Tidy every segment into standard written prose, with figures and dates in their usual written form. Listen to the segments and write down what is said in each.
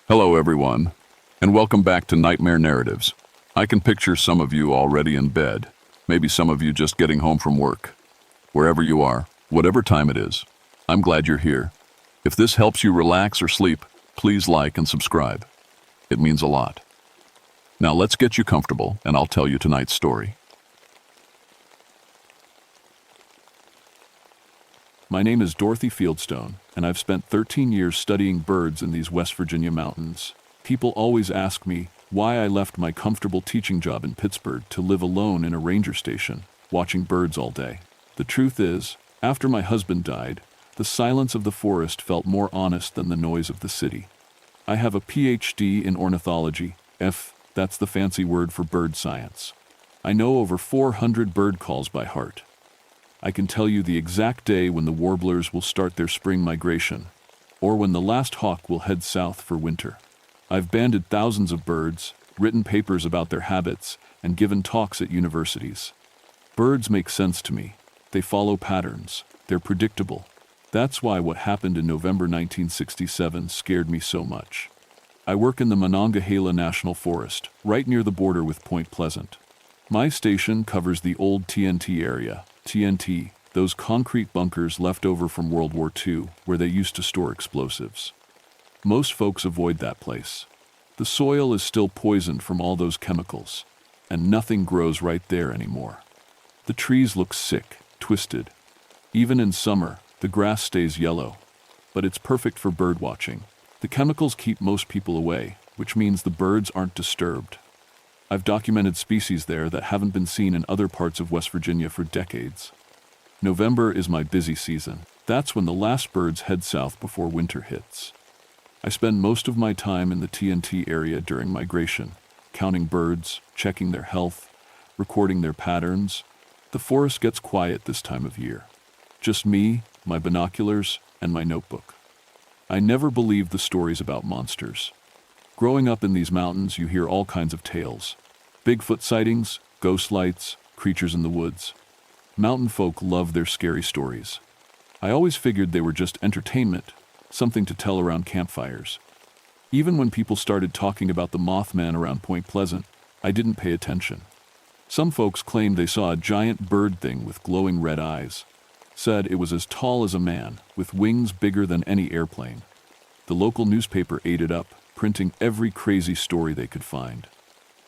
Hello, everyone, and welcome back to Nightmare Narratives. I can picture some of you already in bed, maybe some of you just getting home from work. Wherever you are, whatever time it is, I'm glad you're here. If this helps you relax or sleep, please like and subscribe. It means a lot. Now let's get you comfortable, and I'll tell you tonight's story. My name is Dorothy Fieldstone, and I've spent 13 years studying birds in these West Virginia mountains. People always ask me why I left my comfortable teaching job in Pittsburgh to live alone in a ranger station, watching birds all day. The truth is, after my husband died, the silence of the forest felt more honest than the noise of the city. I have a PhD in ornithology, that's the fancy word for bird science. I know over 400 bird calls by heart. I can tell you the exact day when the warblers will start their spring migration, or when the last hawk will head south for winter. I've banded thousands of birds, written papers about their habits, and given talks at universities. Birds make sense to me. They follow patterns. They're predictable. That's why what happened in November 1967 scared me so much. I work in the Monongahela National Forest, right near the border with Point Pleasant. My station covers the old TNT area. TNT, those concrete bunkers left over from World War II, where they used to store explosives. Most folks avoid that place. The soil is still poisoned from all those chemicals, and nothing grows right there anymore. The trees look sick, twisted. Even in summer, the grass stays yellow, but it's perfect for bird watching. The chemicals keep most people away, which means the birds aren't disturbed. I've documented species there that haven't been seen in other parts of West Virginia for decades. November is my busy season. That's when the last birds head south before winter hits. I spend most of my time in the TNT area during migration, counting birds, checking their health, recording their patterns. The forest gets quiet this time of year. Just me, my binoculars, and my notebook. I never believed the stories about monsters. Growing up in these mountains, you hear all kinds of tales. Bigfoot sightings, ghost lights, creatures in the woods. Mountain folk love their scary stories. I always figured they were just entertainment, something to tell around campfires. Even when people started talking about the Mothman around Point Pleasant, I didn't pay attention. Some folks claimed they saw a giant bird thing with glowing red eyes. Said it was as tall as a man, with wings bigger than any airplane. The local newspaper ate it up, printing every crazy story they could find.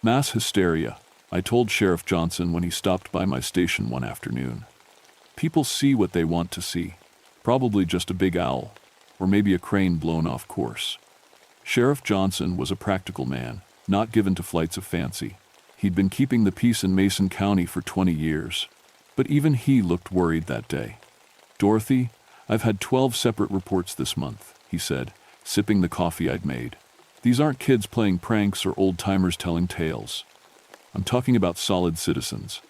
Mass hysteria, I told Sheriff Johnson when he stopped by my station one afternoon. People see what they want to see. Probably just a big owl, or maybe a crane blown off course. Sheriff Johnson was a practical man, not given to flights of fancy. He'd been keeping the peace in Mason County for 20 years. But even he looked worried that day. "Dorothy, I've had 12 separate reports this month," he said, sipping the coffee I'd made. "These aren't kids playing pranks or old-timers telling tales. I'm talking about solid citizens.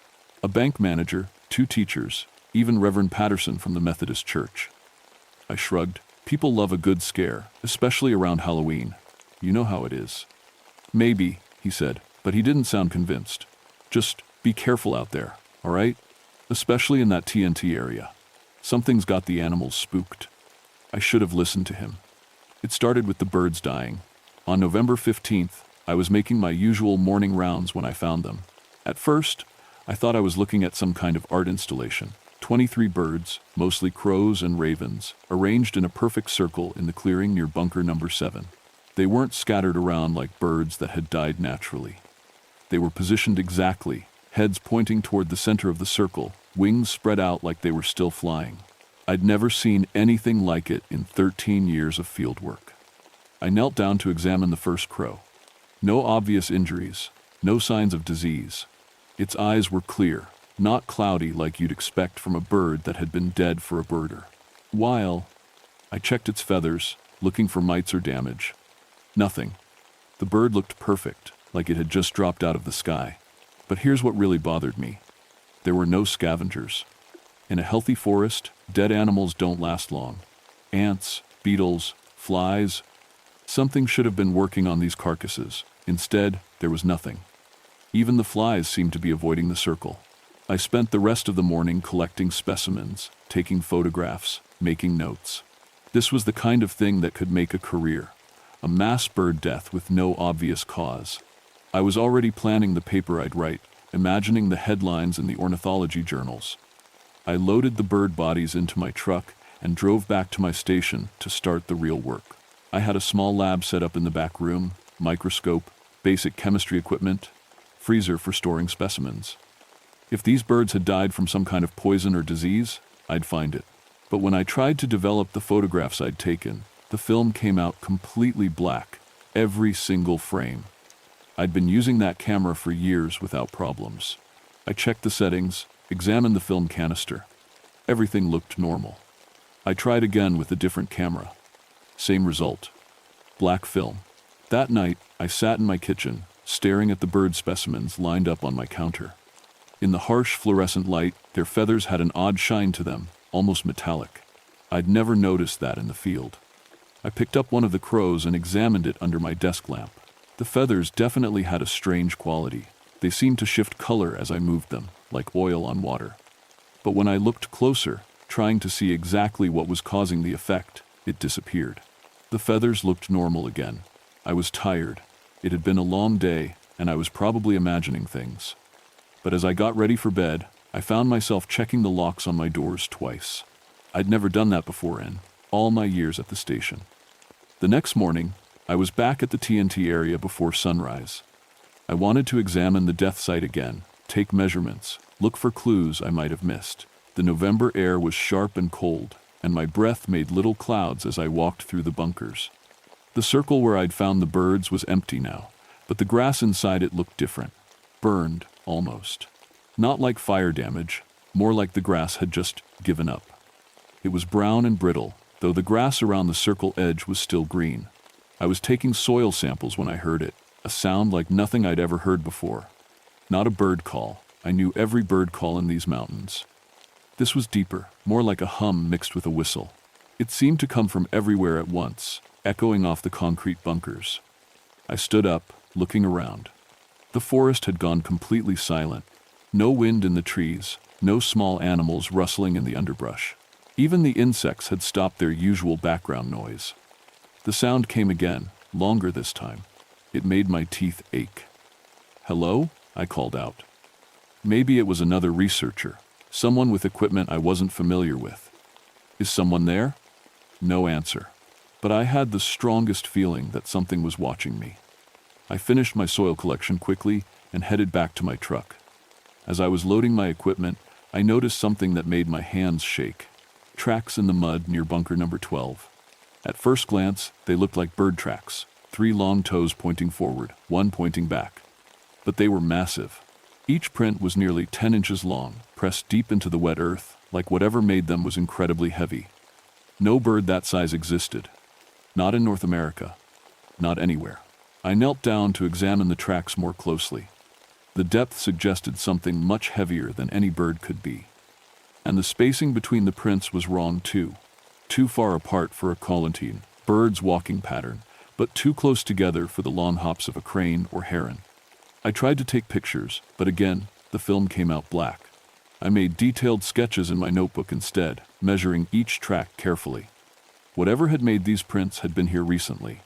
A bank manager, 2 teachers, even Reverend Patterson from the Methodist Church." I shrugged. People love a good scare, especially around Halloween. You know how it is. "Maybe," he said, but he didn't sound convinced. "Just be careful out there, all right? Especially in that TNT area. Something's got the animals spooked." I should have listened to him. It started with the birds dying. On November 15th, I was making my usual morning rounds when I found them. At first, I thought I was looking at some kind of art installation. 23 birds, mostly crows and ravens, arranged in a perfect circle in the clearing near bunker number 7. They weren't scattered around like birds that had died naturally. They were positioned exactly, heads pointing toward the center of the circle, wings spread out like they were still flying. I'd never seen anything like it in 13 years of field work. I knelt down to examine the first crow. No obvious injuries, no signs of disease. Its eyes were clear, not cloudy like you'd expect from a bird that had been dead for a birder. While I checked its feathers, looking for mites or damage. Nothing. The bird looked perfect, like it had just dropped out of the sky. But here's what really bothered me. There were no scavengers. In a healthy forest, dead animals don't last long. Ants, beetles, flies. Something should have been working on these carcasses. Instead, there was nothing. Even the flies seemed to be avoiding the circle. I spent the rest of the morning collecting specimens, taking photographs, making notes. This was the kind of thing that could make a career. a mass bird death with no obvious cause. I was already planning the paper I'd write, imagining the headlines in the ornithology journals. I loaded the bird bodies into my truck and drove back to my station to start the real work. I had a small lab set up in the back room, microscope, basic chemistry equipment, freezer for storing specimens. If these birds had died from some kind of poison or disease, I'd find it. But when I tried to develop the photographs I'd taken, the film came out completely black, every single frame. I'd been using that camera for years without problems. I checked the settings, examined the film canister. Everything looked normal. I tried again with a different camera. Same result. Black film. That night, I sat in my kitchen, staring at the bird specimens lined up on my counter. In the harsh fluorescent light, their feathers had an odd shine to them, almost metallic. I'd never noticed that in the field. I picked up one of the crows and examined it under my desk lamp. The feathers definitely had a strange quality. They seemed to shift color as I moved them, like oil on water. But when I looked closer, trying to see exactly what was causing the effect, it disappeared. The feathers looked normal again. I was tired. It had been a long day, and I was probably imagining things. But as I got ready for bed, I found myself checking the locks on my doors twice. I'd never done that before in all my years at the station. The next morning, I was back at the TNT area before sunrise. I wanted to examine the death site again, take measurements, look for clues I might have missed. The November air was sharp and cold, and my breath made little clouds as I walked through the bunkers. The circle where I'd found the birds was empty now, but the grass inside it looked different. Burned, almost. Not like fire damage, more like the grass had just given up. It was brown and brittle, though the grass around the circle edge was still green. I was taking soil samples when I heard it, a sound like nothing I'd ever heard before. Not a bird call. I knew every bird call in these mountains. This was deeper, more like a hum mixed with a whistle. It seemed to come from everywhere at once, echoing off the concrete bunkers. I stood up, looking around. The forest had gone completely silent. No wind in the trees, no small animals rustling in the underbrush. Even the insects had stopped their usual background noise. The sound came again, longer this time. It made my teeth ache. "Hello?" I called out. Maybe it was another researcher, someone with equipment I wasn't familiar with. "Is someone there?" No answer. But I had the strongest feeling that something was watching me. I finished my soil collection quickly and headed back to my truck. As I was loading my equipment, I noticed something that made my hands shake. Tracks in the mud near bunker number 12. At first glance, they looked like bird tracks, 3 long toes pointing forward, 1 pointing back. But they were massive. Each print was nearly 10 inches long, pressed deep into the wet earth, like whatever made them was incredibly heavy. No bird that size existed. Not in North America. Not anywhere. I knelt down to examine the tracks more closely. The depth suggested something much heavier than any bird could be. And the spacing between the prints was wrong too. Too far apart for a colentine, bird's walking pattern, but too close together for the long hops of a crane or heron. I tried to take pictures, but again, the film came out black. I made detailed sketches in my notebook instead, measuring each track carefully. Whatever had made these prints had been here recently.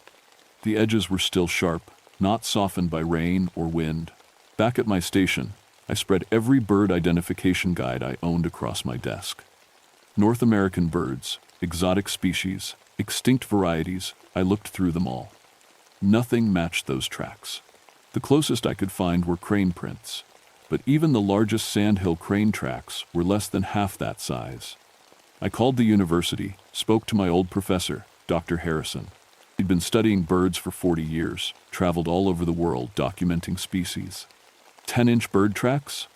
The edges were still sharp, not softened by rain or wind. Back at my station, I spread every bird identification guide I owned across my desk. North American birds, exotic species, extinct varieties, I looked through them all. Nothing matched those tracks. The closest I could find were crane prints, but even the largest sandhill crane tracks were less than half that size. I called the university, spoke to my old professor, Dr. Harrison. He'd been studying birds for 40 years, traveled all over the world documenting species. 10-inch bird tracks?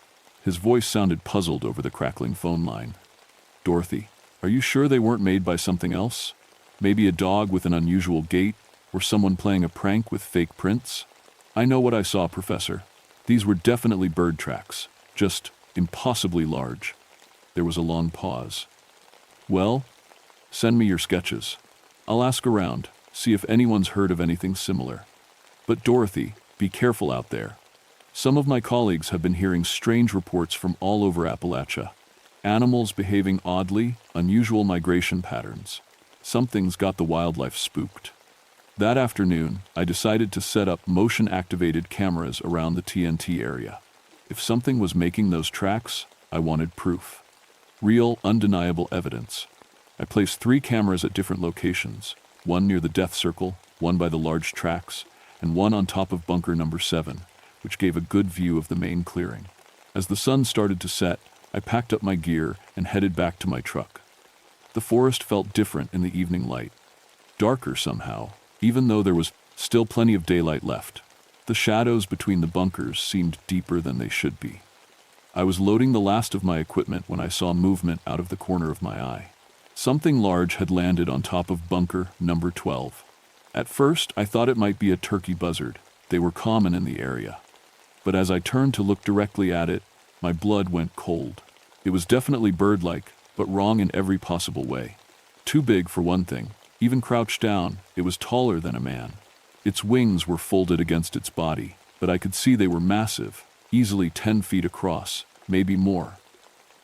His voice sounded puzzled over the crackling phone line. "Dorothy, are you sure they weren't made by something else? Maybe a dog with an unusual gait, or someone playing a prank with fake prints?" "I know what I saw, Professor. These were definitely bird tracks, just impossibly large." There was a long pause. "Well, send me your sketches. I'll ask around, see if anyone's heard of anything similar. But Dorothy, be careful out there. Some of my colleagues have been hearing strange reports from all over Appalachia. Animals behaving oddly, unusual migration patterns. Something's got the wildlife spooked." That afternoon, I decided to set up motion-activated cameras around the TNT area. If something was making those tracks, I wanted proof. Real, undeniable evidence. I placed 3 cameras at different locations, one near the death circle, one by the large tracks, and one on top of bunker number 7, which gave a good view of the main clearing. As the sun started to set, I packed up my gear and headed back to my truck. The forest felt different in the evening light. Darker somehow, even though there was still plenty of daylight left. The shadows between the bunkers seemed deeper than they should be. I was loading the last of my equipment when I saw movement out of the corner of my eye. Something large had landed on top of bunker number 12. At first, I thought it might be a turkey buzzard. They were common in the area. But as I turned to look directly at it, my blood went cold. It was definitely bird-like, but wrong in every possible way. Too big for one thing. Even crouched down, it was taller than a man. Its wings were folded against its body, but I could see they were massive, easily 10 feet across, maybe more.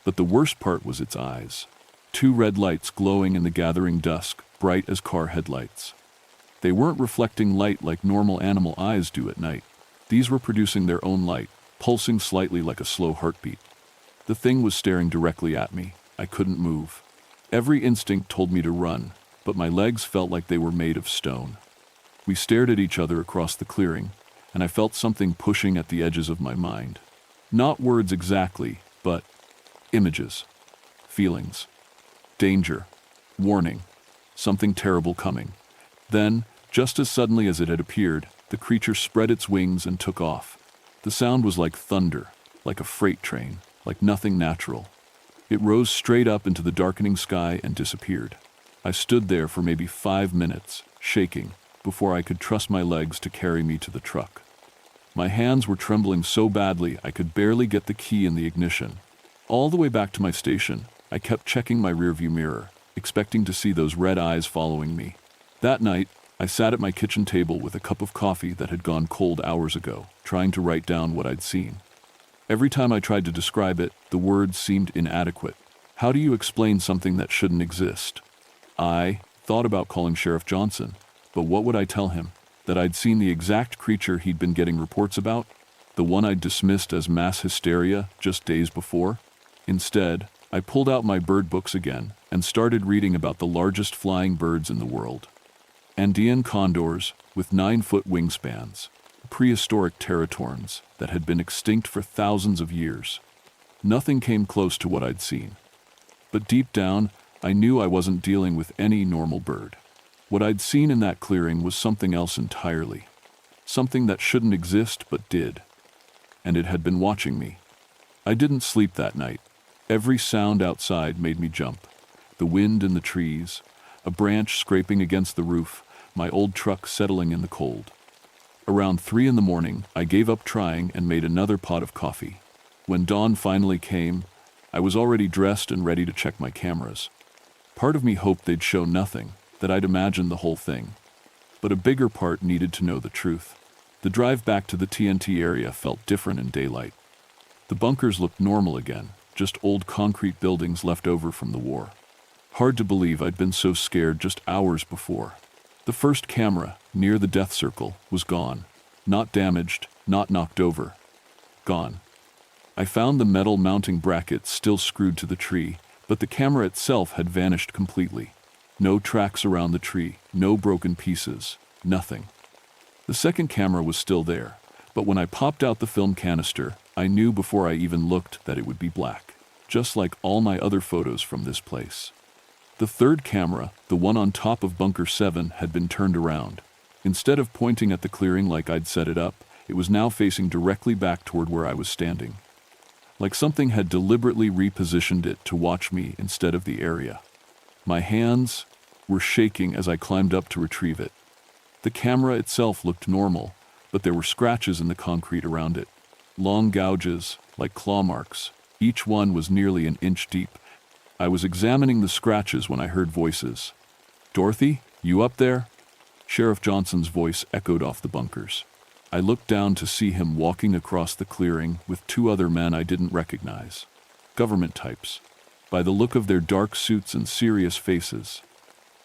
But the worst part was its eyes. 2 red lights glowing in the gathering dusk, bright as car headlights. They weren't reflecting light like normal animal eyes do at night. These were producing their own light, pulsing slightly like a slow heartbeat. The thing was staring directly at me. I couldn't move. Every instinct told me to run, but my legs felt like they were made of stone. We stared at each other across the clearing, and I felt something pushing at the edges of my mind. Not words exactly, but images, feelings, danger, warning, something terrible coming. Then, just as suddenly as it had appeared, the creature spread its wings and took off. The sound was like thunder, like a freight train, like nothing natural. It rose straight up into the darkening sky and disappeared. I stood there for maybe 5 minutes, shaking, before I could trust my legs to carry me to the truck. My hands were trembling so badly I could barely get the key in the ignition. All the way back to my station, I kept checking my rearview mirror, expecting to see those red eyes following me. That night, I sat at my kitchen table with a cup of coffee that had gone cold hours ago, trying to write down what I'd seen. Every time I tried to describe it, the words seemed inadequate. How do you explain something that shouldn't exist? I thought about calling Sheriff Johnson, but what would I tell him? That I'd seen the exact creature he'd been getting reports about? The one I'd dismissed as mass hysteria just days before? Instead, I pulled out my bird books again and started reading about the largest flying birds in the world. Andean condors with 9-foot wingspans, prehistoric teratorns that had been extinct for thousands of years. Nothing came close to what I'd seen. But deep down, I knew I wasn't dealing with any normal bird. What I'd seen in that clearing was something else entirely. Something that shouldn't exist but did. And it had been watching me. I didn't sleep that night. Every sound outside made me jump. The wind in the trees, a branch scraping against the roof, my old truck settling in the cold. Around 3 in the morning, I gave up trying and made another pot of coffee. When dawn finally came, I was already dressed and ready to check my cameras. Part of me hoped they'd show nothing, that I'd imagined the whole thing. But a bigger part needed to know the truth. The drive back to the TNT area felt different in daylight. The bunkers looked normal again, just old concrete buildings left over from the war. Hard to believe I'd been so scared just hours before. The first camera, near the death circle, was gone. Not damaged, not knocked over. Gone. I found the metal mounting bracket still screwed to the tree, but the camera itself had vanished completely. No tracks around the tree, no broken pieces, nothing. The second camera was still there, but when I popped out the film canister, I knew before I even looked that it would be black, just like all my other photos from this place. The third camera, the one on top of Bunker 7, had been turned around. Instead of pointing at the clearing like I'd set it up, it was now facing directly back toward where I was standing. Like something had deliberately repositioned it to watch me instead of the area. My hands were shaking as I climbed up to retrieve it. The camera itself looked normal, but there were scratches in the concrete around it. Long gouges, like claw marks. Each one was nearly an inch deep. I was examining the scratches when I heard voices. "Dorothy, you up there?" Sheriff Johnson's voice echoed off the bunkers. I looked down to see him walking across the clearing with 2 other men I didn't recognize. Government types, by the look of their dark suits and serious faces.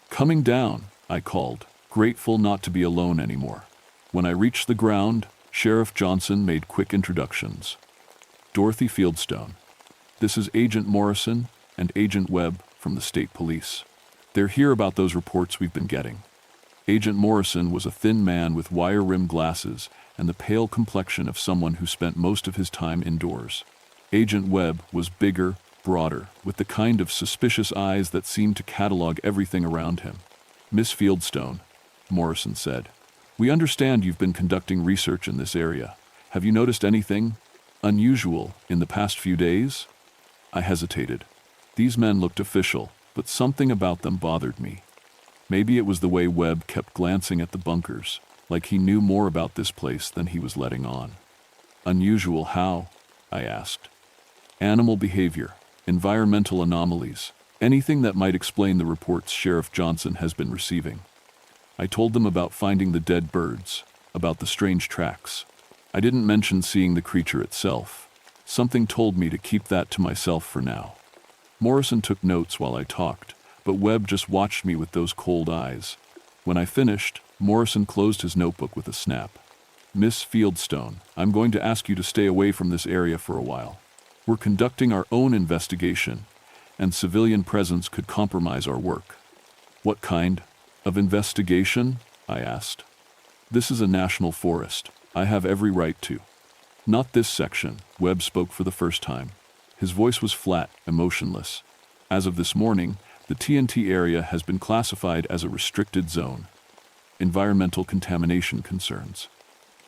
"Coming down," I called. grateful not to be alone anymore. When I reached the ground, Sheriff Johnson made quick introductions. Dorothy Fieldstone. This is Agent Morrison and Agent Webb from the state police. They're here about those reports we've been getting. Agent Morrison was a thin man with wire-rimmed glasses and the pale complexion of someone who spent most of his time indoors. Agent Webb was bigger, broader, with the kind of suspicious eyes that seemed to catalog everything around him. Miss Fieldstone, Morrison said, we understand you've been conducting research in this area. Have you noticed anything unusual in the past few days? I hesitated. These men looked official, but something about them bothered me. Maybe it was the way Webb kept glancing at the bunkers, like he knew more about this place than he was letting on. Unusual how? I asked. Animal behavior, environmental anomalies, anything that might explain the reports Sheriff Johnson has been receiving. I told them about finding the dead birds, about the strange tracks. I didn't mention seeing the creature itself. Something told me to keep that to myself for now. Morrison took notes while I talked, but Webb just watched me with those cold eyes. When I finished, Morrison closed his notebook with a snap. Miss Fieldstone, I'm going to ask you to stay away from this area for a while. We're conducting our own investigation, and civilian presence could compromise our work. What kind of investigation? I asked. This is a national forest. I have every right to. Not this section, Webb spoke for the first time. His voice was flat, emotionless. As of this morning, the TNT area has been classified as a restricted zone. Environmental contamination concerns.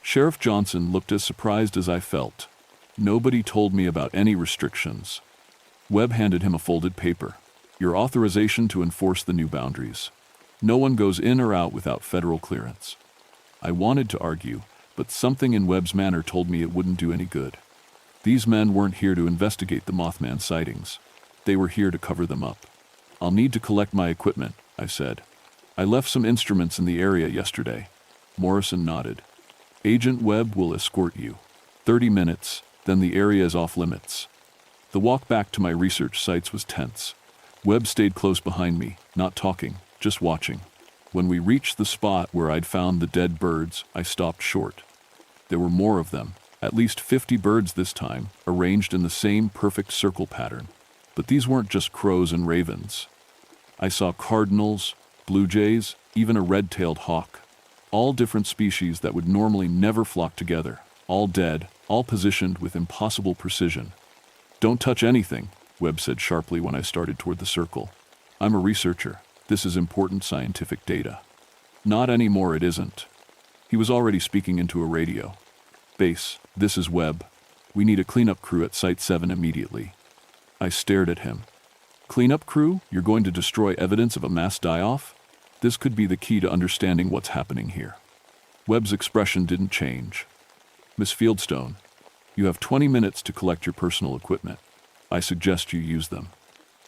Sheriff Johnson looked as surprised as I felt. Nobody told me about any restrictions. Webb handed him a folded paper. Your authorization to enforce the new boundaries. No one goes in or out without federal clearance. I wanted to argue, but something in Webb's manner told me it wouldn't do any good. These men weren't here to investigate the Mothman sightings. They were here to cover them up. I'll need to collect my equipment, I said. I left some instruments in the area yesterday. Morrison nodded. Agent Webb will escort you. 30 minutes, then the area is off limits. The walk back to my research sites was tense. Webb stayed close behind me, not talking, just watching. When we reached the spot where I'd found the dead birds, I stopped short. There were more of them, at least 50 birds this time, arranged in the same perfect circle pattern. But these weren't just crows and ravens. I saw cardinals, blue jays, even a red-tailed hawk. All different species that would normally never flock together, all dead, all positioned with impossible precision. Don't touch anything, Webb said sharply when I started toward the circle. I'm a researcher. This is important scientific data. Not anymore, it isn't. He was already speaking into a radio. Base, this is Webb. We need a cleanup crew at Site 7 immediately. I stared at him. Cleanup crew? You're going to destroy evidence of a mass die-off? This could be the key to understanding what's happening here. Webb's expression didn't change. Miss Fieldstone, you have 20 minutes to collect your personal equipment. I suggest you use them.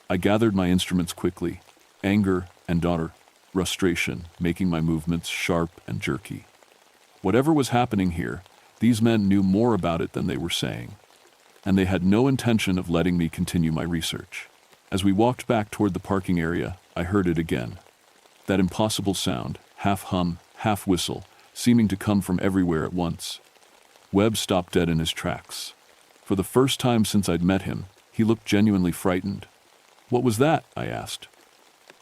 I gathered my instruments quickly, anger and frustration making my movements sharp and jerky. Whatever was happening here, these men knew more about it than they were saying, and they had no intention of letting me continue my research. As we walked back toward the parking area, I heard it again. That impossible sound, half hum, half whistle, seeming to come from everywhere at once. Webb stopped dead in his tracks. For the first time since I'd met him, he looked genuinely frightened. What was that? I asked.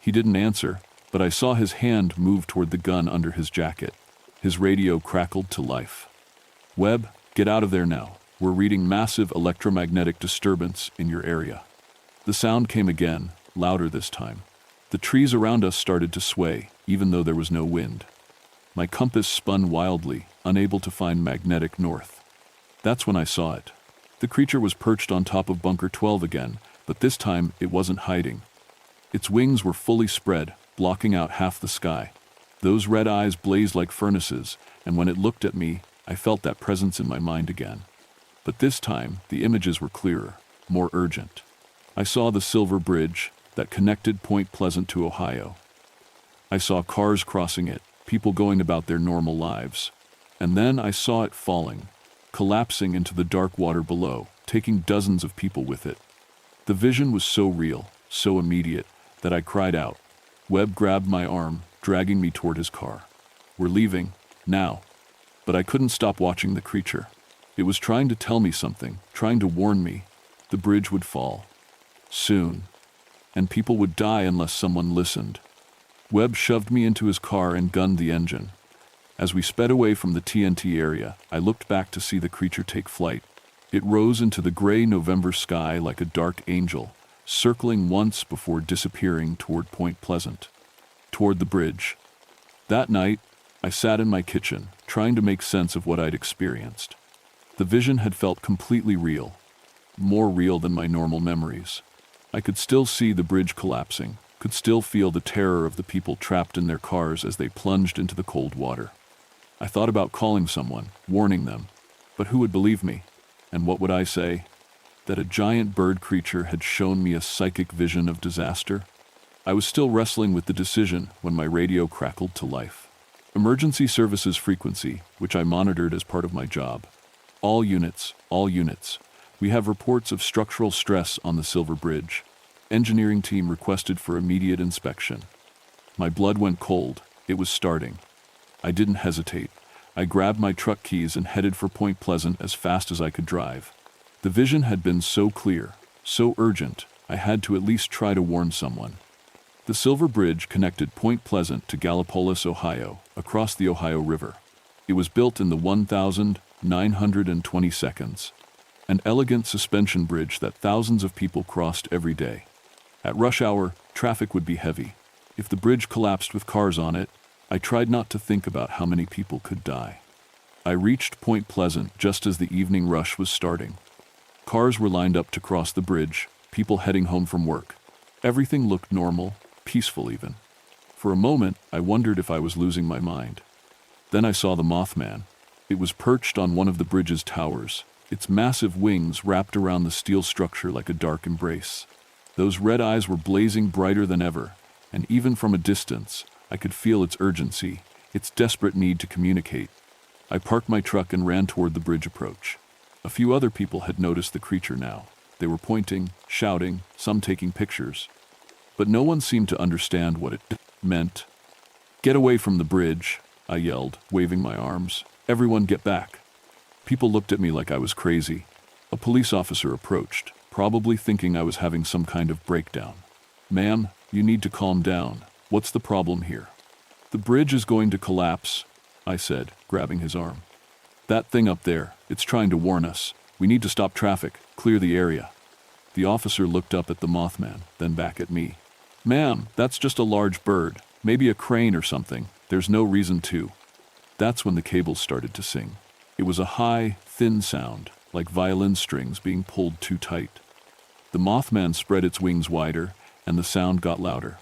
He didn't answer, but I saw his hand move toward the gun under his jacket. His radio crackled to life. Webb, get out of there now. We're reading massive electromagnetic disturbance in your area. The sound came again, louder this time. The trees around us started to sway, even though there was no wind. My compass spun wildly, unable to find magnetic north. That's when I saw it. The creature was perched on top of Bunker 12 again, but this time it wasn't hiding. Its wings were fully spread, blocking out half the sky. Those red eyes blazed like furnaces, and when it looked at me, I felt that presence in my mind again. But this time, the images were clearer, more urgent. I saw the Silver Bridge that connected Point Pleasant to Ohio. I saw cars crossing it, people going about their normal lives. And then I saw it falling, collapsing into the dark water below, taking dozens of people with it. The vision was so real, so immediate, that I cried out. Webb grabbed my arm, dragging me toward his car. We're leaving, now. But I couldn't stop watching the creature. It was trying to tell me something, trying to warn me. The bridge would fall. Soon. And people would die unless someone listened. Webb shoved me into his car and gunned the engine. As we sped away from the TNT area, I looked back to see the creature take flight. It rose into the gray November sky like a dark angel, circling once before disappearing toward Point Pleasant, toward the bridge. That night, I sat in my kitchen, trying to make sense of what I'd experienced. The vision had felt completely real, more real than my normal memories. I could still see the bridge collapsing, could still feel the terror of the people trapped in their cars as they plunged into the cold water. I thought about calling someone, warning them, but who would believe me? And what would I say? That a giant bird creature had shown me a psychic vision of disaster? I was still wrestling with the decision when my radio crackled to life. Emergency services frequency, which I monitored as part of my job. All units. We have reports of structural stress on the Silver Bridge. Engineering team requested for immediate inspection. My blood went cold. It was starting. I didn't hesitate. I grabbed my truck keys and headed for Point Pleasant as fast as I could drive. The vision had been so clear, so urgent, I had to at least try to warn someone. The Silver Bridge connected Point Pleasant to Gallipolis, Ohio, across the Ohio River. It was built in the 1920 seconds. An elegant suspension bridge that thousands of people crossed every day. At rush hour, traffic would be heavy. If the bridge collapsed with cars on it, I tried not to think about how many people could die. I reached Point Pleasant just as the evening rush was starting. Cars were lined up to cross the bridge, people heading home from work. Everything looked normal, peaceful even. For a moment, I wondered if I was losing my mind. Then I saw the Mothman. It was perched on one of the bridge's towers, its massive wings wrapped around the steel structure like a dark embrace. Those red eyes were blazing brighter than ever, and even from a distance, I could feel its urgency, its desperate need to communicate. I parked my truck and ran toward the bridge approach. A few other people had noticed the creature now. They were pointing, shouting, some taking pictures. But no one seemed to understand what it meant. "Get away from the bridge," I yelled, waving my arms. "Everyone get back." People looked at me like I was crazy. A police officer approached, probably thinking I was having some kind of breakdown. "Ma'am, you need to calm down. What's the problem here?" "The bridge is going to collapse," I said, grabbing his arm. "That thing up there, it's trying to warn us. We need to stop traffic, clear the area." The officer looked up at the Mothman, then back at me. "Ma'am, that's just a large bird, maybe a crane or something. There's no reason to." That's when the cables started to sing. It was a high, thin sound, like violin strings being pulled too tight. The Mothman spread its wings wider, and the sound got louder.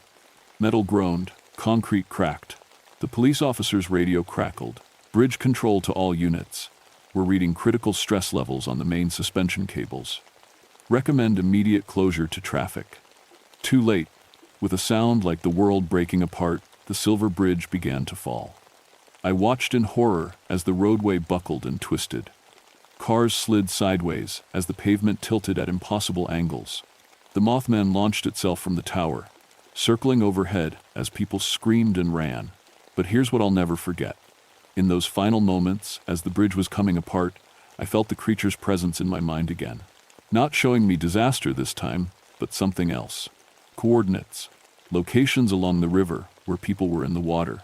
Metal groaned, concrete cracked. The police officer's radio crackled. "Bridge control to all units. We're reading critical stress levels on the main suspension cables. Recommend immediate closure to traffic." Too late. With a sound like the world breaking apart, the Silver Bridge began to fall. I watched in horror as the roadway buckled and twisted. Cars slid sideways as the pavement tilted at impossible angles. The Mothman launched itself from the tower, circling overhead as people screamed and ran. But here's what I'll never forget. In those final moments, as the bridge was coming apart, I felt the creature's presence in my mind again. Not showing me disaster this time, but something else. Coordinates. Locations along the river where people were in the water,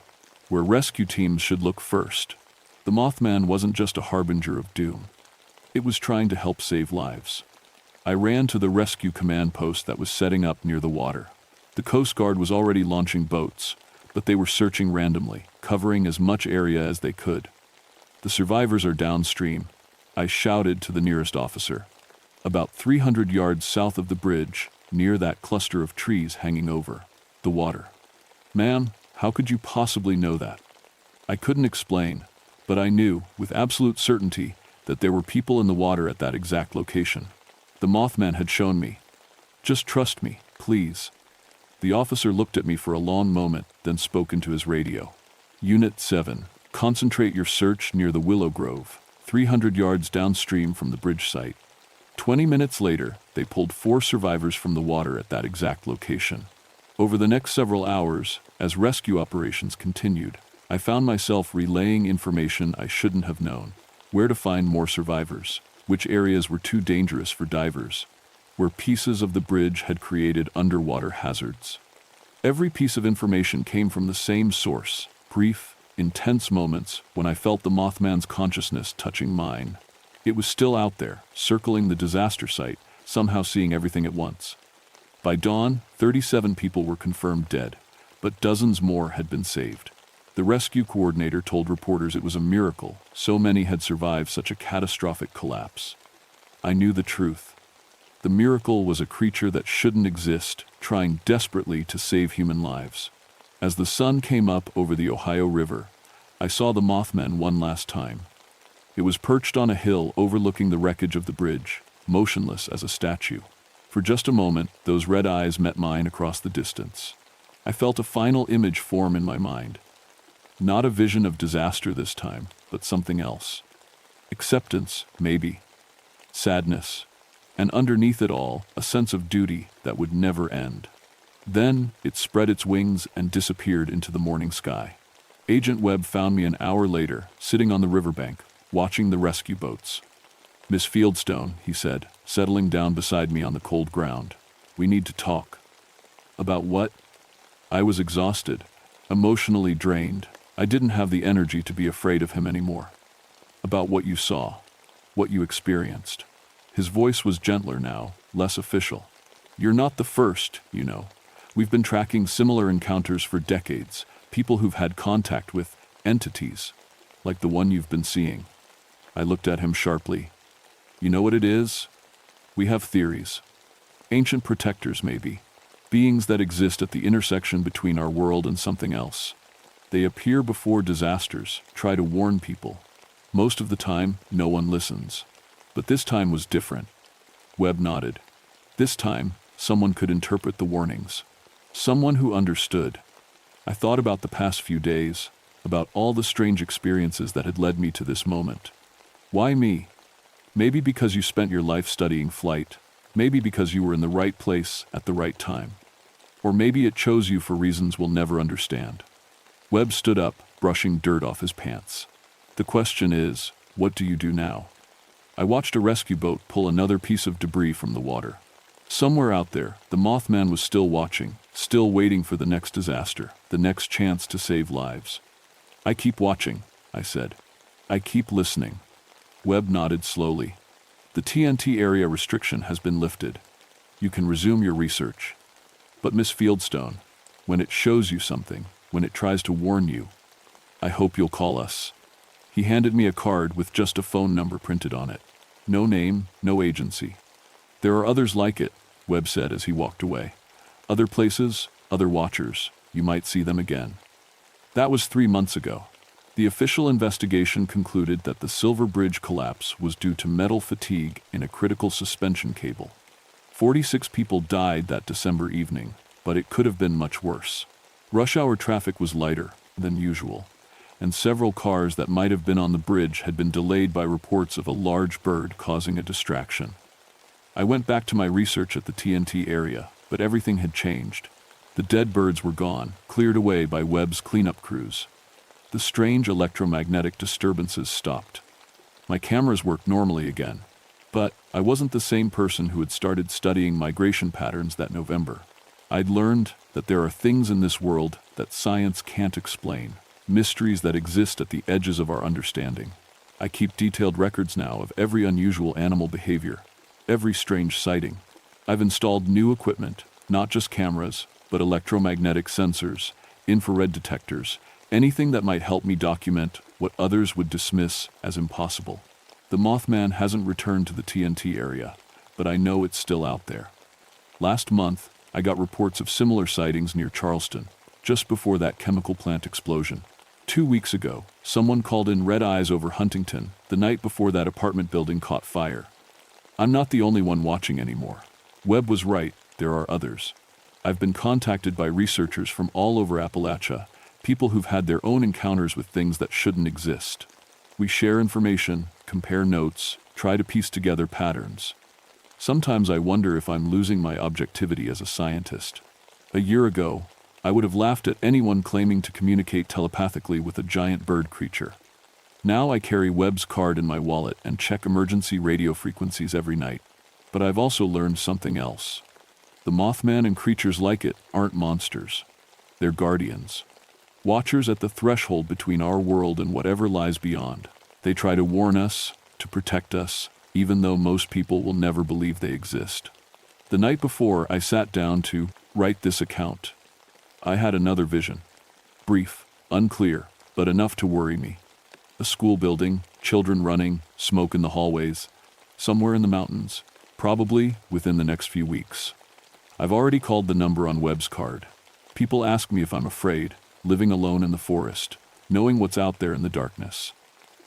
where rescue teams should look first. The Mothman wasn't just a harbinger of doom. It was trying to help save lives. I ran to the rescue command post that was setting up near the water. The Coast Guard was already launching boats, but they were searching randomly, covering as much area as they could. "The survivors are downstream," I shouted to the nearest officer. "About 300 yards south of the bridge, near that cluster of trees hanging over the water." "Ma'am, how could you possibly know that?" I couldn't explain, but I knew, with absolute certainty, that there were people in the water at that exact location. The Mothman had shown me. "Just trust me, please." The officer looked at me for a long moment, then spoke into his radio. "Unit 7, concentrate your search near the Willow Grove, 300 yards downstream from the bridge site." 20 minutes later, they pulled 4 survivors from the water at that exact location. Over the next several hours, as rescue operations continued, I found myself relaying information I shouldn't have known. Where to find more survivors, which areas were too dangerous for divers, where pieces of the bridge had created underwater hazards. Every piece of information came from the same source, brief, intense moments when I felt the Mothman's consciousness touching mine. It was still out there, circling the disaster site, somehow seeing everything at once. By dawn, 37 people were confirmed dead, but dozens more had been saved. The rescue coordinator told reporters it was a miracle so many had survived such a catastrophic collapse. I knew the truth. The miracle was a creature that shouldn't exist, trying desperately to save human lives. As the sun came up over the Ohio River, I saw the Mothman one last time. It was perched on a hill overlooking the wreckage of the bridge, motionless as a statue. For just a moment, those red eyes met mine across the distance. I felt a final image form in my mind. Not a vision of disaster this time, but something else. Acceptance, maybe. Sadness. And underneath it all, a sense of duty that would never end. Then, it spread its wings and disappeared into the morning sky. Agent Webb found me an hour later, sitting on the riverbank, watching the rescue boats. "Miss Fieldstone," he said, settling down beside me on the cold ground. "We need to talk." "About what?" I was exhausted, emotionally drained. I didn't have the energy to be afraid of him anymore. "About what you saw, what you experienced." His voice was gentler now, less official. "You're not the first, you know. We've been tracking similar encounters for decades, people who've had contact with entities, like the one you've been seeing." I looked at him sharply. "You know what it is? We have theories. Ancient protectors, maybe. Beings that exist at the intersection between our world and something else. They appear before disasters, try to warn people. Most of the time, no one listens. But this time was different." Webb nodded. "This time, someone could interpret the warnings. Someone who understood." I thought about the past few days, about all the strange experiences that had led me to this moment. Why me? Maybe because you spent your life studying flight. Maybe because you were in the right place at the right time. Or maybe it chose you for reasons we'll never understand. Webb stood up, brushing dirt off his pants. "The question is, what do you do now?" I watched a rescue boat pull another piece of debris from the water. Somewhere out there, the Mothman was still watching, still waiting for the next disaster, the next chance to save lives. "I keep watching," I said. "I keep listening." Webb nodded slowly. "The TNT area restriction has been lifted. You can resume your research. But Miss Fieldstone, when it shows you something, when it tries to warn you, I hope you'll call us." He handed me a card with just a phone number printed on it. No name, no agency. "There are others like it," Webb said as he walked away. "Other places, other watchers. You might see them again." That was 3 months ago. The official investigation concluded that the Silver Bridge collapse was due to metal fatigue in a critical suspension cable. 46 people died that December evening, but it could have been much worse. Rush hour traffic was lighter than usual, and several cars that might have been on the bridge had been delayed by reports of a large bird causing a distraction. I went back to my research at the TNT area, but everything had changed. The dead birds were gone, cleared away by Webb's cleanup crews. The strange electromagnetic disturbances stopped. My cameras worked normally again, but I wasn't the same person who had started studying migration patterns that November. I'd learned that there are things in this world that science can't explain, mysteries that exist at the edges of our understanding. I keep detailed records now of every unusual animal behavior, every strange sighting. I've installed new equipment, not just cameras, but electromagnetic sensors, infrared detectors, anything that might help me document what others would dismiss as impossible. The Mothman hasn't returned to the TNT area, but I know it's still out there. Last month, I got reports of similar sightings near Charleston, just before that chemical plant explosion. 2 weeks ago, someone called in red eyes over Huntington, the night before that apartment building caught fire. I'm not the only one watching anymore. Webb was right, there are others. I've been contacted by researchers from all over Appalachia, people who've had their own encounters with things that shouldn't exist. We share information, compare notes, try to piece together patterns. Sometimes I wonder if I'm losing my objectivity as a scientist. A year ago, I would have laughed at anyone claiming to communicate telepathically with a giant bird creature. Now I carry Webb's card in my wallet and check emergency radio frequencies every night. But I've also learned something else. The Mothman and creatures like it aren't monsters. They're guardians. Watchers at the threshold between our world and whatever lies beyond. They try to warn us, to protect us, even though most people will never believe they exist. The night before, I sat down to write this account. I had another vision. Brief, unclear, but enough to worry me. A school building, children running, smoke in the hallways. Somewhere in the mountains, probably within the next few weeks. I've already called the number on Webb's card. People ask me if I'm afraid, living alone in the forest, knowing what's out there in the darkness.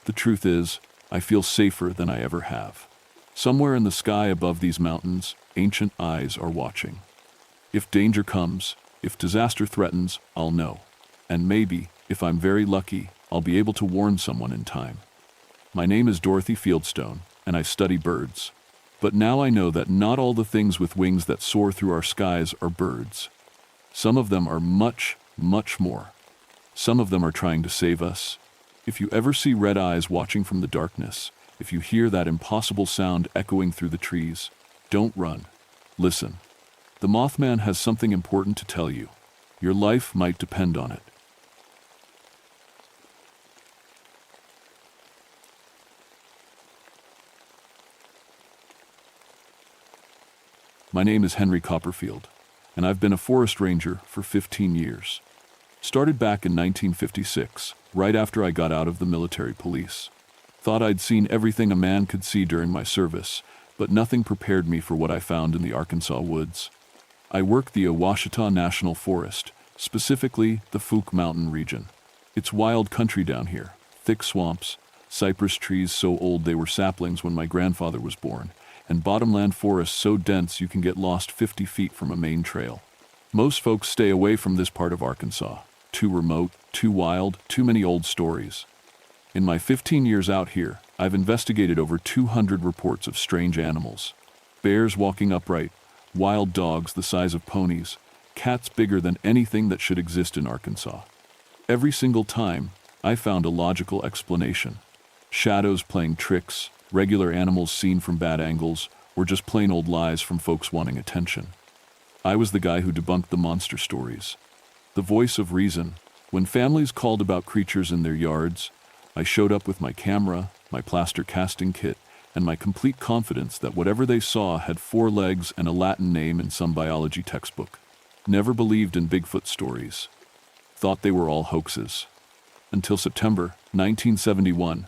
The truth is, I feel safer than I ever have. Somewhere in the sky above these mountains, ancient eyes are watching. If danger comes, if disaster threatens, I'll know. And maybe, if I'm very lucky, I'll be able to warn someone in time. My name is Dorothy Fieldstone, and I study birds. But now I know that not all the things with wings that soar through our skies are birds. Some of them are much, much more. Some of them are trying to save us. If you ever see red eyes watching from the darkness, if you hear that impossible sound echoing through the trees, don't run. Listen. The Mothman has something important to tell you. Your life might depend on it. My name is Henry Copperfield, and I've been a forest ranger for 15 years. Started back in 1956, right after I got out of the military police. Thought I'd seen everything a man could see during my service, but nothing prepared me for what I found in the Arkansas woods. I work the Ouachita National Forest, specifically the Fouke Mountain region. It's wild country down here, thick swamps, cypress trees so old they were saplings when my grandfather was born, and bottomland forests so dense you can get lost 50 feet from a main trail. Most folks stay away from this part of Arkansas. Too remote, too wild, too many old stories. In my 15 years out here, I've investigated over 200 reports of strange animals. Bears walking upright, wild dogs the size of ponies, cats bigger than anything that should exist in Arkansas. Every single time, I found a logical explanation. Shadows playing tricks, regular animals seen from bad angles, or just plain old lies from folks wanting attention. I was the guy who debunked the monster stories. The voice of reason. When families called about creatures in their yards, I showed up with my camera, my plaster casting kit, and my complete confidence that whatever they saw had 4 legs and a Latin name in some biology textbook. Never believed in Bigfoot stories. Thought they were all hoaxes. Until September 1971,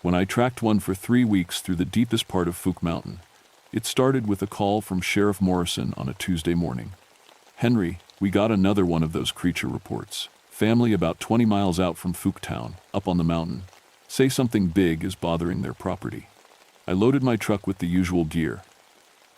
when I tracked one for 3 weeks through the deepest part of Fouke Mountain. It started with a call from Sheriff Morrison on a Tuesday morning. "Henry, we got another one of those creature reports. Family about 20 miles out from Fouke Town, up on the mountain. Say something big is bothering their property." I loaded my truck with the usual gear.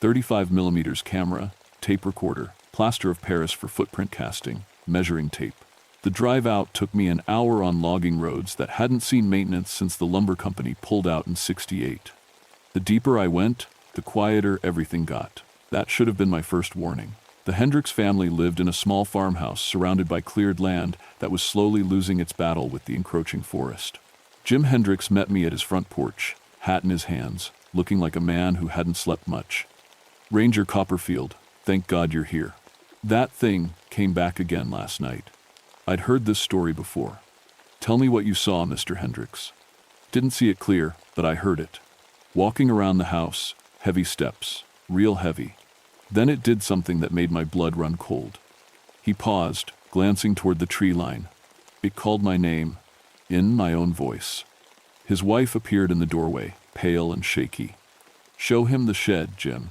35mm camera, tape recorder, plaster of Paris for footprint casting, measuring tape. The drive out took me an hour on logging roads that hadn't seen maintenance since the lumber company pulled out in '68. The deeper I went, the quieter everything got. That should have been my first warning. The Hendricks family lived in a small farmhouse surrounded by cleared land that was slowly losing its battle with the encroaching forest. Jim Hendricks met me at his front porch, hat in his hands, looking like a man who hadn't slept much. "Ranger Copperfield, thank God you're here. That thing came back again last night. I'd heard this story before. Tell me what you saw, Mr. Hendricks." Didn't see it clear, but I heard it. Walking around the house, heavy steps, real heavy. Then it did something that made my blood run cold. He paused, glancing toward the tree line. It called my name, in my own voice. His wife appeared in the doorway, pale and shaky. "Show him the shed, Jim."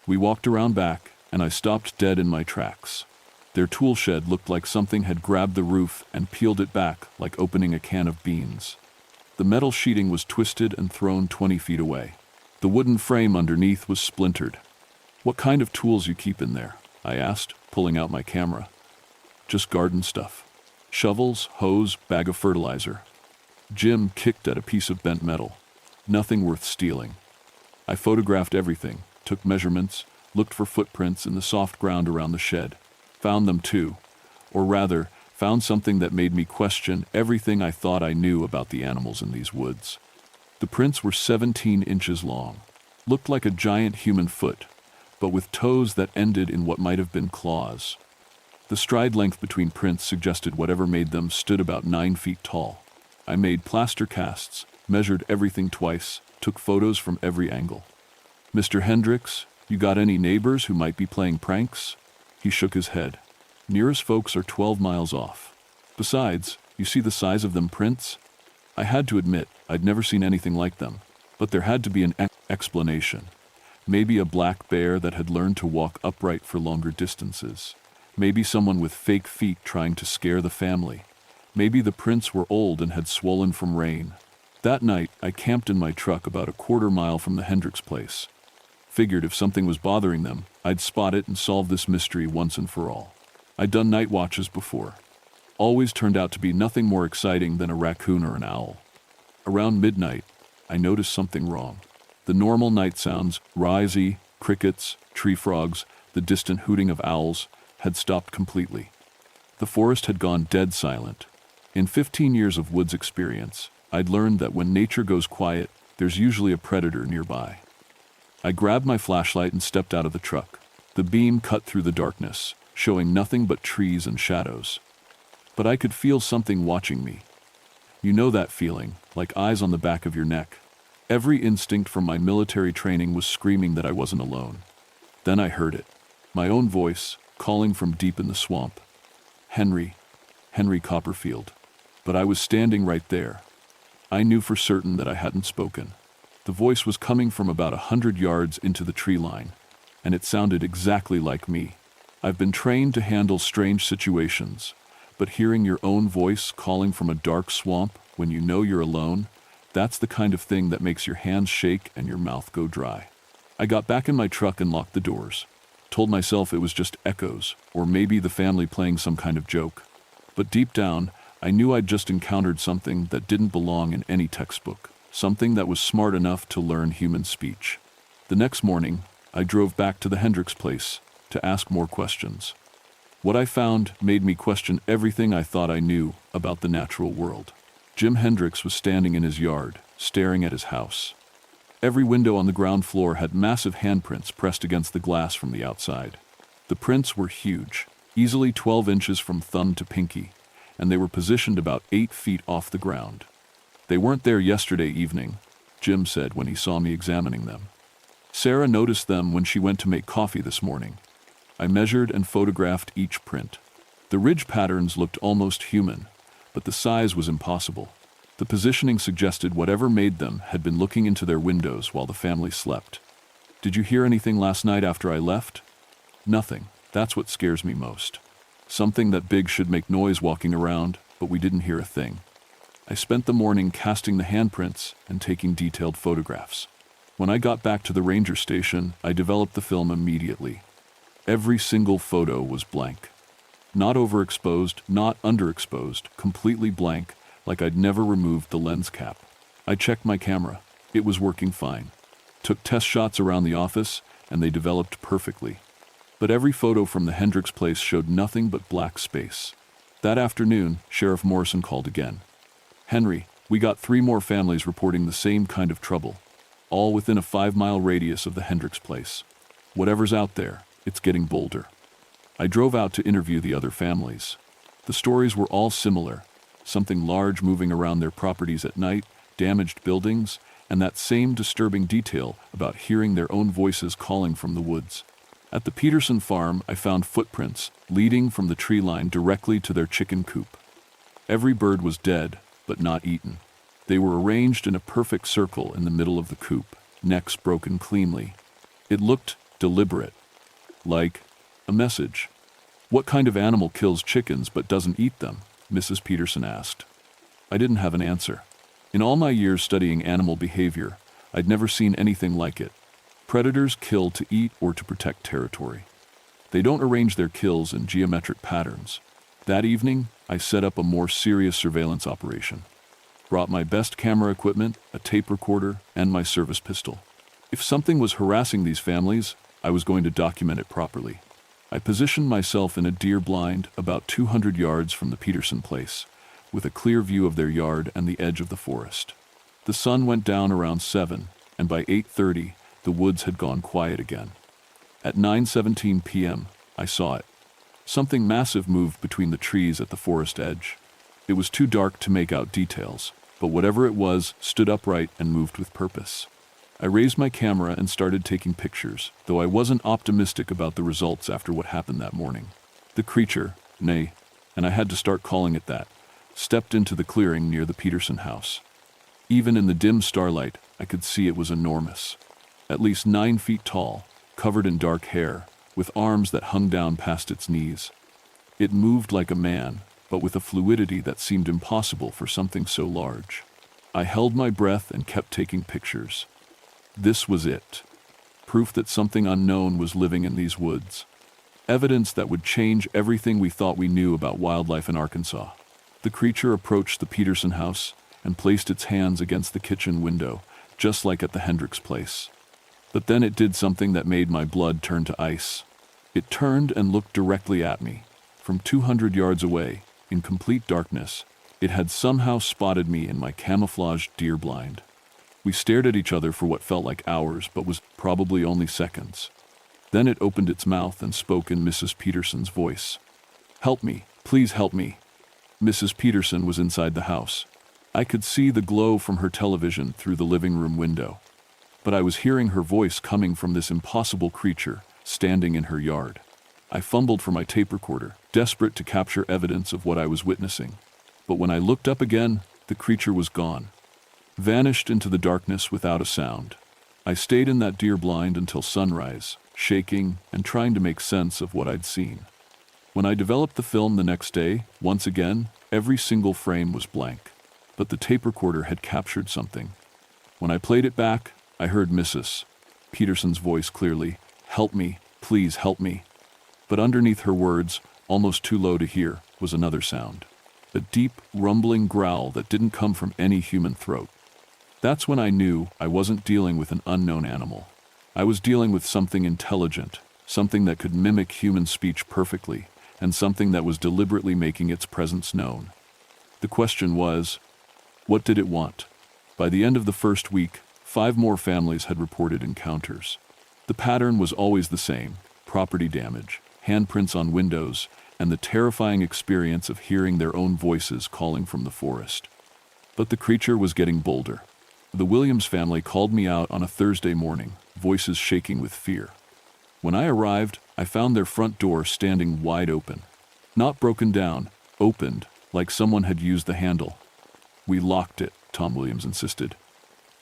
We walked around back, and I stopped dead in my tracks. Their tool shed looked like something had grabbed the roof and peeled it back like opening a can of beans. The metal sheeting was twisted and thrown 20 feet away. The wooden frame underneath was splintered. "What kind of tools you keep in there?" I asked, pulling out my camera. "Just garden stuff. Shovels, hose, bag of fertilizer." Jim kicked at a piece of bent metal. "Nothing worth stealing." I photographed everything, took measurements, looked for footprints in the soft ground around the shed. Found them too. Or rather, found something that made me question everything I thought I knew about the animals in these woods. The prints were 17 inches long, looked like a giant human foot, but with toes that ended in what might have been claws. The stride length between prints suggested whatever made them stood about 9 feet tall. I made plaster casts, measured everything twice, took photos from every angle. "Mr. Hendricks, you got any neighbors who might be playing pranks?" He shook his head. "Nearest folks are 12 miles off. Besides, you see the size of them prints?" I had to admit I'd never seen anything like them, but there had to be an explanation. Maybe a black bear that had learned to walk upright for longer distances. Maybe someone with fake feet trying to scare the family. Maybe the prints were old and had swollen from rain. That night, I camped in my truck about a quarter mile from the Hendricks place. Figured if something was bothering them, I'd spot it and solve this mystery once and for all. I'd done night watches before. Always turned out to be nothing more exciting than a raccoon or an owl. Around midnight, I noticed something wrong. The normal night sounds, wrysy, crickets, tree frogs, the distant hooting of owls, had stopped completely. The forest had gone dead silent. In 15 years of woods experience, I'd learned that when nature goes quiet, there's usually a predator nearby. I grabbed my flashlight and stepped out of the truck. The beam cut through the darkness, showing nothing but trees and shadows. But I could feel something watching me. You know that feeling, like eyes on the back of your neck. Every instinct from my military training was screaming that I wasn't alone. Then I heard it. My own voice, calling from deep in the swamp. Henry Copperfield. But I was standing right there. I knew for certain that I hadn't spoken. The voice was coming from about 100 yards into the tree line, and it sounded exactly like me. I've been trained to handle strange situations, but hearing your own voice calling from a dark swamp when you know you're alone, that's the kind of thing that makes your hands shake and your mouth go dry. I got back in my truck and locked the doors. Told myself it was just echoes, or maybe the family playing some kind of joke. But deep down, I knew I'd just encountered something that didn't belong in any textbook, something that was smart enough to learn human speech. The next morning, I drove back to the Hendricks place to ask more questions. What I found made me question everything I thought I knew about the natural world. Jim Hendricks was standing in his yard, staring at his house. Every window on the ground floor had massive handprints pressed against the glass from the outside. The prints were huge, easily 12 inches from thumb to pinky, and they were positioned about 8 feet off the ground. "They weren't there yesterday evening," Jim said when he saw me examining them. "Sarah noticed them when she went to make coffee this morning." I measured and photographed each print. The ridge patterns looked almost human, but the size was impossible. The positioning suggested whatever made them had been looking into their windows while the family slept. "Did you hear anything last night after I left?" "Nothing. That's what scares me most. Something that big should make noise walking around, but we didn't hear a thing." I spent the morning casting the handprints and taking detailed photographs. When I got back to the ranger station, I developed the film immediately. Every single photo was blank. Not overexposed, not underexposed, completely blank, like I'd never removed the lens cap. I checked my camera. It was working fine. Took test shots around the office, and they developed perfectly. But every photo from the Hendricks place showed nothing but black space. That afternoon, Sheriff Morrison called again. "Henry, we got 3 more families reporting the same kind of trouble, all within a 5-mile radius of the Hendricks place. Whatever's out there, it's getting bolder." I drove out to interview the other families. The stories were all similar. Something large moving around their properties at night, damaged buildings, and that same disturbing detail about hearing their own voices calling from the woods. At the Peterson farm, I found footprints leading from the tree line directly to their chicken coop. Every bird was dead, but not eaten. They were arranged in a perfect circle in the middle of the coop, necks broken cleanly. It looked deliberate, like a message. "What kind of animal kills chickens but doesn't eat them?" Mrs. Peterson asked. I didn't have an answer. In all my years studying animal behavior, I'd never seen anything like it. Predators kill to eat or to protect territory. They don't arrange their kills in geometric patterns. That evening, I set up a more serious surveillance operation. Brought my best camera equipment, a tape recorder, and my service pistol. If something was harassing these families, I was going to document it properly. I positioned myself in a deer blind about 200 yards from the Peterson place, with a clear view of their yard and the edge of the forest. The sun went down around 7, and by 8:30, the woods had gone quiet again. At 9:17 p.m., I saw it. Something massive moved between the trees at the forest edge. It was too dark to make out details, but whatever it was stood upright and moved with purpose. I raised my camera and started taking pictures, though I wasn't optimistic about the results after what happened that morning. The creature, nay, and I had to start calling it that, stepped into the clearing near the Peterson house. Even in the dim starlight, I could see it was enormous. At least 9 feet tall, covered in dark hair, with arms that hung down past its knees. It moved like a man, but with a fluidity that seemed impossible for something so large. I held my breath and kept taking pictures. This was it. Proof that something unknown was living in these woods. Evidence that would change everything we thought we knew about wildlife in Arkansas. The creature approached the Peterson house and placed its hands against the kitchen window, just like at the Hendricks place. But then it did something that made my blood turn to ice. It turned and looked directly at me. From 200 yards away, in complete darkness, it had somehow spotted me in my camouflaged deer blind. We stared at each other for what felt like hours, but was probably only seconds. Then it opened its mouth and spoke in Mrs. Peterson's voice. "Help me, please help me." Mrs. Peterson was inside the house. I could see the glow from her television through the living room window. But I was hearing her voice coming from this impossible creature standing in her yard. I fumbled for my tape recorder, desperate to capture evidence of what I was witnessing. But when I looked up again, the creature was gone. Vanished into the darkness without a sound. I stayed in that deer blind until sunrise, shaking and trying to make sense of what I'd seen. When I developed the film the next day, once again, every single frame was blank. But the tape recorder had captured something. When I played it back, I heard Mrs. Peterson's voice clearly, "Help me, please help me." But underneath her words, almost too low to hear, was another sound. A deep, rumbling growl that didn't come from any human throat. That's when I knew I wasn't dealing with an unknown animal. I was dealing with something intelligent, something that could mimic human speech perfectly, and something that was deliberately making its presence known. The question was, what did it want? By the end of the first week, 5 more families had reported encounters. The pattern was always the same: property damage, handprints on windows, and the terrifying experience of hearing their own voices calling from the forest. But the creature was getting bolder. The Williams family called me out on a Thursday morning, voices shaking with fear. When I arrived, I found their front door standing wide open. Not broken down, opened, like someone had used the handle. "We locked it," Tom Williams insisted.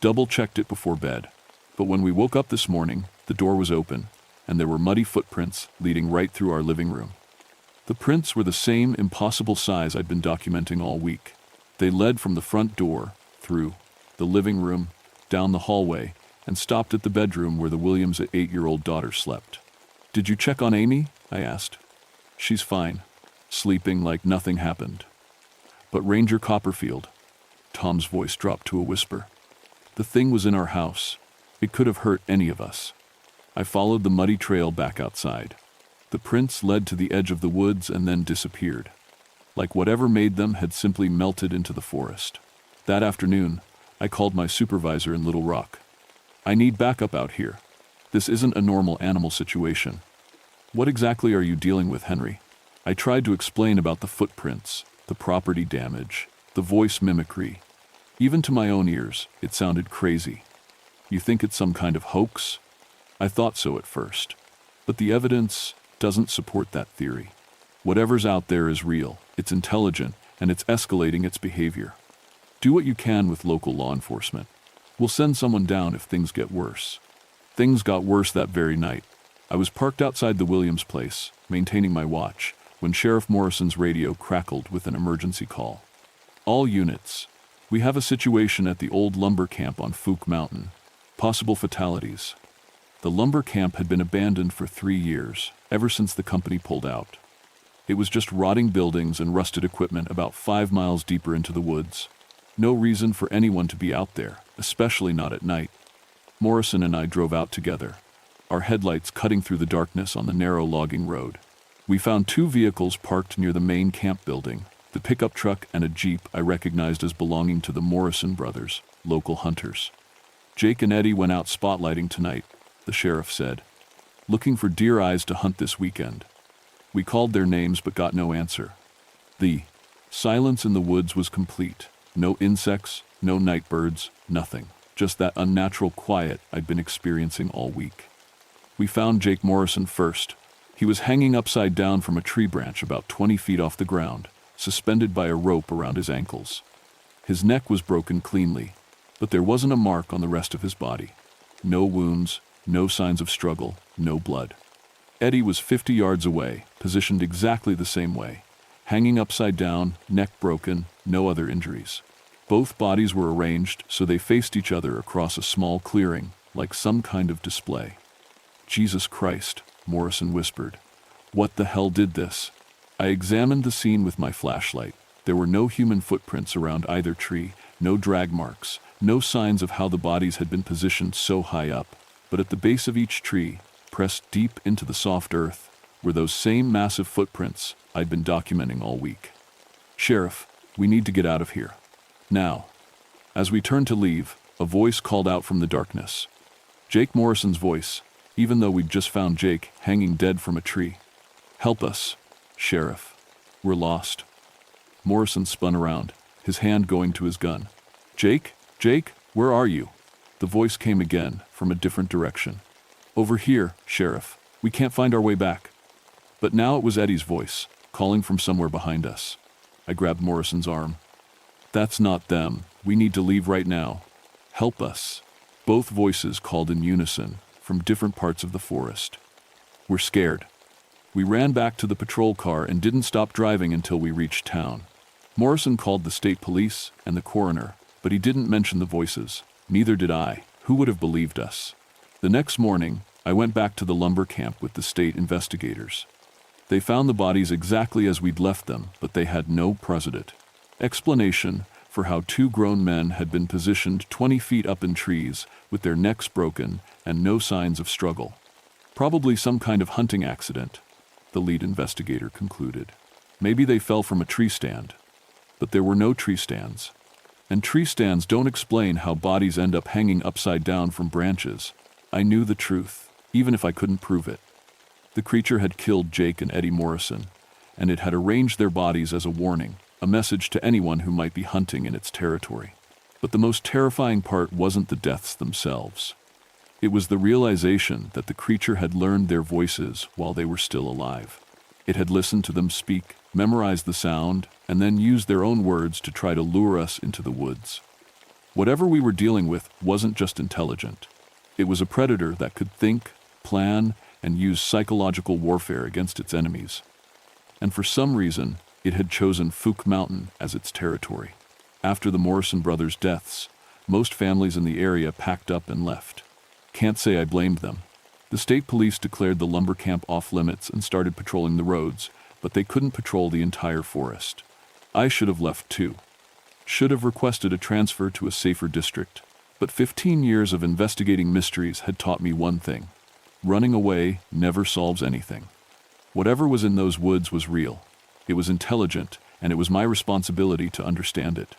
"Double-checked it before bed. But when we woke up this morning, the door was open, and there were muddy footprints leading right through our living room. The prints were the same impossible size I'd been documenting all week. They led from the front door, through the living room, down the hallway, and stopped at the bedroom where the Williams' 8-year-old daughter slept. "Did you check on Amy?" I asked. "She's fine, sleeping like nothing happened." "But Ranger Copperfield," Tom's voice dropped to a whisper. "The thing was in our house. It could have hurt any of us." I followed the muddy trail back outside. The prints led to the edge of the woods and then disappeared. Like whatever made them had simply melted into the forest. That afternoon, I called my supervisor in Little Rock. "I need backup out here. This isn't a normal animal situation." "What exactly are you dealing with, Henry?" I tried to explain about the footprints, the property damage, the voice mimicry. Even to my own ears, it sounded crazy. "You think it's some kind of hoax?" I thought so at first. But the evidence doesn't support that theory. Whatever's out there is real, it's intelligent, and it's escalating its behavior. Do what you can with local law enforcement. We'll send someone down if things get worse. Things got worse that very night. I was parked outside the Williams place, maintaining my watch, when Sheriff Morrison's radio crackled with an emergency call. "All units. We have a situation at the old lumber camp on Fook Mountain. Possible fatalities." The lumber camp had been abandoned for 3 years, ever since the company pulled out. It was just rotting buildings and rusted equipment about 5 miles deeper into the woods. No reason for anyone to be out there, especially not at night. Morrison and I drove out together. our headlights cutting through the darkness on the narrow logging road. We found two vehicles parked near the main camp building, the pickup truck and a Jeep I recognized as belonging to the Morrison brothers, local hunters. Jake and Eddie went out spotlighting tonight, the sheriff said, looking for deer eyes to hunt this weekend. We called their names but got no answer. The silence in the woods was complete. No insects, no night birds, nothing. Just that unnatural quiet I'd been experiencing all week. We found Jake Morrison first. He was hanging upside down from a tree branch about 20 feet off the ground, suspended by a rope around his ankles. His neck was broken cleanly, but there wasn't a mark on the rest of his body. No wounds, no signs of struggle, no blood. Eddie was 50 yards away, positioned exactly the same way. Hanging upside down, neck broken, no other injuries. Both bodies were arranged so they faced each other across a small clearing, like some kind of display. Jesus Christ, Morrison whispered. What the hell did this? I examined the scene with my flashlight. There were no human footprints around either tree, no drag marks, no signs of how the bodies had been positioned so high up. But at the base of each tree, pressed deep into the soft earth, were those same massive footprints I'd been documenting all week. Sheriff, we need to get out of here. Now. As we turned to leave, a voice called out from the darkness. Jake Morrison's voice, even though we'd just found Jake hanging dead from a tree. Help us, Sheriff. We're lost. Morrison spun around, his hand going to his gun. Jake, where are you? The voice came again, from a different direction. Over here, Sheriff. We can't find our way back. But now it was Eddie's voice, calling from somewhere behind us. I grabbed Morrison's arm. That's not them. We need to leave right now. Help us. Both voices called in unison, from different parts of the forest. We're scared. We ran back to the patrol car and didn't stop driving until we reached town. Morrison called the state police and the coroner, but he didn't mention the voices. Neither did I. Who would have believed us? The next morning, I went back to the lumber camp with the state investigators. They found the bodies exactly as we'd left them, but they had no precedent. Explanation for how two grown men had been positioned 20 feet up in trees with their necks broken and no signs of struggle. Probably some kind of hunting accident, the lead investigator concluded. Maybe they fell from a tree stand. But there were no tree stands. And tree stands don't explain how bodies end up hanging upside down from branches. I knew the truth, even if I couldn't prove it. The creature had killed Jake and Eddie Morrison, and it had arranged their bodies as a warning, a message to anyone who might be hunting in its territory. But the most terrifying part wasn't the deaths themselves. It was the realization that the creature had learned their voices while they were still alive. It had listened to them speak, memorized the sound, and then used their own words to try to lure us into the woods. Whatever we were dealing with wasn't just intelligent. It was a predator that could think, plan, and use psychological warfare against its enemies. And for some reason, it had chosen Fook Mountain as its territory. After the Morrison brothers' deaths, most families in the area packed up and left. Can't say I blamed them. The state police declared the lumber camp off limits and started patrolling the roads, but they couldn't patrol the entire forest. I should have left too. Should have requested a transfer to a safer district. But 15 years of investigating mysteries had taught me one thing. Running away never solves anything. Whatever was in those woods was real. It was intelligent, and it was my responsibility to understand it.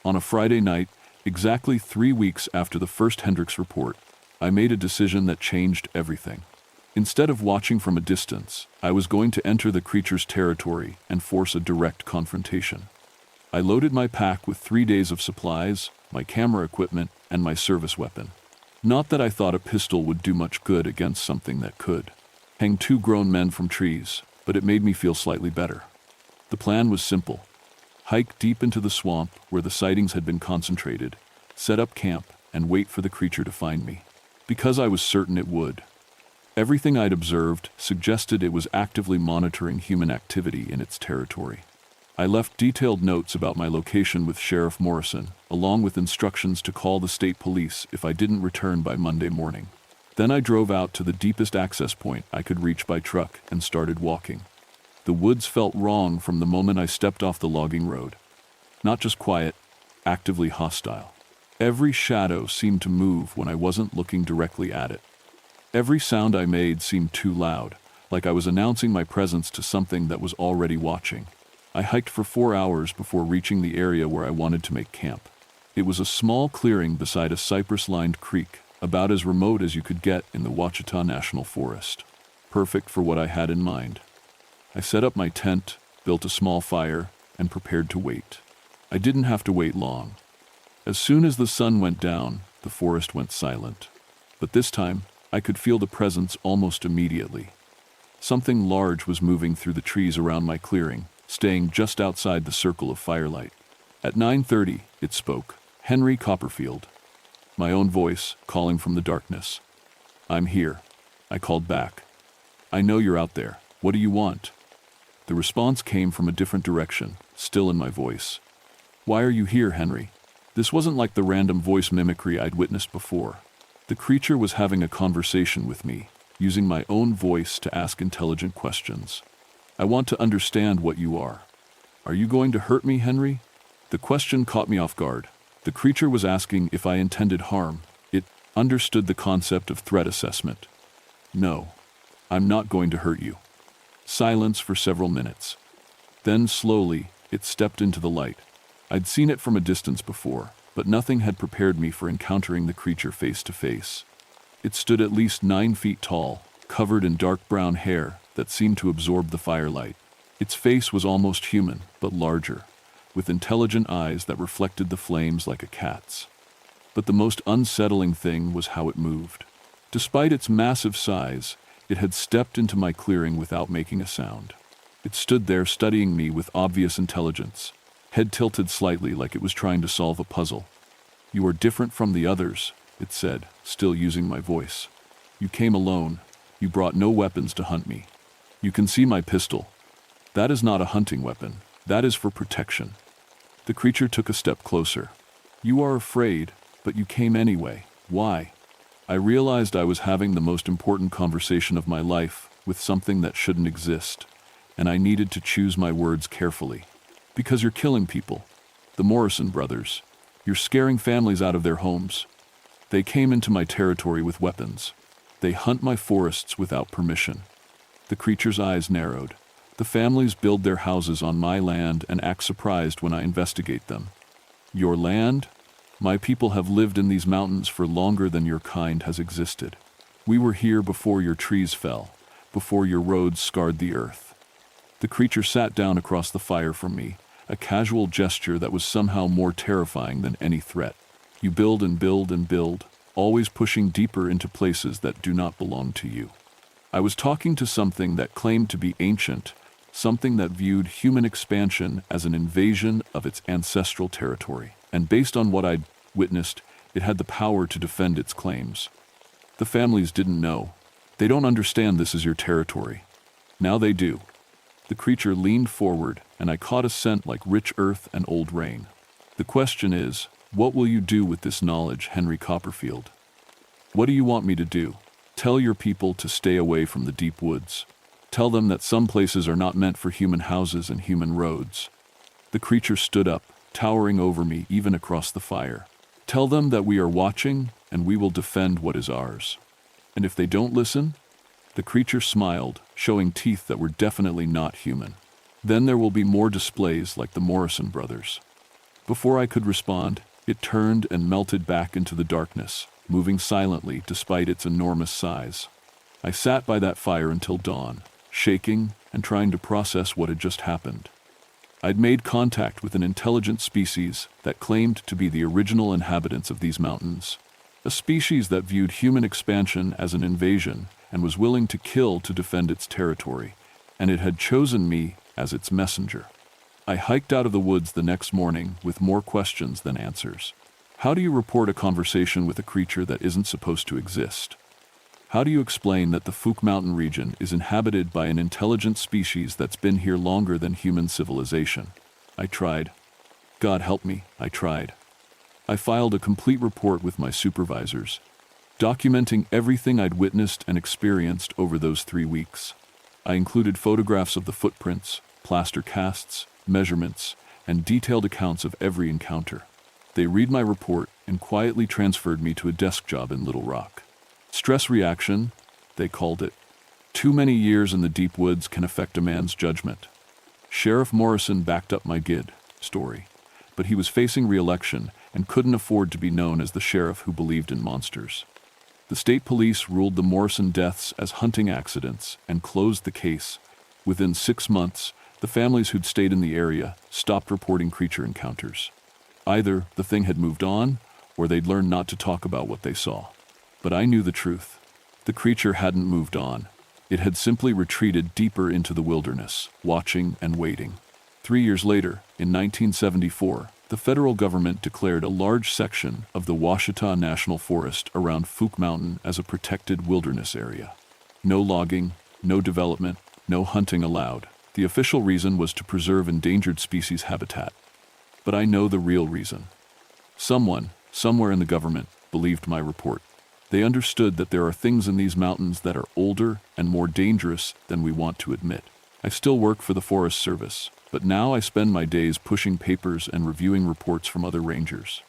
On a Friday night, exactly 3 weeks after the first Hendricks report, I made a decision that changed everything. Instead of watching from a distance, I was going to enter the creature's territory and force a direct confrontation. I loaded my pack with 3 days of supplies, my camera equipment, and my service weapon. Not that I thought a pistol would do much good against something that could hang 2 grown men from trees, but it made me feel slightly better. The plan was simple. Hike deep into the swamp where the sightings had been concentrated, set up camp, and wait for the creature to find me. Because I was certain it would. Everything I'd observed suggested it was actively monitoring human activity in its territory. I left detailed notes about my location with Sheriff Morrison, along with instructions to call the state police if I didn't return by Monday morning. Then I drove out to the deepest access point I could reach by truck and started walking. The woods felt wrong from the moment I stepped off the logging road. Not just quiet, actively hostile. Every shadow seemed to move when I wasn't looking directly at it. Every sound I made seemed too loud, like I was announcing my presence to something that was already watching. I hiked for 4 hours before reaching the area where I wanted to make camp. It was a small clearing beside a cypress-lined creek, about as remote as you could get in the Ouachita National Forest. Perfect for what I had in mind. I set up my tent, built a small fire, and prepared to wait. I didn't have to wait long. As soon as the sun went down, the forest went silent. But this time, I could feel the presence almost immediately. Something large was moving through the trees around my clearing, staying just outside the circle of firelight. At 9:30, it spoke. Henry Copperfield. My own voice, calling from the darkness. "I'm here," I called back. "I know you're out there. What do you want?" The response came from a different direction, still in my voice. "Why are you here, Henry?" This wasn't like the random voice mimicry I'd witnessed before. The creature was having a conversation with me, using my own voice to ask intelligent questions. "I want to understand what you are." "Are you going to hurt me, Henry?" The question caught me off guard. The creature was asking if I intended harm. It understood the concept of threat assessment. "No, I'm not going to hurt you." Silence for several minutes. Then, slowly, it stepped into the light. I'd seen it from a distance before, but nothing had prepared me for encountering the creature face to face. It stood at least 9 feet tall, covered in dark brown hair that seemed to absorb the firelight. Its face was almost human, but larger, with intelligent eyes that reflected the flames like a cat's. But the most unsettling thing was how it moved. Despite its massive size, it had stepped into my clearing without making a sound. It stood there studying me with obvious intelligence, head tilted slightly like it was trying to solve a puzzle. "You are different from the others," it said, still using my voice. "You came alone. You brought no weapons to hunt me. You can see my pistol. That is not a hunting weapon. That is for protection." The creature took a step closer. "You are afraid, but you came anyway. Why?" I realized I was having the most important conversation of my life with something that shouldn't exist, and I needed to choose my words carefully. "Because you're killing people. The Morrison brothers. You're scaring families out of their homes. They came into my territory with weapons. They hunt my forests without permission." The creature's eyes narrowed. "The families build their houses on my land and act surprised when I investigate them." "Your land? My people have lived in these mountains for longer than your kind has existed. We were here before your trees fell, before your roads scarred the earth." The creature sat down across the fire from me, a casual gesture that was somehow more terrifying than any threat. "You build and build and build, always pushing deeper into places that do not belong to you." I was talking to something that claimed to be ancient, something that viewed human expansion as an invasion of its ancestral territory. And based on what I'd witnessed, it had the power to defend its claims. The families didn't know. They don't understand this is your territory. Now they do. The creature leaned forward, and I caught a scent like rich earth and old rain. "The question is, what will you do with this knowledge, Henry Copperfield? What do you want me to do? Tell your people to stay away from the deep woods. Tell them that some places are not meant for human houses and human roads." The creature stood up, towering over me even across the fire. "Tell them that we are watching and we will defend what is ours. And if they don't listen?" The creature smiled, showing teeth that were definitely not human. "Then there will be more displays like the Morrison brothers." Before I could respond, it turned and melted back into the darkness, moving silently despite its enormous size. I sat by that fire until dawn, shaking and trying to process what had just happened. I'd made contact with an intelligent species that claimed to be the original inhabitants of these mountains, a species that viewed human expansion as an invasion and was willing to kill to defend its territory, and it had chosen me as its messenger. I hiked out of the woods the next morning with more questions than answers. How do you report a conversation with a creature that isn't supposed to exist? How do you explain that the Fook Mountain region is inhabited by an intelligent species that's been here longer than human civilization? I tried. God help me, I tried. I filed a complete report with my supervisors, documenting everything I'd witnessed and experienced over those 3 weeks. I included photographs of the footprints, plaster casts, measurements, and detailed accounts of every encounter. They read my report and quietly transferred me to a desk job in Little Rock. Stress reaction, they called it. Too many years in the deep woods can affect a man's judgment. Sheriff Morrison backed up my GID story, but he was facing re-election and couldn't afford to be known as the sheriff who believed in monsters. The state police ruled the Morrison deaths as hunting accidents and closed the case. Within 6 months, the families who'd stayed in the area stopped reporting creature encounters. Either the thing had moved on, or they'd learned not to talk about what they saw. But I knew the truth. The creature hadn't moved on. It had simply retreated deeper into the wilderness, watching and waiting. 3 years later, in 1974, the federal government declared a large section of the Ouachita National Forest around Fook Mountain as a protected wilderness area. No logging, no development, no hunting allowed. The official reason was to preserve endangered species habitat. But I know the real reason. Someone, somewhere in the government, believed my report. They understood that there are things in these mountains that are older and more dangerous than we want to admit. I still work for the Forest Service, but now I spend my days pushing papers and reviewing reports from other rangers.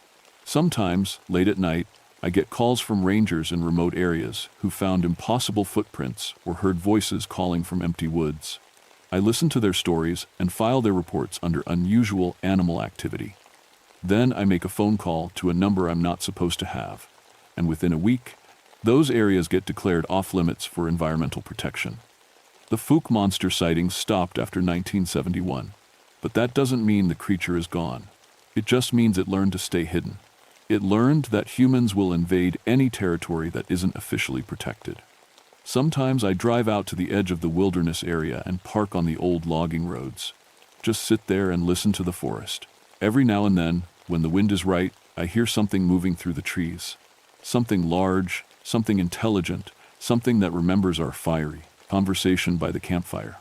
Sometimes, late at night, I get calls from rangers in remote areas who found impossible footprints or heard voices calling from empty woods. I listen to their stories and file their reports under unusual animal activity. Then I make a phone call to a number I'm not supposed to have, and within a week, those areas get declared off-limits for environmental protection. The Fook monster sightings stopped after 1971, but that doesn't mean the creature is gone. It just means it learned to stay hidden. It learned that humans will invade any territory that isn't officially protected. Sometimes I drive out to the edge of the wilderness area and park on the old logging roads. Just sit there and listen to the forest. Every now and then, when the wind is right, I hear something moving through the trees. Something large, something intelligent, something that remembers our fiery conversation by the campfire.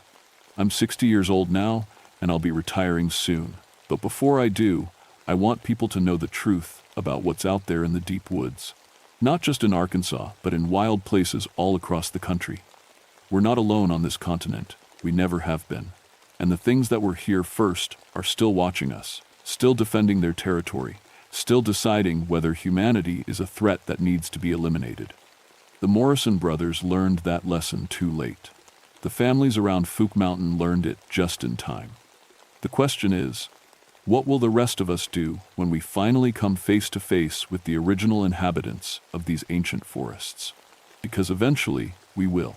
I'm 60 years old now, and I'll be retiring soon. But before I do, I want people to know the truth about what's out there in the deep woods. Not just in Arkansas, but in wild places all across the country. We're not alone on this continent. We never have been. And the things that were here first are still watching us, still defending their territory, still deciding whether humanity is a threat that needs to be eliminated. The Morrison brothers learned that lesson too late. The families around Fook Mountain learned it just in time. The question is, what will the rest of us do when we finally come face to face with the original inhabitants of these ancient forests? Because eventually, we will.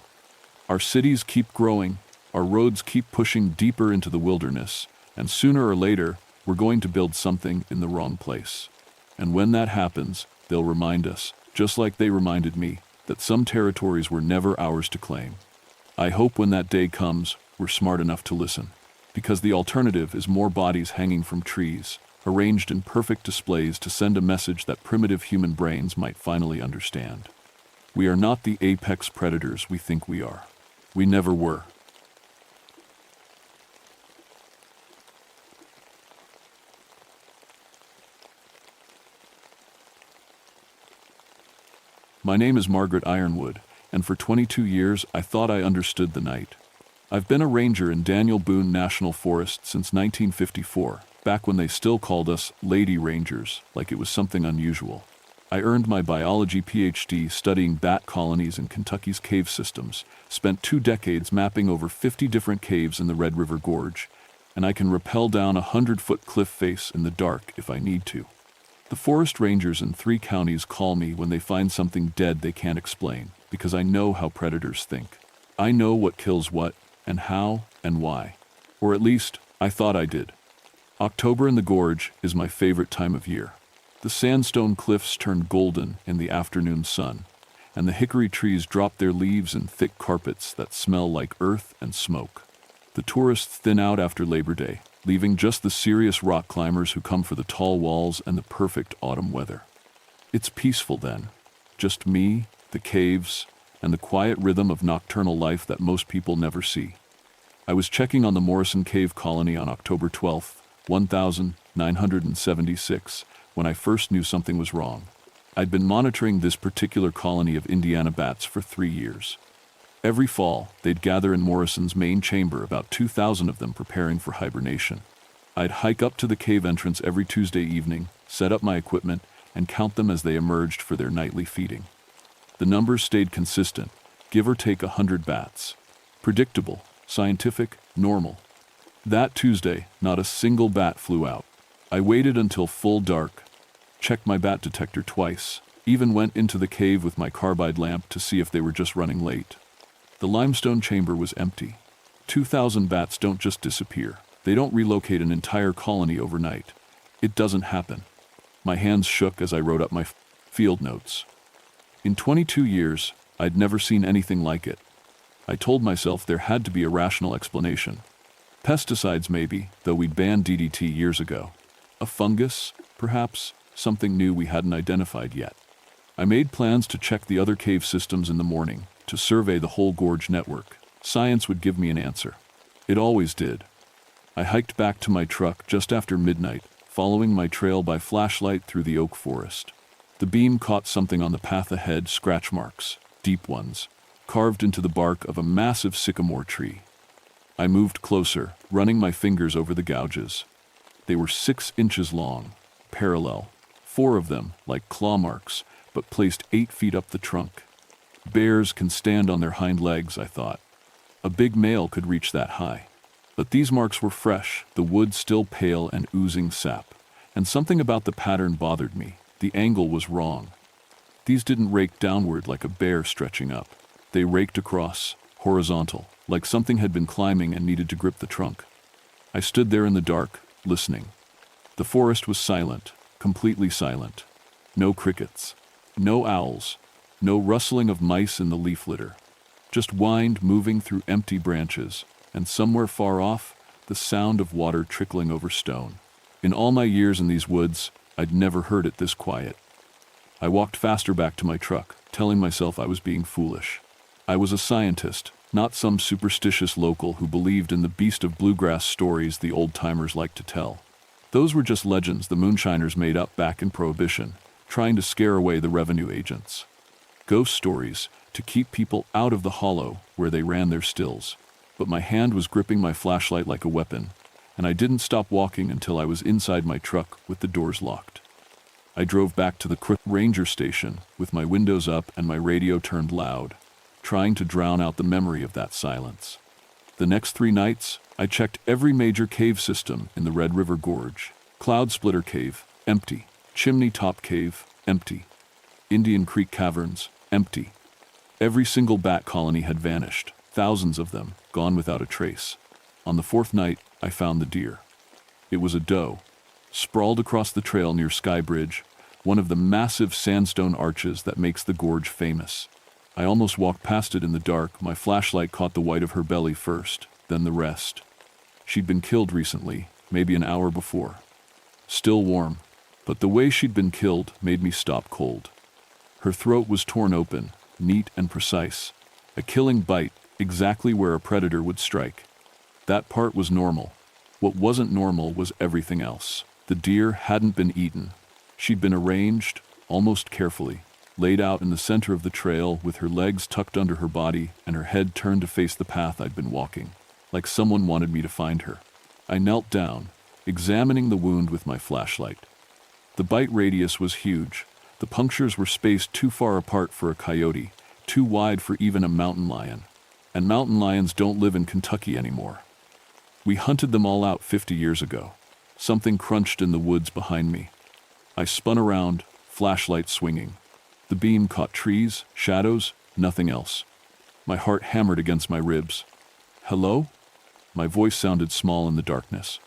Our cities keep growing, our roads keep pushing deeper into the wilderness, and sooner or later, we're going to build something in the wrong place. And when that happens, they'll remind us, just like they reminded me, that some territories were never ours to claim. I hope when that day comes, we're smart enough to listen. Because the alternative is more bodies hanging from trees, arranged in perfect displays to send a message that primitive human brains might finally understand. We are not the apex predators we think we are. We never were. My name is Margaret Ironwood, and for 22 years I thought I understood the night. I've been a ranger in Daniel Boone National Forest since 1954, back when they still called us Lady Rangers, like it was something unusual. I earned my biology PhD studying bat colonies in Kentucky's cave systems, spent 2 decades mapping over 50 different caves in the Red River Gorge, and I can rappel down a 100-foot cliff face in the dark if I need to. The forest rangers in 3 counties call me when they find something dead they can't explain, because I know how predators think. I know what kills what, and how, and why. Or at least, I thought I did. October in the gorge is my favorite time of year. The sandstone cliffs turn golden in the afternoon sun, and the hickory trees drop their leaves in thick carpets that smell like earth and smoke. The tourists thin out after Labor Day, leaving just the serious rock climbers who come for the tall walls and the perfect autumn weather. It's peaceful then. Just me, the caves, and the quiet rhythm of nocturnal life that most people never see. I was checking on the Morrison Cave Colony on October 12, 1976, when I first knew something was wrong. I'd been monitoring this particular colony of Indiana bats for 3 years. Every fall, they'd gather in Morrison's main chamber, about 2,000 of them preparing for hibernation. I'd hike up to the cave entrance every Tuesday evening, set up my equipment, and count them as they emerged for their nightly feeding. The numbers stayed consistent, give or take 100 bats. Predictable, scientific, normal. That Tuesday, not a single bat flew out. I waited until full dark, checked my bat detector twice, even went into the cave with my carbide lamp to see if they were just running late. The limestone chamber was empty. 2,000 bats don't just disappear. They don't relocate an entire colony overnight. It doesn't happen. My hands shook as I wrote up my field notes. In 22 years, I'd never seen anything like it. I told myself there had to be a rational explanation. Pesticides maybe, though we'd banned DDT years ago. A fungus, perhaps, something new we hadn't identified yet. I made plans to check the other cave systems in the morning, to survey the whole gorge network. Science would give me an answer. It always did. I hiked back to my truck just after midnight, following my trail by flashlight through the oak forest. The beam caught something on the path ahead, scratch marks, deep ones, carved into the bark of a massive sycamore tree. I moved closer, running my fingers over the gouges. They were 6 inches long, parallel, 4 of them like claw marks, but placed 8 feet up the trunk. Bears can stand on their hind legs, I thought. A big male could reach that high. But these marks were fresh, the wood still pale and oozing sap. And something about the pattern bothered me. The angle was wrong. These didn't rake downward like a bear stretching up. They raked across, horizontal, like something had been climbing and needed to grip the trunk. I stood there in the dark, listening. The forest was silent, completely silent. No crickets, no owls, no rustling of mice in the leaf litter. Just wind moving through empty branches, and somewhere far off, the sound of water trickling over stone. In all my years in these woods, I'd never heard it this quiet. I walked faster back to my truck, telling myself I was being foolish. I was a scientist, not some superstitious local who believed in the beast of bluegrass stories the old-timers liked to tell. Those were just legends the moonshiners made up back in Prohibition, trying to scare away the revenue agents. Ghost stories to keep people out of the hollow where they ran their stills. But my hand was gripping my flashlight like a weapon, and I didn't stop walking until I was inside my truck with the doors locked. I drove back to the ranger station with my windows up and my radio turned loud, trying to drown out the memory of that silence. The next 3 nights, I checked every major cave system in the Red River Gorge. Cloud Splitter Cave, empty. Chimney Top Cave, empty. Indian Creek Caverns, empty. Every single bat colony had vanished, thousands of them, gone without a trace. On the 4th night, I found the deer. It was a doe, sprawled across the trail near Sky Bridge, one of the massive sandstone arches that makes the gorge famous. I almost walked past it in the dark. My flashlight caught the white of her belly first, then the rest. She'd been killed recently, maybe an hour before. Still warm, but the way she'd been killed made me stop cold. Her throat was torn open, neat and precise. A killing bite, exactly where a predator would strike. That part was normal. What wasn't normal was everything else. The deer hadn't been eaten. She'd been arranged, almost carefully, laid out in the center of the trail with her legs tucked under her body and her head turned to face the path I'd been walking, like someone wanted me to find her. I knelt down, examining the wound with my flashlight. The bite radius was huge. The punctures were spaced too far apart for a coyote, too wide for even a mountain lion. And mountain lions don't live in Kentucky anymore. We hunted them all out 50 years ago. Something crunched in the woods behind me. I spun around, flashlight swinging. The beam caught trees, shadows, nothing else. My heart hammered against my ribs. Hello? My voice sounded small in the darkness.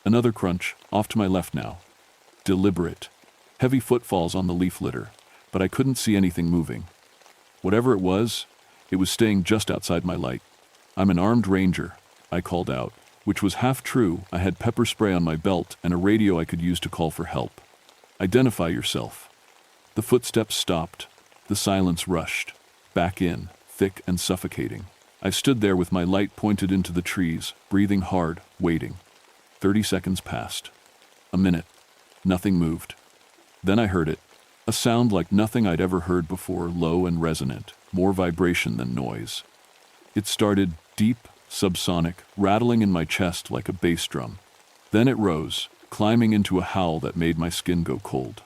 Another crunch, off to my left now. Deliberate. Heavy footfalls on the leaf litter, but I couldn't see anything moving. Whatever it was staying just outside my light. I'm an armed ranger, I called out, which was half true. I had pepper spray on my belt and a radio I could use to call for help. Identify yourself. The footsteps stopped. The silence rushed. Back in, thick and suffocating. I stood there with my light pointed into the trees, breathing hard, waiting. 30 seconds passed. A minute. Nothing moved. Then I heard it. A sound like nothing I'd ever heard before, low and resonant, more vibration than noise. It started deep, subsonic, rattling in my chest like a bass drum. Then it rose, climbing into a howl that made my skin go cold.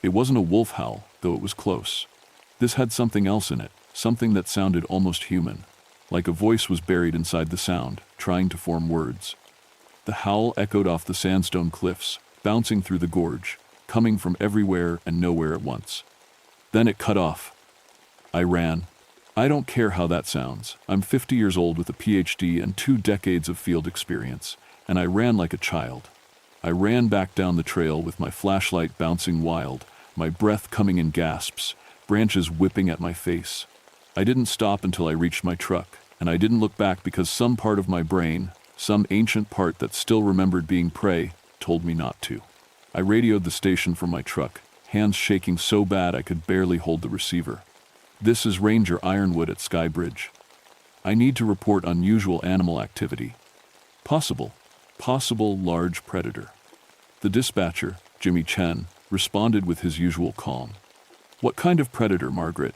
It wasn't a wolf howl, though it was close. This had something else in it, something that sounded almost human, like a voice was buried inside the sound, trying to form words. The howl echoed off the sandstone cliffs, bouncing through the gorge, coming from everywhere and nowhere at once. Then it cut off. I ran. I don't care how that sounds. I'm 50 years old with a PhD and 2 decades of field experience, and I ran like a child. I ran back down the trail with my flashlight bouncing wild, my breath coming in gasps, branches whipping at my face. I didn't stop until I reached my truck, and I didn't look back because some part of my brain, some ancient part that still remembered being prey, told me not to. I radioed the station from my truck, hands shaking so bad I could barely hold the receiver. "This is Ranger Ironwood at Skybridge. I need to report unusual animal activity. Possible large predator." The dispatcher, Jimmy Chen, responded with his usual calm. "What kind of predator, Margaret?"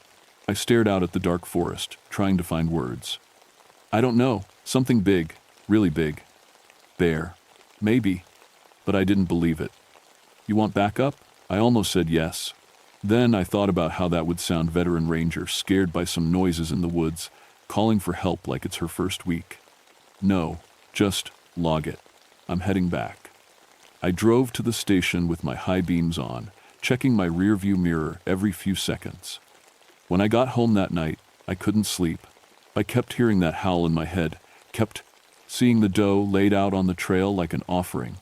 I stared out at the dark forest, trying to find words. "I don't know. Something big, really big. Bear. Maybe." But I didn't believe it. "You want backup?" I almost said yes. Then I thought about how that would sound, veteran ranger scared by some noises in the woods, calling for help like it's her first week. "No, just log it. I'm heading back." I drove to the station with my high beams on, checking my rearview mirror every few seconds. When I got home that night, I couldn't sleep. I kept hearing that howl in my head, kept seeing the doe laid out on the trail like an offering.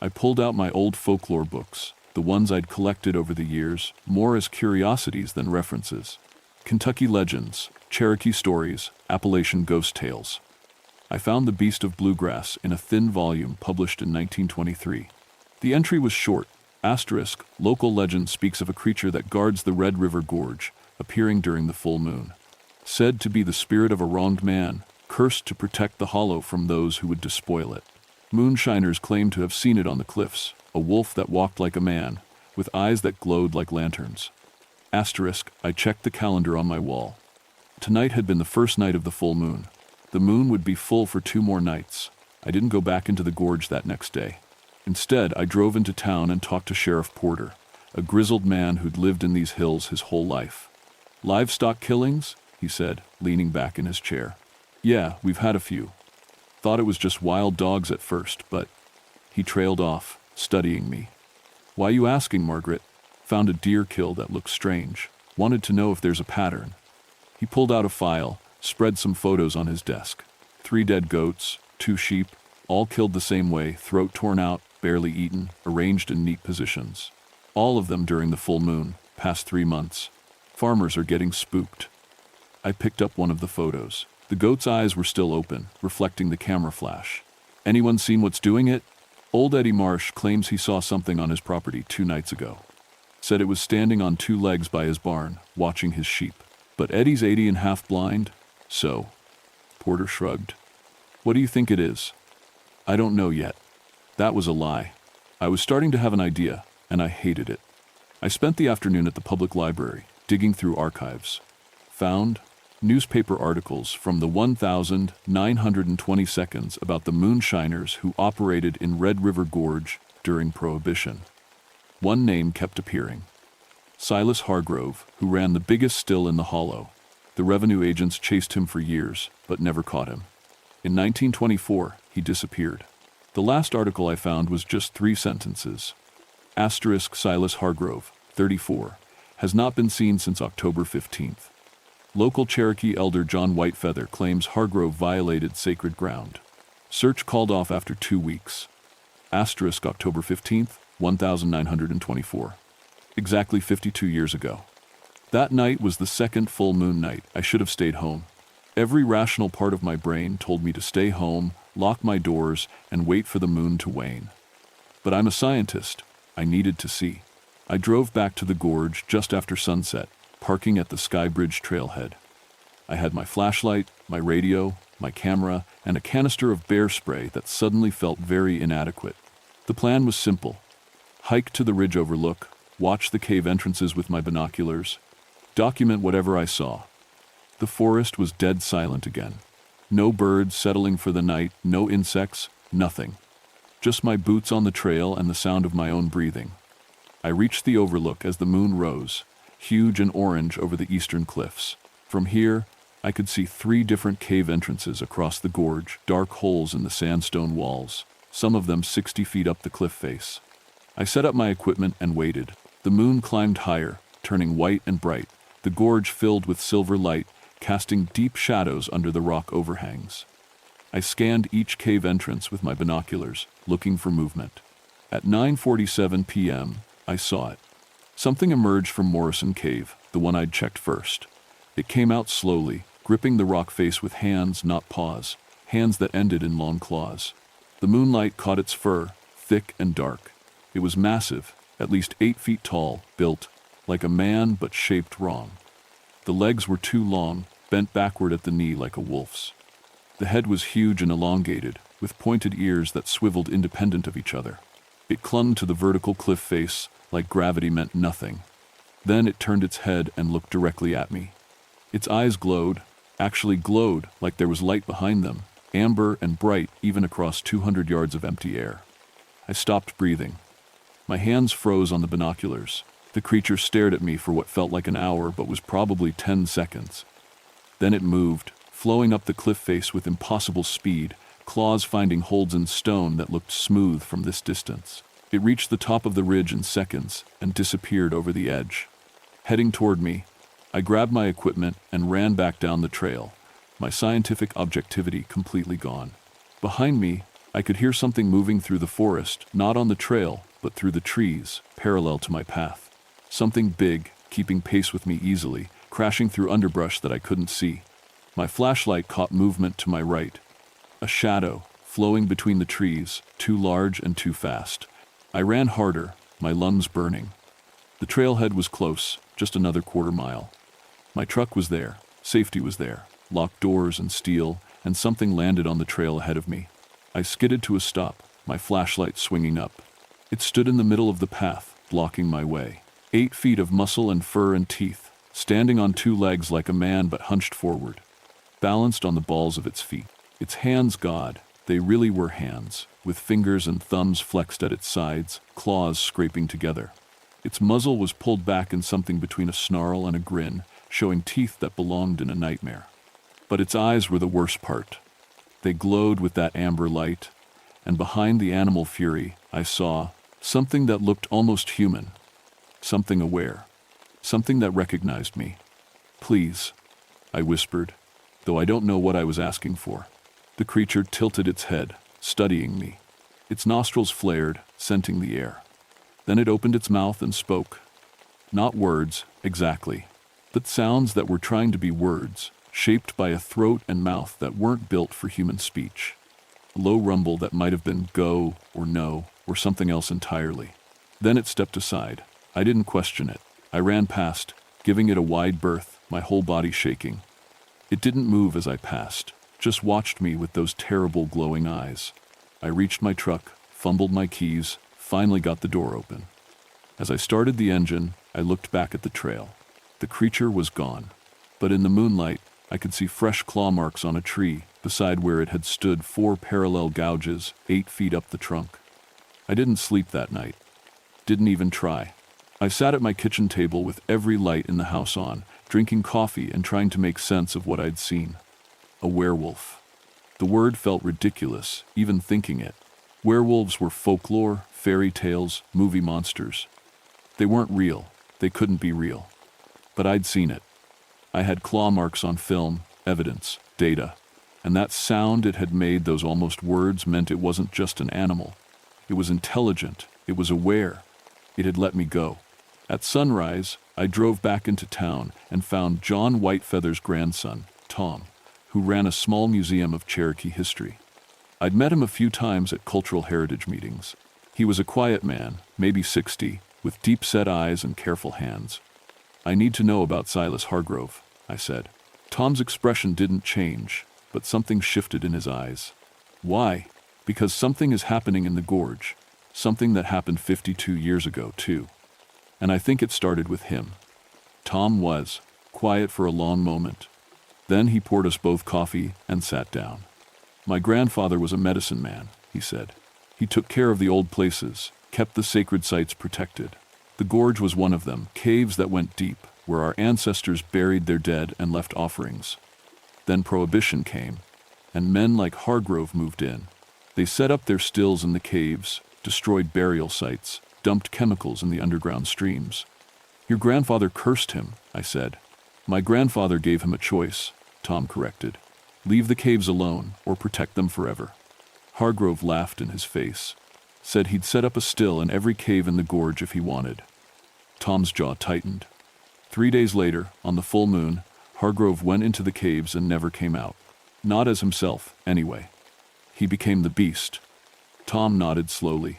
I pulled out my old folklore books, the ones I'd collected over the years, more as curiosities than references. Kentucky legends, Cherokee stories, Appalachian ghost tales. I found The Beast of Bluegrass in a thin volume published in 1923. The entry was short. Asterisk, local legend speaks of a creature that guards the Red River Gorge, appearing during the full moon. Said to be the spirit of a wronged man, cursed to protect the hollow from those who would despoil it. Moonshiners claim to have seen it on the cliffs, a wolf that walked like a man, with eyes that glowed like lanterns. Asterisk, I checked the calendar on my wall. Tonight had been the first night of the full moon. The moon would be full for 2 more nights. I didn't go back into the gorge that next day. Instead, I drove into town and talked to Sheriff Porter, a grizzled man who'd lived in these hills his whole life. "Livestock killings?" he said, leaning back in his chair. "Yeah, we've had a few. Thought it was just wild dogs at first, but..." He trailed off, studying me. "Why you asking, Margaret?" "Found a deer kill that looks strange. Wanted to know if there's a pattern." He pulled out a file, spread some photos on his desk. 3 dead goats, 2 sheep, all killed the same way, throat torn out, barely eaten, arranged in neat positions. All of them during the full moon, past 3 months. Farmers are getting spooked. I picked up one of the photos. The goat's eyes were still open, reflecting the camera flash. "Anyone seen what's doing it?" Old Eddie Marsh claims he saw something on his property 2 nights ago. Said it was standing on 2 legs by his barn, watching his sheep. But Eddie's 80 and half blind, so... Porter shrugged. "What do you think it is?" "I don't know yet." That was a lie. I was starting to have an idea, and I hated it. I spent the afternoon at the public library, digging through archives. Found newspaper articles from the 1,920 seconds about the moonshiners who operated in Red River Gorge during Prohibition. One name kept appearing. Silas Hargrove, who ran the biggest still in the hollow. The revenue agents chased him for years, but never caught him. In 1924, he disappeared. The last article I found was just 3 sentences. Asterisk, Silas Hargrove, 34, has not been seen since October 15th. Local Cherokee elder John Whitefeather claims Hargrove violated sacred ground. Search called off after 2 weeks. Asterisk, October 15th, 1924. Exactly 52 years ago. That night was the second full moon night. I should have stayed home. Every rational part of my brain told me to stay home, lock my doors, and wait for the moon to wane. But I'm a scientist. I needed to see. I drove back to the gorge just after sunset, parking at the Skybridge trailhead. I had my flashlight, my radio, my camera, and a canister of bear spray that suddenly felt very inadequate. The plan was simple. Hike to the ridge overlook, watch the cave entrances with my binoculars, document whatever I saw. The forest was dead silent again. No birds settling for the night, no insects, nothing. Just my boots on the trail and the sound of my own breathing. I reached the overlook as the moon rose, huge and orange over the eastern cliffs. From here, I could see 3 different cave entrances across the gorge, dark holes in the sandstone walls, some of them 60 feet up the cliff face. I set up my equipment and waited. The moon climbed higher, turning white and bright, the gorge filled with silver light, casting deep shadows under the rock overhangs. I scanned each cave entrance with my binoculars, looking for movement. At 9:47 p.m., I saw it. Something emerged from Morrison Cave, the one I'd checked first. It came out slowly, gripping the rock face with hands, not paws, hands that ended in long claws. The moonlight caught its fur, thick and dark. It was massive, at least 8 feet tall, built like a man but shaped wrong. The legs were too long, bent backward at the knee like a wolf's. The head was huge and elongated, with pointed ears that swiveled independent of each other. It clung to the vertical cliff face like gravity meant nothing. Then it turned its head and looked directly at me. Its eyes glowed, actually glowed like there was light behind them, amber and bright even across 200 yards of empty air. I stopped breathing. My hands froze on the binoculars. The creature stared at me for what felt like an hour but was probably 10 seconds. Then it moved, flowing up the cliff face with impossible speed, claws finding holds in stone that looked smooth from this distance. It reached the top of the ridge in seconds and disappeared over the edge. Heading toward me, I grabbed my equipment and ran back down the trail, my scientific objectivity completely gone. Behind me, I could hear something moving through the forest, not on the trail, but through the trees, parallel to my path. Something big, keeping pace with me easily, crashing through underbrush that I couldn't see. My flashlight caught movement to my right. A shadow, flowing between the trees, too large and too fast. I ran harder, my lungs burning. The trailhead was close, just another quarter mile. My truck was there, safety was there, locked doors and steel, and something landed on the trail ahead of me. I skidded to a stop, my flashlight swinging up. It stood in the middle of the path, blocking my way. 8 feet of muscle and fur and teeth, standing on 2 legs like a man but hunched forward, balanced on the balls of its feet. Its hands, God, they really were hands, with fingers and thumbs flexed at its sides, claws scraping together. Its muzzle was pulled back in something between a snarl and a grin, showing teeth that belonged in a nightmare. But its eyes were the worst part. They glowed with that amber light, and behind the animal fury, I saw something that looked almost human, something aware, something that recognized me. "Please," I whispered, though I don't know what I was asking for. The creature tilted its head, studying me. Its nostrils flared, scenting the air. Then it opened its mouth and spoke. Not words, exactly, but sounds that were trying to be words, shaped by a throat and mouth that weren't built for human speech. A low rumble that might have been go or no or something else entirely. Then it stepped aside. I didn't question it. I ran past, giving it a wide berth, my whole body shaking. It didn't move as I passed, just watched me with those terrible glowing eyes. I reached my truck, fumbled my keys, finally got the door open. As I started the engine, I looked back at the trail. The creature was gone, but in the moonlight, I could see fresh claw marks on a tree, beside where it had stood 4 parallel gouges, 8 feet up the trunk. I didn't sleep that night. Didn't even try. I sat at my kitchen table with every light in the house on, drinking coffee and trying to make sense of what I'd seen. A werewolf. The word felt ridiculous, even thinking it. Werewolves were folklore, fairy tales, movie monsters. They weren't real. They couldn't be real. But I'd seen it. I had claw marks on film, evidence, data. And that sound it had made, those almost words, meant it wasn't just an animal. It was intelligent. It was aware. It had let me go. At sunrise, I drove back into town and found John Whitefeather's grandson, Tom, who ran a small museum of Cherokee history. I'd met him a few times at cultural heritage meetings. He was a quiet man, maybe 60, with deep-set eyes and careful hands. "I need to know about Silas Hargrove," I said. Tom's expression didn't change, but something shifted in his eyes. "Why?" "Because something is happening in the gorge. Something that happened 52 years ago, too. And I think it started with him." Tom was quiet for a long moment. Then he poured us both coffee and sat down. "My grandfather was a medicine man," he said. "He took care of the old places, kept the sacred sites protected. The gorge was one of them, caves that went deep, where our ancestors buried their dead and left offerings. Then Prohibition came, and men like Hargrove moved in. They set up their stills in the caves, destroyed burial sites, dumped chemicals in the underground streams. Your grandfather cursed him, I said. My grandfather gave him a choice, Tom corrected. Leave the caves alone or protect them forever. Hargrove laughed in his face, said he'd set up a still in every cave in the gorge if he wanted. Tom's jaw tightened. 3 days later, on the full moon, Hargrove went into the caves and never came out. Not as himself, anyway. He became the beast. Tom nodded slowly.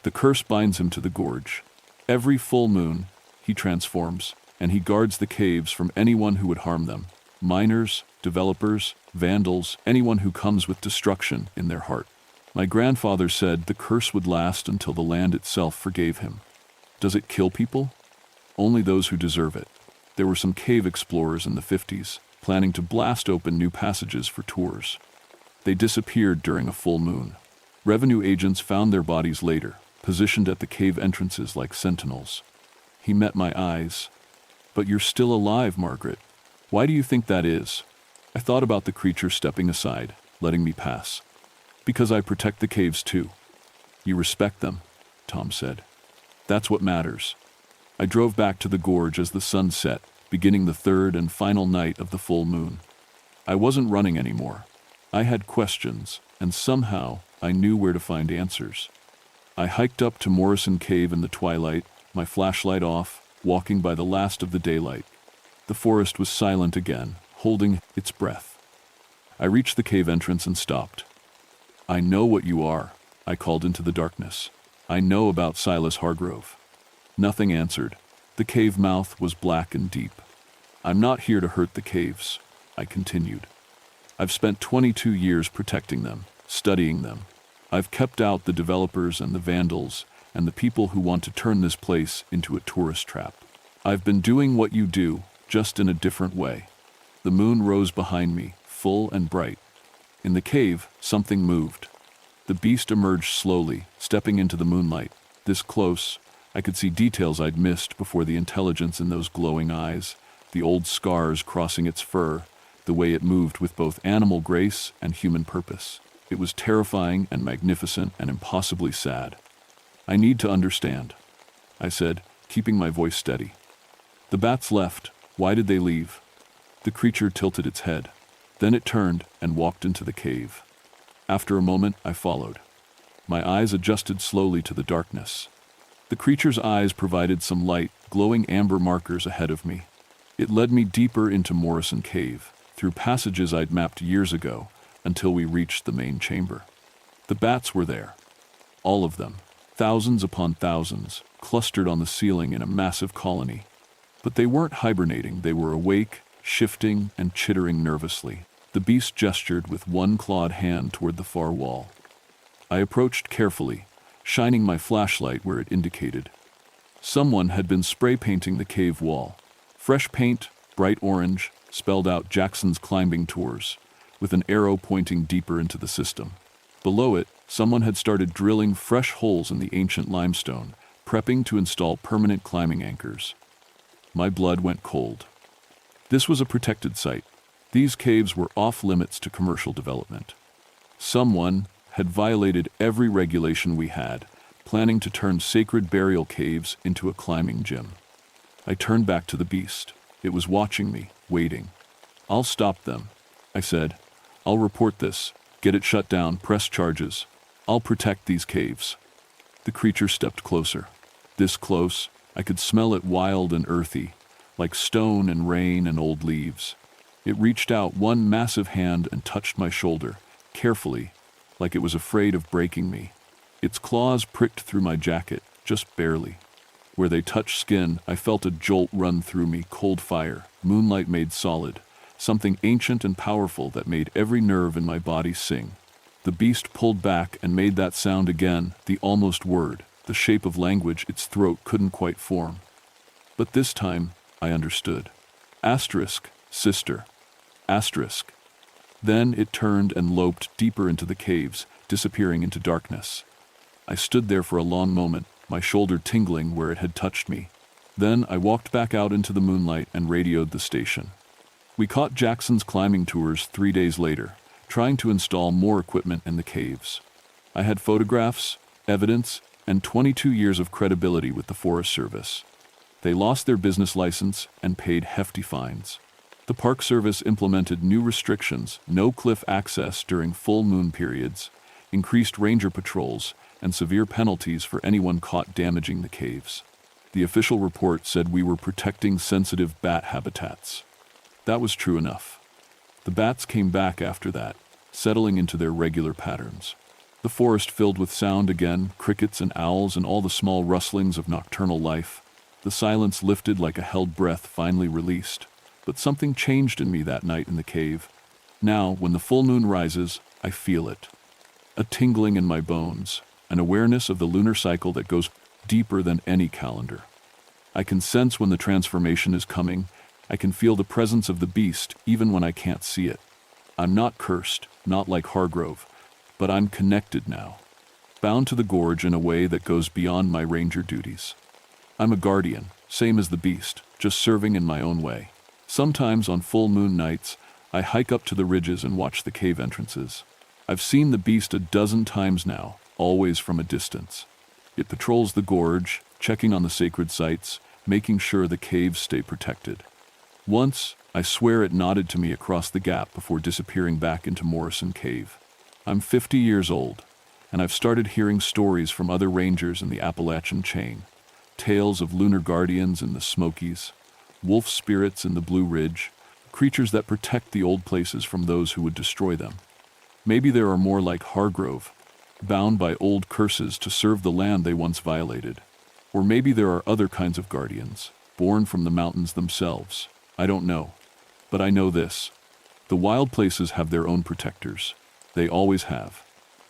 The curse binds him to the gorge. Every full moon, he transforms, and he guards the caves from anyone who would harm them. Miners, developers, vandals, anyone who comes with destruction in their heart. My grandfather said the curse would last until the land itself forgave him. Does it kill people? Only those who deserve it. There were some cave explorers in the 50s, planning to blast open new passages for tours. They disappeared during a full moon. Revenue agents found their bodies later, positioned at the cave entrances like sentinels. He met my eyes. But you're still alive, Margaret. Why do you think that is? I thought about the creature stepping aside, letting me pass. Because I protect the caves too. You respect them, Tom said. That's what matters. I drove back to the gorge as the sun set, beginning the third and final night of the full moon. I wasn't running anymore. I had questions, and somehow I knew where to find answers. I hiked up to Morrison Cave in the twilight, my flashlight off, walking by the last of the daylight. The forest was silent again, holding its breath. I reached the cave entrance and stopped. I know what you are, I called into the darkness. I know about Silas Hargrove. Nothing answered. The cave mouth was black and deep. I'm not here to hurt the caves, I continued. I've spent 22 years protecting them, studying them. I've kept out the developers and the vandals and the people who want to turn this place into a tourist trap. I've been doing what you do, just in a different way. The moon rose behind me, full and bright. In the cave, something moved. The beast emerged slowly, stepping into the moonlight. This close, I could see details I'd missed before: the intelligence in those glowing eyes, the old scars crossing its fur, the way it moved with both animal grace and human purpose. It was terrifying and magnificent and impossibly sad. I need to understand, I said, keeping my voice steady. The bats left. Why did they leave? The creature tilted its head. Then it turned and walked into the cave. After a moment, I followed. My eyes adjusted slowly to the darkness. The creature's eyes provided some light, glowing amber markers ahead of me. It led me deeper into Morrison Cave, through passages I'd mapped years ago, until we reached the main chamber. The bats were there. All of them, thousands upon thousands, clustered on the ceiling in a massive colony. But they weren't hibernating, they were awake, shifting and chittering nervously. The beast gestured with one clawed hand toward the far wall. I approached carefully, shining my flashlight where it indicated. Someone had been spray painting the cave wall. Fresh paint, bright orange, spelled out Jackson's Climbing Tours, with an arrow pointing deeper into the system. Below it, someone had started drilling fresh holes in the ancient limestone, prepping to install permanent climbing anchors. My blood went cold. This was a protected site. These caves were off limits to commercial development. Someone had violated every regulation we had, planning to turn sacred burial caves into a climbing gym. I turned back to the beast. It was watching me, waiting. I'll stop them, I said. I'll report this, get it shut down, press charges. I'll protect these caves. The creature stepped closer. This close, I could smell it wild and earthy, like stone and rain and old leaves. It reached out one massive hand and touched my shoulder, carefully, like it was afraid of breaking me. Its claws pricked through my jacket, just barely. Where they touched skin, I felt a jolt run through me, cold fire, moonlight made solid, something ancient and powerful that made every nerve in my body sing. The beast pulled back and made that sound again, the almost word, the shape of language its throat couldn't quite form. But this time, I understood. Asterisk, sister. Asterisk. Then it turned and loped deeper into the caves, disappearing into darkness. I stood there for a long moment, my shoulder tingling where it had touched me. Then I walked back out into the moonlight and radioed the station. We caught Jackson's climbing tours 3 days later, trying to install more equipment in the caves. I had photographs, evidence, and 22 years of credibility with the Forest Service. They lost their business license and paid hefty fines. The Park Service implemented new restrictions, no cliff access during full moon periods, increased ranger patrols, and severe penalties for anyone caught damaging the caves. The official report said we were protecting sensitive bat habitats. That was true enough. The bats came back after that, settling into their regular patterns. The forest filled with sound again, crickets and owls and all the small rustlings of nocturnal life. The silence lifted like a held breath finally released. But something changed in me that night in the cave. Now, when the full moon rises, I feel it. A tingling in my bones, an awareness of the lunar cycle that goes deeper than any calendar. I can sense when the transformation is coming. I can feel the presence of the beast even when I can't see it. I'm not cursed, not like Hargrove, but I'm connected now, bound to the gorge in a way that goes beyond my ranger duties. I'm a guardian, same as the beast, just serving in my own way. Sometimes on full moon nights, I hike up to the ridges and watch the cave entrances. I've seen the beast a dozen times now, always from a distance. It patrols the gorge, checking on the sacred sites, making sure the caves stay protected. Once, I swear it nodded to me across the gap before disappearing back into Morrison Cave. I'm 50 years old, and I've started hearing stories from other rangers in the Appalachian chain. Tales of lunar guardians in the Smokies, wolf spirits in the Blue Ridge, creatures that protect the old places from those who would destroy them. Maybe there are more like Hargrove, bound by old curses to serve the land they once violated. Or maybe there are other kinds of guardians, born from the mountains themselves. I don't know. But I know this. The wild places have their own protectors. They always have.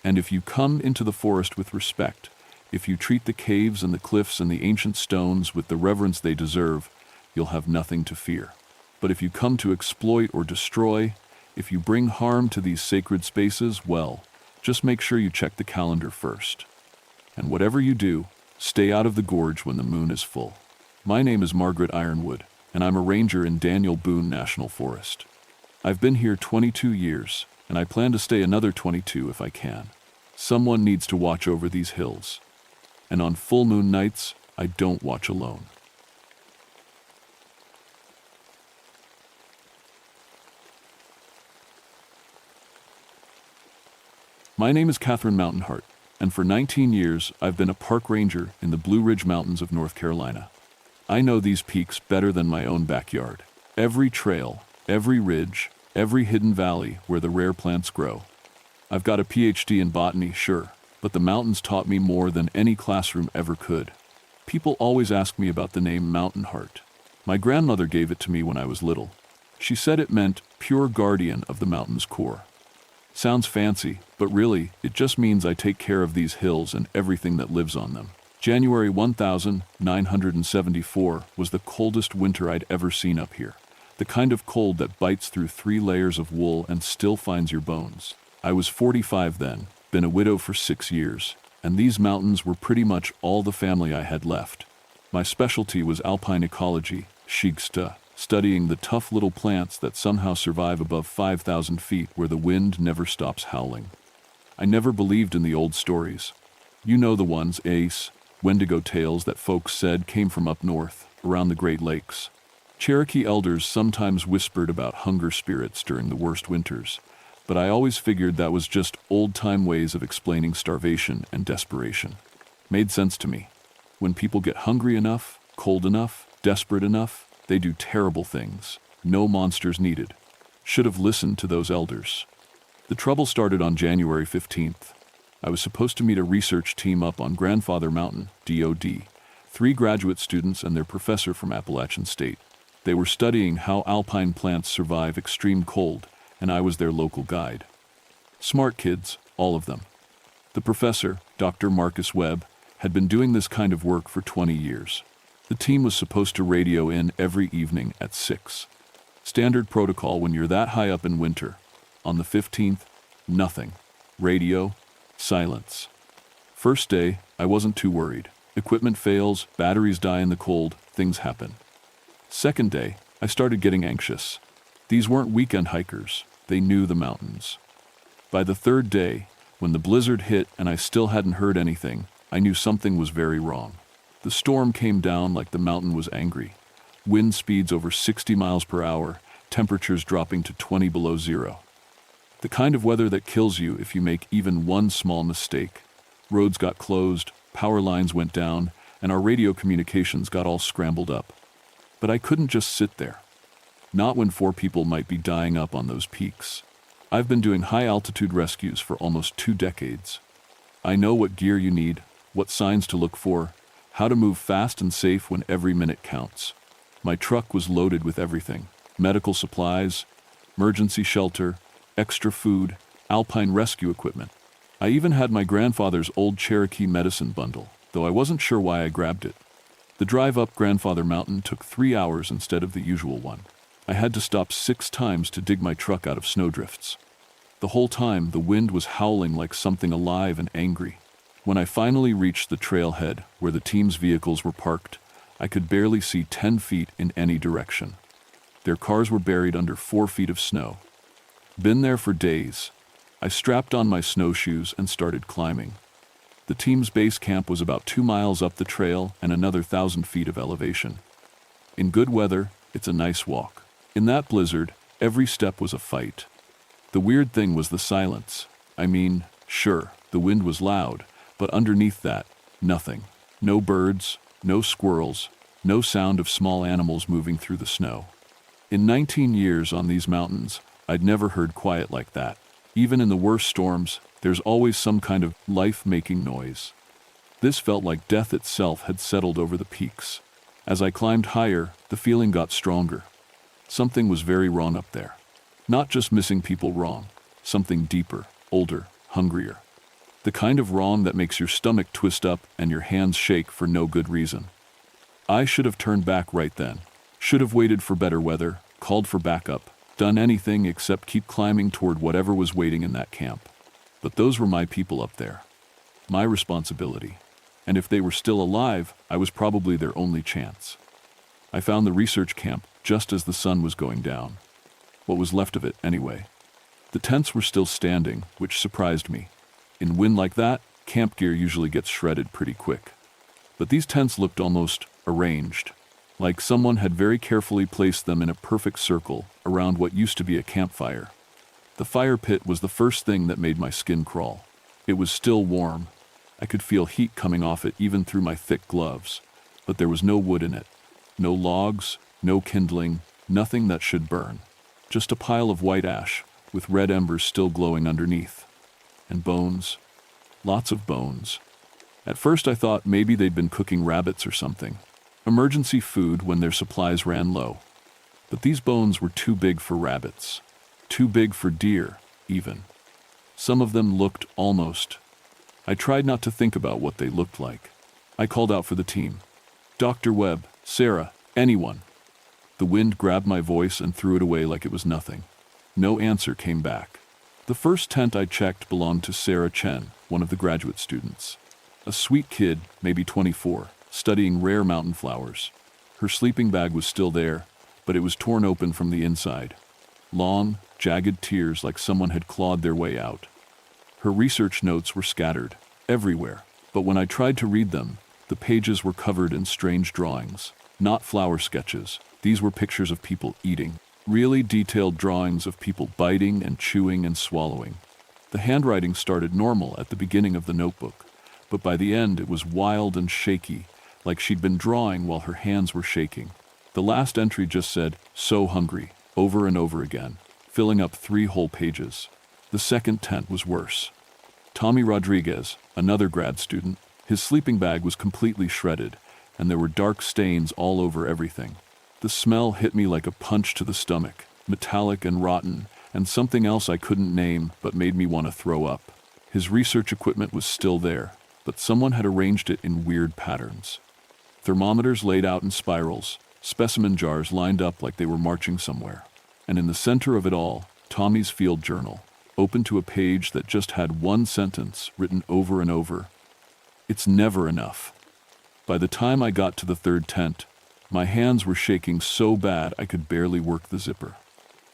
And if you come into the forest with respect, if you treat the caves and the cliffs and the ancient stones with the reverence they deserve, you'll have nothing to fear. But if you come to exploit or destroy, if you bring harm to these sacred spaces, well, just make sure you check the calendar first. And whatever you do, stay out of the gorge when the moon is full. My name is Margaret Ironwood, and I'm a ranger in Daniel Boone National Forest. I've been here 22 years, and I plan to stay another 22 if I can. Someone needs to watch over these hills. And on full moon nights, I don't watch alone. My name is Catherine Mountainheart, and for 19 years I've been a park ranger in the Blue Ridge Mountains of North Carolina. I know these peaks better than my own backyard. Every trail, every ridge, every hidden valley where the rare plants grow. I've got a PhD in botany, sure, but the mountains taught me more than any classroom ever could. People always ask me about the name Mountainheart. My grandmother gave it to me when I was little. She said it meant pure guardian of the mountain's core. Sounds fancy, but really, it just means I take care of these hills and everything that lives on them. January 1974 was the coldest winter I'd ever seen up here. The kind of cold that bites through 3 layers of wool and still finds your bones. I was 45 then, been a widow for 6 years, and these mountains were pretty much all the family I had left. My specialty was alpine ecology, Schickste, studying the tough little plants that somehow survive above 5,000 feet where the wind never stops howling. I never believed in the old stories. You know the ones, Ace, Wendigo tales that folks said came from up north, around the Great Lakes. Cherokee elders sometimes whispered about hunger spirits during the worst winters, but I always figured that was just old-time ways of explaining starvation and desperation. Made sense to me. When people get hungry enough, cold enough, desperate enough, they do terrible things. No monsters needed. Should have listened to those elders. The trouble started on January 15th. I was supposed to meet a research team up on Grandfather Mountain, DOD, 3 graduate students and their professor from Appalachian State. They were studying how alpine plants survive extreme cold, and I was their local guide. Smart kids, all of them. The professor, Dr. Marcus Webb, had been doing this kind of work for 20 years. The team was supposed to radio in every evening at 6. Standard protocol when you're that high up in winter. On the 15th, nothing. Radio, silence. First day, I wasn't too worried. Equipment fails, batteries die in the cold, things happen. Second day, I started getting anxious. These weren't weekend hikers, they knew the mountains. By the third day, when the blizzard hit and I still hadn't heard anything, I knew something was very wrong. The storm came down like the mountain was angry. Wind speeds over 60 miles per hour, temperatures dropping to 20 below zero. The kind of weather that kills you if you make even one small mistake. Roads got closed, power lines went down, and our radio communications got all scrambled up. But I couldn't just sit there. Not when 4 people might be dying up on those peaks. I've been doing high-altitude rescues for almost 2 decades. I know what gear you need, what signs to look for, how to move fast and safe when every minute counts. My truck was loaded with everything: medical supplies, emergency shelter, extra food, alpine rescue equipment. I even had my grandfather's old Cherokee medicine bundle, though I wasn't sure why I grabbed it. The drive up Grandfather Mountain took 3 hours instead of the usual one. I had to stop 6 times to dig my truck out of snowdrifts. The whole time, the wind was howling like something alive and angry. When I finally reached the trailhead, where the team's vehicles were parked, I could barely see 10 feet in any direction. Their cars were buried under 4 feet of snow. Been there for days. I strapped on my snowshoes and started climbing. The team's base camp was about 2 miles up the trail and another 1,000 feet of elevation. In good weather, it's a nice walk. In that blizzard, every step was a fight. The weird thing was the silence. I mean, sure, the wind was loud, but underneath that, nothing. No birds, no squirrels, no sound of small animals moving through the snow. In 19 years on these mountains, I'd never heard quiet like that. Even in the worst storms, there's always some kind of life-making noise. This felt like death itself had settled over the peaks. As I climbed higher, the feeling got stronger. Something was very wrong up there. Not just missing people wrong, something deeper, older, hungrier. The kind of wrong that makes your stomach twist up and your hands shake for no good reason. I should have turned back right then. Should have waited for better weather, called for backup, done anything except keep climbing toward whatever was waiting in that camp. But those were my people up there. My responsibility. And if they were still alive, I was probably their only chance. I found the research camp just as the sun was going down. What was left of it, anyway. The tents were still standing, which surprised me. In wind like that, camp gear usually gets shredded pretty quick. But these tents looked almost arranged, like someone had very carefully placed them in a perfect circle around what used to be a campfire. The fire pit was the first thing that made my skin crawl. It was still warm. I could feel heat coming off it even through my thick gloves, but there was no wood in it. No logs, no kindling, nothing that should burn. Just a pile of white ash, with red embers still glowing underneath. And bones. Lots of bones. At first I thought maybe they'd been cooking rabbits or something. Emergency food when their supplies ran low. But these bones were too big for rabbits. Too big for deer, even. Some of them looked almost. I tried not to think about what they looked like. I called out for the team. Dr. Webb, Sarah, anyone. The wind grabbed my voice and threw it away like it was nothing. No answer came back. The first tent I checked belonged to Sarah Chen, one of the graduate students. A sweet kid, maybe 24, studying rare mountain flowers. Her sleeping bag was still there, but it was torn open from the inside. Long, jagged tears like someone had clawed their way out. Her research notes were scattered, everywhere, but when I tried to read them, the pages were covered in strange drawings. Not flower sketches. These were pictures of people eating. Really detailed drawings of people biting and chewing and swallowing. The handwriting started normal at the beginning of the notebook, but by the end it was wild and shaky, like she'd been drawing while her hands were shaking. The last entry just said, "So hungry," over and over again, filling up 3 whole pages. The second tent was worse. Tommy Rodriguez, another grad student, his sleeping bag was completely shredded, and there were dark stains all over everything. The smell hit me like a punch to the stomach, metallic and rotten, and something else I couldn't name but made me want to throw up. His research equipment was still there, but someone had arranged it in weird patterns. Thermometers laid out in spirals, specimen jars lined up like they were marching somewhere. And in the center of it all, Tommy's field journal, open to a page that just had one sentence written over and over. "It's never enough." By the time I got to the third tent, my hands were shaking so bad I could barely work the zipper.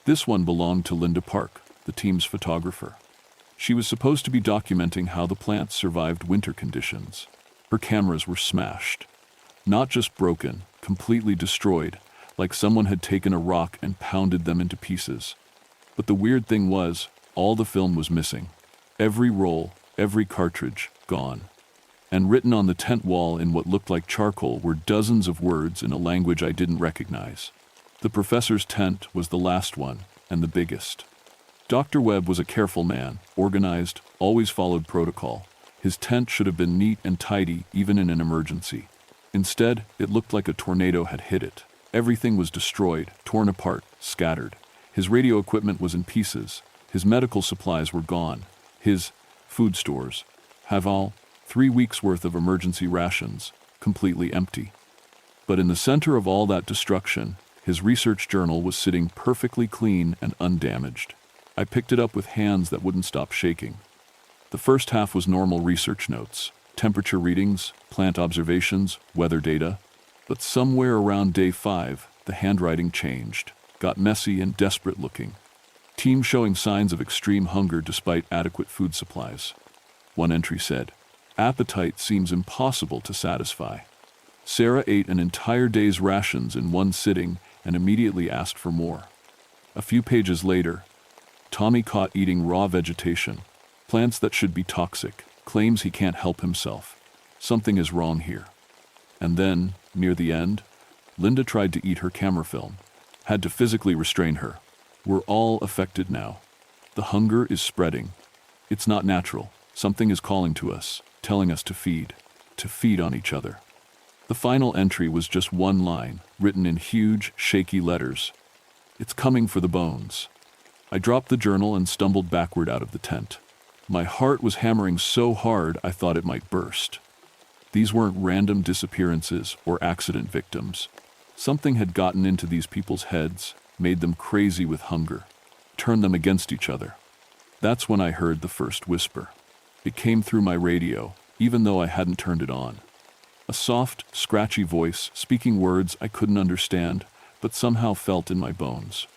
This one belonged to Linda Park, the team's photographer. She was supposed to be documenting how the plants survived winter conditions. Her cameras were smashed. Not just broken, completely destroyed, like someone had taken a rock and pounded them into pieces. But the weird thing was, all the film was missing. Every roll, every cartridge, gone. And written on the tent wall in what looked like charcoal were dozens of words in a language I didn't recognize. The professor's tent was the last one, and the biggest. Dr. Webb was a careful man, organized, always followed protocol. His tent should have been neat and tidy, even in an emergency. Instead, it looked like a tornado had hit it. Everything was destroyed, torn apart, scattered. His radio equipment was in pieces. His medical supplies were gone. His food stores, Haval, 3 weeks' worth of emergency rations, completely empty. But in the center of all that destruction, his research journal was sitting perfectly clean and undamaged. I picked it up with hands that wouldn't stop shaking. The first half was normal research notes, temperature readings, plant observations, weather data. But somewhere around day 5, the handwriting changed, got messy and desperate looking. Team showing signs of extreme hunger despite adequate food supplies. One entry said, "Appetite seems impossible to satisfy." Sarah ate an entire day's rations in one sitting and immediately asked for more. A few pages later, Tommy caught eating raw vegetation, plants that should be toxic, claims he can't help himself. Something is wrong here. And then, near the end, Linda tried to eat her camera film, had to physically restrain her. We're all affected now. The hunger is spreading. It's not natural. Something is calling to us, telling us to feed on each other. The final entry was just one line, written in huge, shaky letters. "It's coming for the bones." I dropped the journal and stumbled backward out of the tent. My heart was hammering so hard I thought it might burst. These weren't random disappearances or accident victims. Something had gotten into these people's heads, made them crazy with hunger, turned them against each other. That's when I heard the first whisper. It came through my radio, even though I hadn't turned it on. A soft, scratchy voice, speaking words I couldn't understand, but somehow felt in my bones.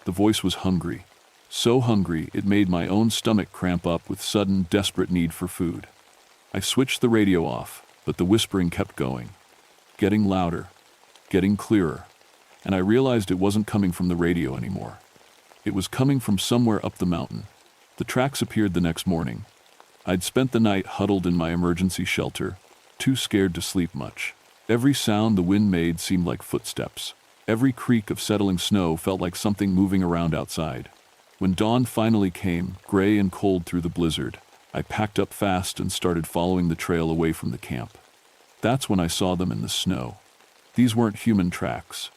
The voice was hungry. So hungry it made my own stomach cramp up with sudden, desperate need for food. I switched the radio off, but the whispering kept going, getting louder, getting clearer, and I realized it wasn't coming from the radio anymore. It was coming from somewhere up the mountain. The tracks appeared the next morning. I'd spent the night huddled in my emergency shelter, too scared to sleep much. Every sound the wind made seemed like footsteps. Every creak of settling snow felt like something moving around outside. When dawn finally came, gray and cold through the blizzard, I packed up fast and started following the trail away from the camp. That's when I saw them in the snow. These weren't human tracks.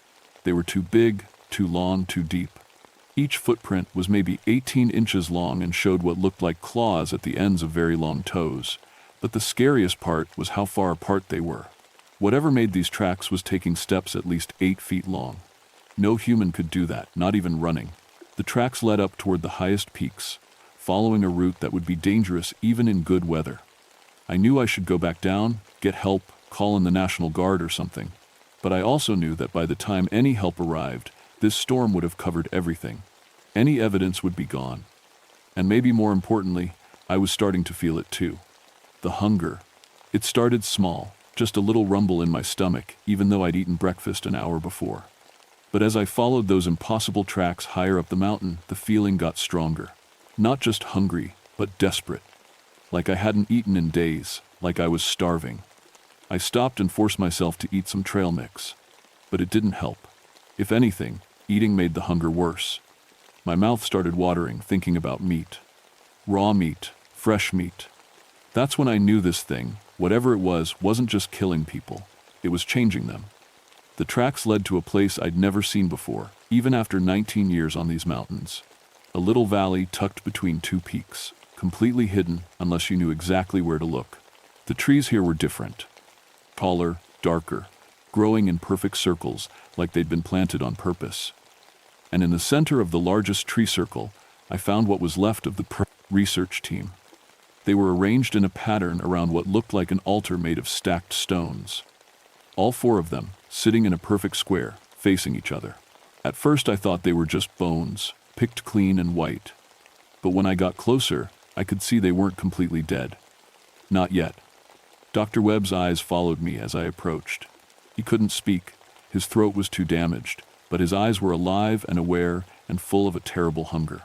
They were too big, too long, too deep. Each footprint was maybe 18 inches long and showed what looked like claws at the ends of very long toes. But the scariest part was how far apart they were. Whatever made these tracks was taking steps at least 8 feet long. No human could do that, not even running. The tracks led up toward the highest peaks, following a route that would be dangerous even in good weather. I knew I should go back down, get help, call in the National Guard or something. But I also knew that by the time any help arrived, this storm would have covered everything. Any evidence would be gone. And maybe more importantly, I was starting to feel it too. The hunger. It started small, just a little rumble in my stomach, even though I'd eaten breakfast an hour before. But as I followed those impossible tracks higher up the mountain, the feeling got stronger. Not just hungry, but desperate. Like I hadn't eaten in days, like I was starving. I stopped and forced myself to eat some trail mix. But it didn't help. If anything, eating made the hunger worse. My mouth started watering, thinking about meat. Raw meat, fresh meat. That's when I knew this thing, whatever it was, wasn't just killing people. It was changing them. The tracks led to a place I'd never seen before, even after 19 years on these mountains. A little valley tucked between 2 peaks, completely hidden unless you knew exactly where to look. The trees here were different. Taller, darker, growing in perfect circles like they'd been planted on purpose. And in the center of the largest tree circle, I found what was left of the research team. They were arranged in a pattern around what looked like an altar made of stacked stones. All four of them, sitting in a perfect square, facing each other. At first I thought they were just bones, picked clean and white. But when I got closer, I could see they weren't completely dead. Not yet. Dr. Webb's eyes followed me as I approached. He couldn't speak. His throat was too damaged, but his eyes were alive and aware and full of a terrible hunger.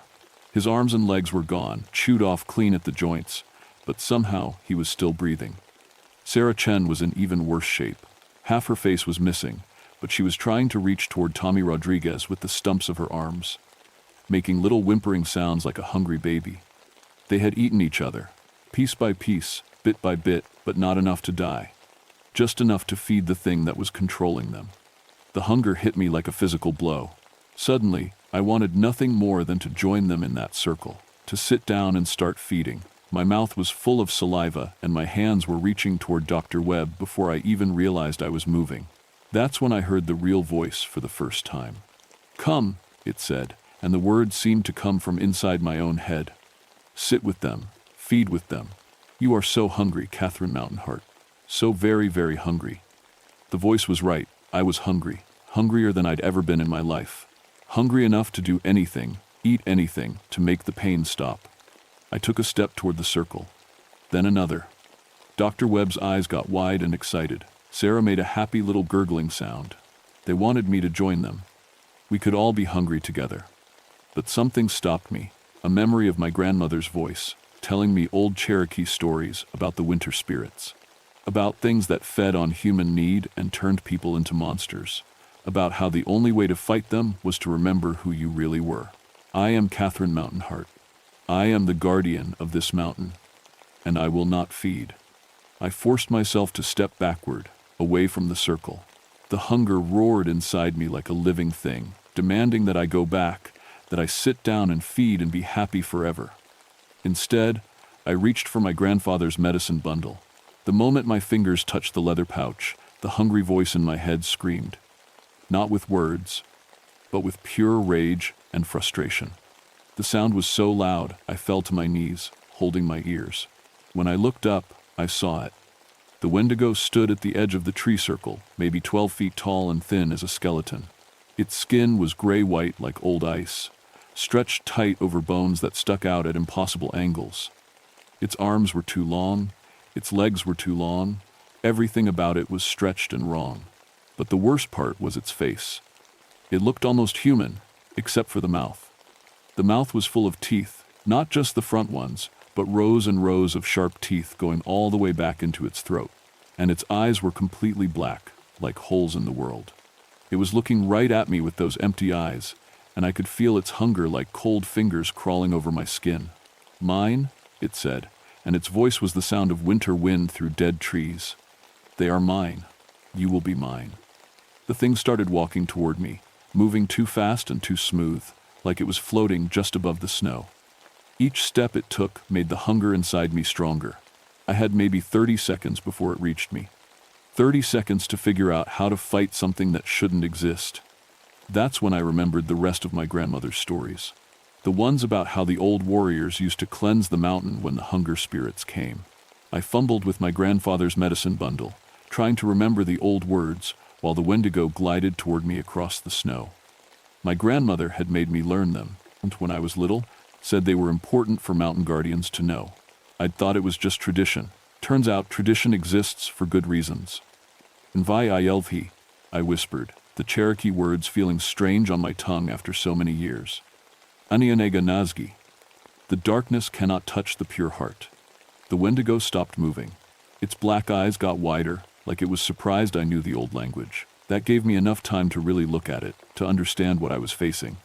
His arms and legs were gone, chewed off clean at the joints, but somehow he was still breathing. Sarah Chen was in even worse shape. Half her face was missing, but she was trying to reach toward Tommy Rodriguez with the stumps of her arms, making little whimpering sounds like a hungry baby. They had eaten each other, piece by piece, bit by bit, but not enough to die. Just enough to feed the thing that was controlling them. The hunger hit me like a physical blow. Suddenly, I wanted nothing more than to join them in that circle, to sit down and start feeding. My mouth was full of saliva and my hands were reaching toward Dr. Webb before I even realized I was moving. That's when I heard the real voice for the first time. "Come," it said, and the words seemed to come from inside my own head. "Sit with them, feed with them. You are so hungry, Catherine Mountainheart. So very, very hungry." The voice was right. I was hungry, hungrier than I'd ever been in my life. Hungry enough to do anything, eat anything, to make the pain stop. I took a step toward the circle, then another. Dr. Webb's eyes got wide and excited. Sarah made a happy little gurgling sound. They wanted me to join them. We could all be hungry together. But something stopped me, a memory of my grandmother's voice, telling me old Cherokee stories about the winter spirits, about things that fed on human need and turned people into monsters, about how the only way to fight them was to remember who you really were. I am Catherine Mountainheart. I am the guardian of this mountain, and I will not feed. I forced myself to step backward, away from the circle. The hunger roared inside me like a living thing, demanding that I go back, that I sit down and feed and be happy forever. Instead, I reached for my grandfather's medicine bundle. The moment my fingers touched the leather pouch, the hungry voice in my head screamed. Not with words, but with pure rage and frustration. The sound was so loud, I fell to my knees, holding my ears. When I looked up, I saw it. The Wendigo stood at the edge of the tree circle, maybe 12 feet tall and thin as a skeleton. Its skin was gray-white like old ice, stretched tight over bones that stuck out at impossible angles. Its arms were too long, its legs were too long, everything about it was stretched and wrong. But the worst part was its face. It looked almost human, except for the mouth. The mouth was full of teeth, not just the front ones, but rows and rows of sharp teeth going all the way back into its throat. And its eyes were completely black, like holes in the world. It was looking right at me with those empty eyes, and I could feel its hunger like cold fingers crawling over my skin. "Mine," it said, and its voice was the sound of winter wind through dead trees. "They are mine. You will be mine." The thing started walking toward me, moving too fast and too smooth, like it was floating just above the snow. Each step it took made the hunger inside me stronger. I had maybe 30 seconds before it reached me. 30 seconds to figure out how to fight something that shouldn't exist. That's when I remembered the rest of my grandmother's stories. The ones about how the old warriors used to cleanse the mountain when the hunger spirits came. I fumbled with my grandfather's medicine bundle, trying to remember the old words, while the Wendigo glided toward me across the snow. My grandmother had made me learn them, and when I was little, said they were important for mountain guardians to know. I'd thought it was just tradition. Turns out tradition exists for good reasons. "Nvi Yelvi," I whispered, the Cherokee words feeling strange on my tongue after so many years. "Anianega Nazgi." The darkness cannot touch the pure heart. The Wendigo stopped moving. Its black eyes got wider, like it was surprised I knew the old language. That gave me enough time to really look at it, to understand what I was facing.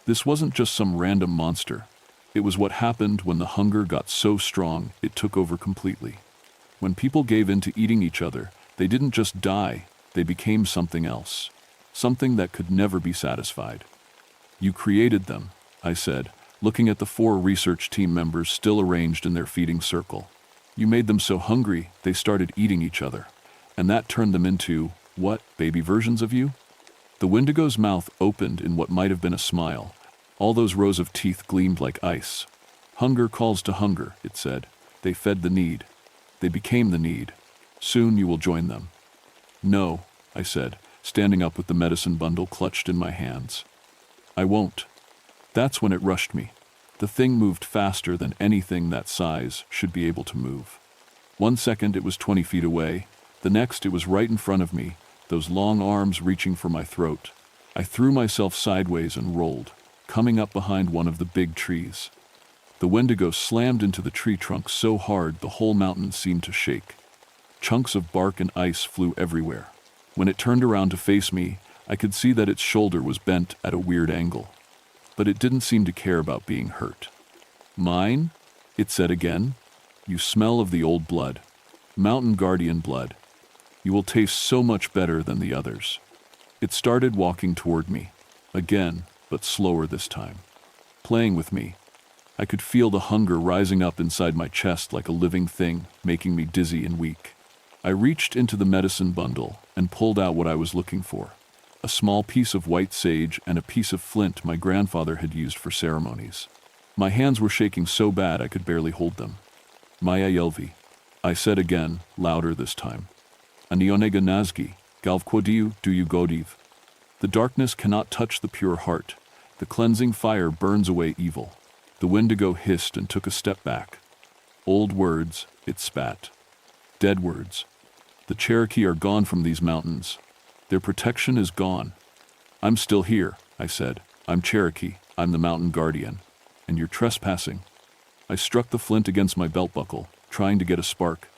This wasn't just some random monster. It was what happened when the hunger got so strong it took over completely. When people gave in to eating each other, they didn't just die, they became something else. Something that could never be satisfied. "You created them," I said, looking at the 4 research team members still arranged in their feeding circle. "You made them so hungry, they started eating each other. And that turned them into, what, baby versions of you?" The Wendigo's mouth opened in what might have been a smile. All those rows of teeth gleamed like ice. "Hunger calls to hunger," it said. "They fed the need. They became the need. Soon you will join them." No, I said, standing up with the medicine bundle clutched in my hands. I won't. That's when it rushed me. The thing moved faster than anything that size should be able to move. 1 second it was 20 feet away, the next it was right in front of me, those long arms reaching for my throat. I threw myself sideways and rolled, coming up behind one of the big trees. The Wendigo slammed into the tree trunk so hard the whole mountain seemed to shake. Chunks of bark and ice flew everywhere. When it turned around to face me, I could see that its shoulder was bent at a weird angle. But it didn't seem to care about being hurt. Mine? It said again. You smell of the old blood. Mountain guardian blood. You will taste so much better than the others. It started walking toward me. Again, but slower this time. Playing with me. I could feel the hunger rising up inside my chest like a living thing, making me dizzy and weak. I reached into the medicine bundle and pulled out what I was looking for. A small piece of white sage and a piece of flint my grandfather had used for ceremonies. My hands were shaking so bad I could barely hold them. Maya Yelvi, I said again, louder this time. Anionega Nazgi, Galvquodiu du Godiv. The darkness cannot touch the pure heart. The cleansing fire burns away evil. The Wendigo hissed and took a step back. Old words, it spat. Dead words. The Cherokee are gone from these mountains. Their protection is gone. I'm still here, I said. I'm Cherokee. I'm the mountain guardian. And you're trespassing. I struck the flint against my belt buckle, trying to get a spark.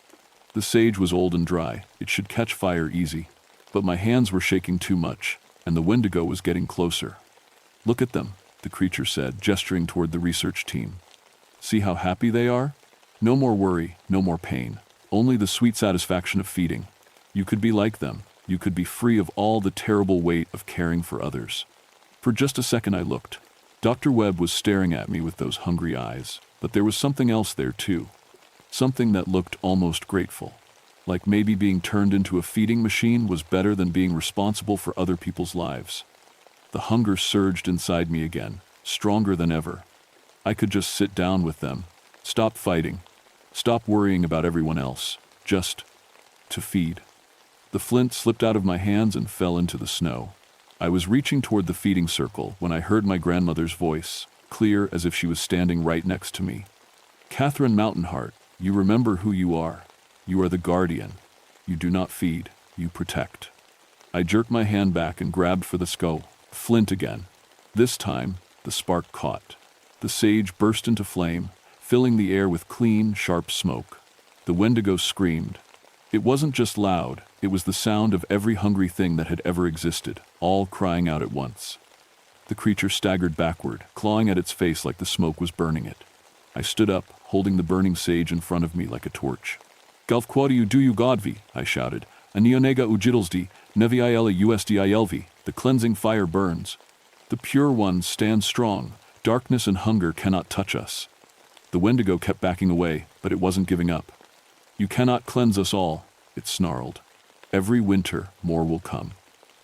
The sage was old and dry. It should catch fire easy. But my hands were shaking too much, and the Wendigo was getting closer. Look at them, the creature said, gesturing toward the research team. See how happy they are? No more worry, no more pain. Only the sweet satisfaction of feeding. You could be like them. You could be free of all the terrible weight of caring for others. For just a second I looked. Dr. Webb was staring at me with those hungry eyes, but there was something else there too. Something that looked almost grateful. Like maybe being turned into a feeding machine was better than being responsible for other people's lives. The hunger surged inside me again, stronger than ever. I could just sit down with them, stop fighting, stop worrying about everyone else, just to feed. The flint slipped out of my hands and fell into the snow. I was reaching toward the feeding circle when I heard my grandmother's voice, clear as if she was standing right next to me. Catherine Mountainheart, you remember who you are. You are the guardian. You do not feed, you protect. I jerked my hand back and grabbed for the flint again. This time, the spark caught. The sage burst into flame, filling the air with clean, sharp smoke. The Wendigo screamed. It wasn't just loud, it was the sound of every hungry thing that had ever existed, all crying out at once. The creature staggered backward, clawing at its face like the smoke was burning it. I stood up, holding the burning sage in front of me like a torch. Galvquodiu du Godvi, I shouted. Anionega ujidlsdi, neviiela usdilv, the cleansing fire burns. The pure ones stand strong. Darkness and hunger cannot touch us. The Wendigo kept backing away, but it wasn't giving up. You cannot cleanse us all, it snarled. Every winter, more will come.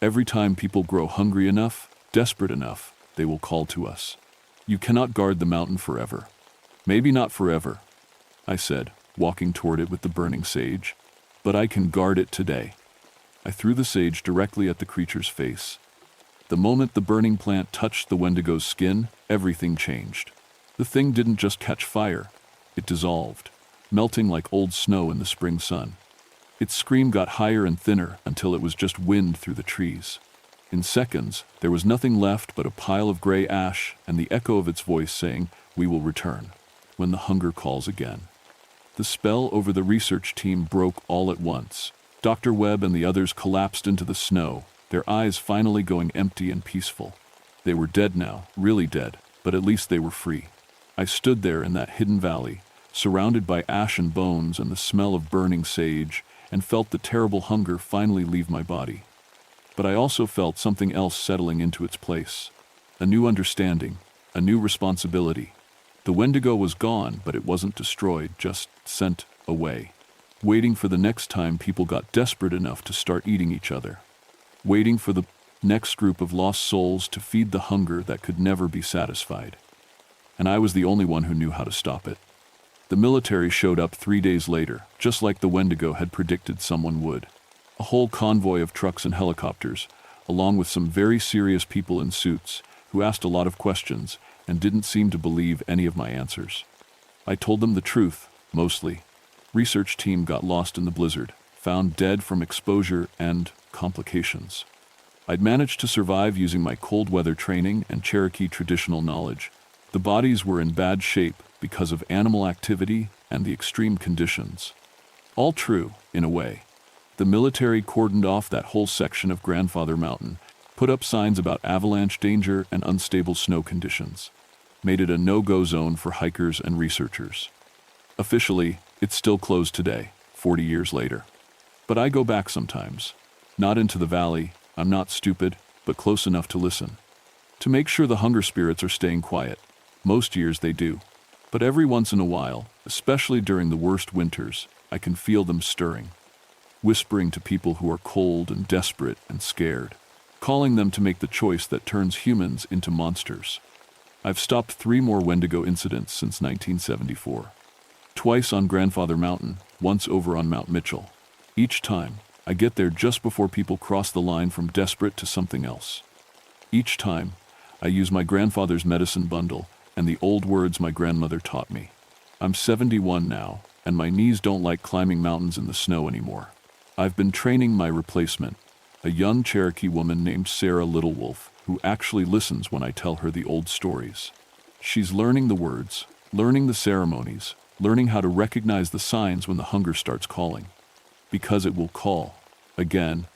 Every time people grow hungry enough, desperate enough, they will call to us. You cannot guard the mountain forever. Maybe not forever, I said, walking toward it with the burning sage. But I can guard it today. I threw the sage directly at the creature's face. The moment the burning plant touched the Wendigo's skin, everything changed. The thing didn't just catch fire, it dissolved, melting like old snow in the spring sun. Its scream got higher and thinner until it was just wind through the trees. In seconds, there was nothing left but a pile of gray ash and the echo of its voice saying, "We will return, when the hunger calls again." The spell over the research team broke all at once. Dr. Webb and the others collapsed into the snow, their eyes finally going empty and peaceful. They were dead now, really dead, but at least they were free. I stood there in that hidden valley, surrounded by ash and bones and the smell of burning sage, and felt the terrible hunger finally leave my body. But I also felt something else settling into its place. A new understanding, a new responsibility. The Wendigo was gone, but it wasn't destroyed, just sent away. Waiting for the next time people got desperate enough to start eating each other. Waiting for the next group of lost souls to feed the hunger that could never be satisfied. And I was the only one who knew how to stop it. The military showed up 3 days later, just like the Wendigo had predicted someone would. A whole convoy of trucks and helicopters, along with some very serious people in suits who asked a lot of questions and didn't seem to believe any of my answers. I told them the truth, mostly. Research team got lost in the blizzard, found dead from exposure and complications. I'd managed to survive using my cold weather training and Cherokee traditional knowledge. The bodies were in bad shape because of animal activity and the extreme conditions. All true, in a way. The military cordoned off that whole section of Grandfather Mountain, put up signs about avalanche danger and unstable snow conditions, made it a no-go zone for hikers and researchers. Officially, it's still closed today, 40 years later. But I go back sometimes. Not into the valley, I'm not stupid, but close enough to listen. To make sure the hunger spirits are staying quiet. Most years they do. But every once in a while, especially during the worst winters, I can feel them stirring. Whispering to people who are cold and desperate and scared. Calling them to make the choice that turns humans into monsters. I've stopped 3 more Wendigo incidents since 1974. Twice on Grandfather Mountain, once over on Mount Mitchell. Each time, I get there just before people cross the line from desperate to something else. Each time, I use my grandfather's medicine bundle and the old words my grandmother taught me. I'm 71 now, and my knees don't like climbing mountains in the snow anymore. I've been training my replacement, a young Cherokee woman named Sarah Little Wolf, who actually listens when I tell her the old stories. She's learning the words, learning the ceremonies, learning how to recognize the signs when the hunger starts calling. Because it will call. Again.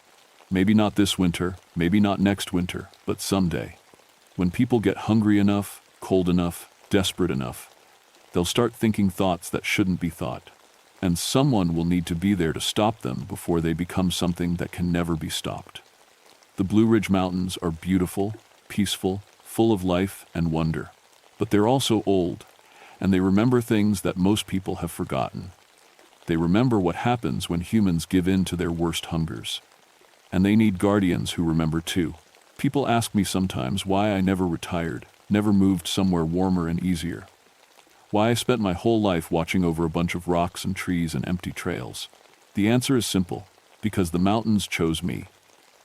Maybe not this winter, maybe not next winter, but someday. When people get hungry enough, cold enough, desperate enough, they'll start thinking thoughts that shouldn't be thought. And someone will need to be there to stop them before they become something that can never be stopped. The Blue Ridge Mountains are beautiful, peaceful, full of life and wonder. But they're also old, and they remember things that most people have forgotten. They remember what happens when humans give in to their worst hungers. And they need guardians who remember too. People ask me sometimes why I never retired, never moved somewhere warmer and easier. Why I spent my whole life watching over a bunch of rocks and trees and empty trails. The answer is simple. Because the mountains chose me.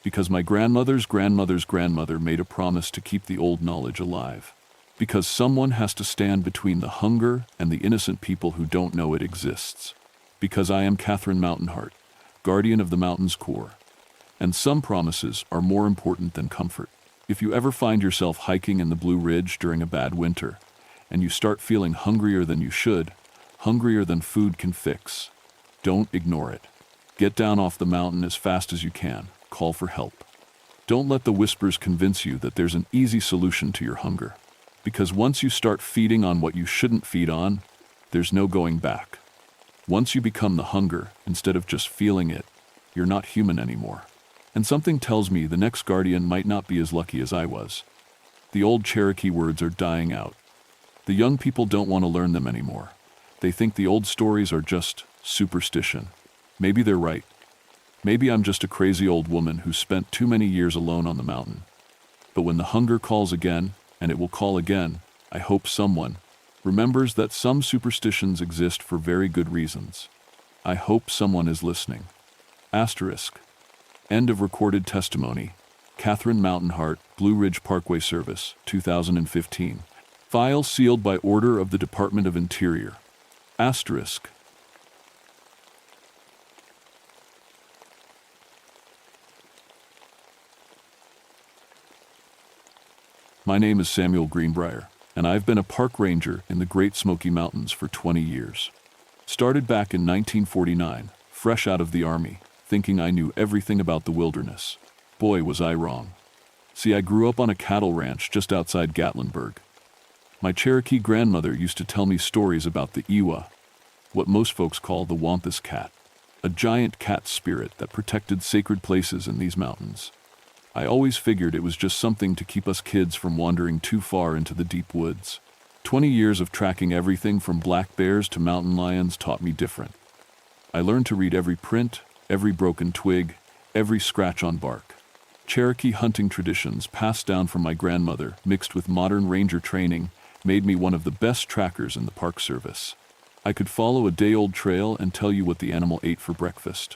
Because my grandmother's grandmother's grandmother made a promise to keep the old knowledge alive. Because someone has to stand between the hunger and the innocent people who don't know it exists. Because I am Catherine Mountainheart, guardian of the mountain's core. And some promises are more important than comfort. If you ever find yourself hiking in the Blue Ridge during a bad winter, and you start feeling hungrier than you should, hungrier than food can fix, don't ignore it. Get down off the mountain as fast as you can. Call for help. Don't let the whispers convince you that there's an easy solution to your hunger. Because once you start feeding on what you shouldn't feed on, there's no going back. Once you become the hunger, instead of just feeling it, you're not human anymore. And something tells me the next guardian might not be as lucky as I was. The old Cherokee words are dying out. The young people don't want to learn them anymore. They think the old stories are just superstition. Maybe they're right. Maybe I'm just a crazy old woman who spent too many years alone on the mountain. But when the hunger calls again, and it will call again, I hope someone remembers that some superstitions exist for very good reasons. I hope someone is listening. Asterisk. End of recorded testimony. Catherine Mountainheart, Blue Ridge Parkway Service, 2015. File sealed by order of the Department of Interior. Asterisk. My name is Samuel Greenbrier, and I've been a park ranger in the Great Smoky Mountains for 20 years. Started back in 1949, fresh out of the Army, thinking I knew everything about the wilderness. Boy, was I wrong. See, I grew up on a cattle ranch just outside Gatlinburg. My Cherokee grandmother used to tell me stories about the Iwa, what most folks call the Wampus cat, a giant cat spirit that protected sacred places in these mountains. I always figured it was just something to keep us kids from wandering too far into the deep woods. 20 years of tracking everything from black bears to mountain lions taught me different. I learned to read every print, every broken twig, every scratch on bark. Cherokee hunting traditions passed down from my grandmother, mixed with modern ranger training, made me one of the best trackers in the Park Service. I could follow a day-old trail and tell you what the animal ate for breakfast.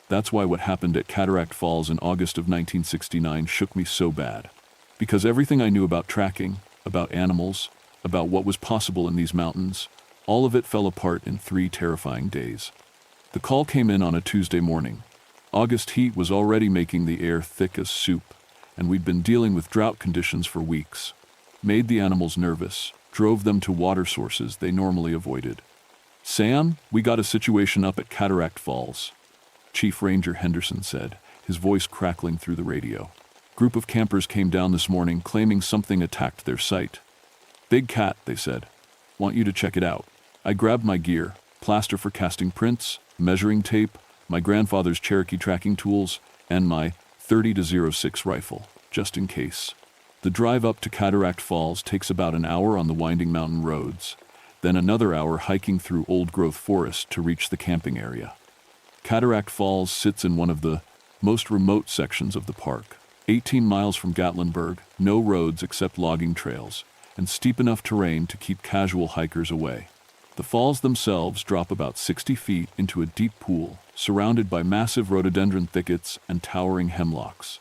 That's why what happened at Cataract Falls in August of 1969 shook me so bad. Because everything I knew about tracking, about animals, about what was possible in these mountains, all of it fell apart in 3 terrifying days. The call came in on a Tuesday morning. August heat was already making the air thick as soup, and we'd been dealing with drought conditions for weeks. Made the animals nervous, drove them to water sources they normally avoided. "Sam, we got a situation up at Cataract Falls," Chief Ranger Henderson said, his voice crackling through the radio. "Group of campers came down this morning claiming something attacked their site. Big cat, they said. Want you to check it out." I grabbed my gear, plaster for casting prints, measuring tape, my grandfather's Cherokee tracking tools, and my .30-06 rifle, just in case. The drive up to Cataract Falls takes about an hour on the winding mountain roads, then another hour hiking through old-growth forest to reach the camping area. Cataract Falls sits in one of the most remote sections of the park, 18 miles from Gatlinburg, no roads except logging trails, and steep enough terrain to keep casual hikers away. The falls themselves drop about 60 feet into a deep pool, surrounded by massive rhododendron thickets and towering hemlocks.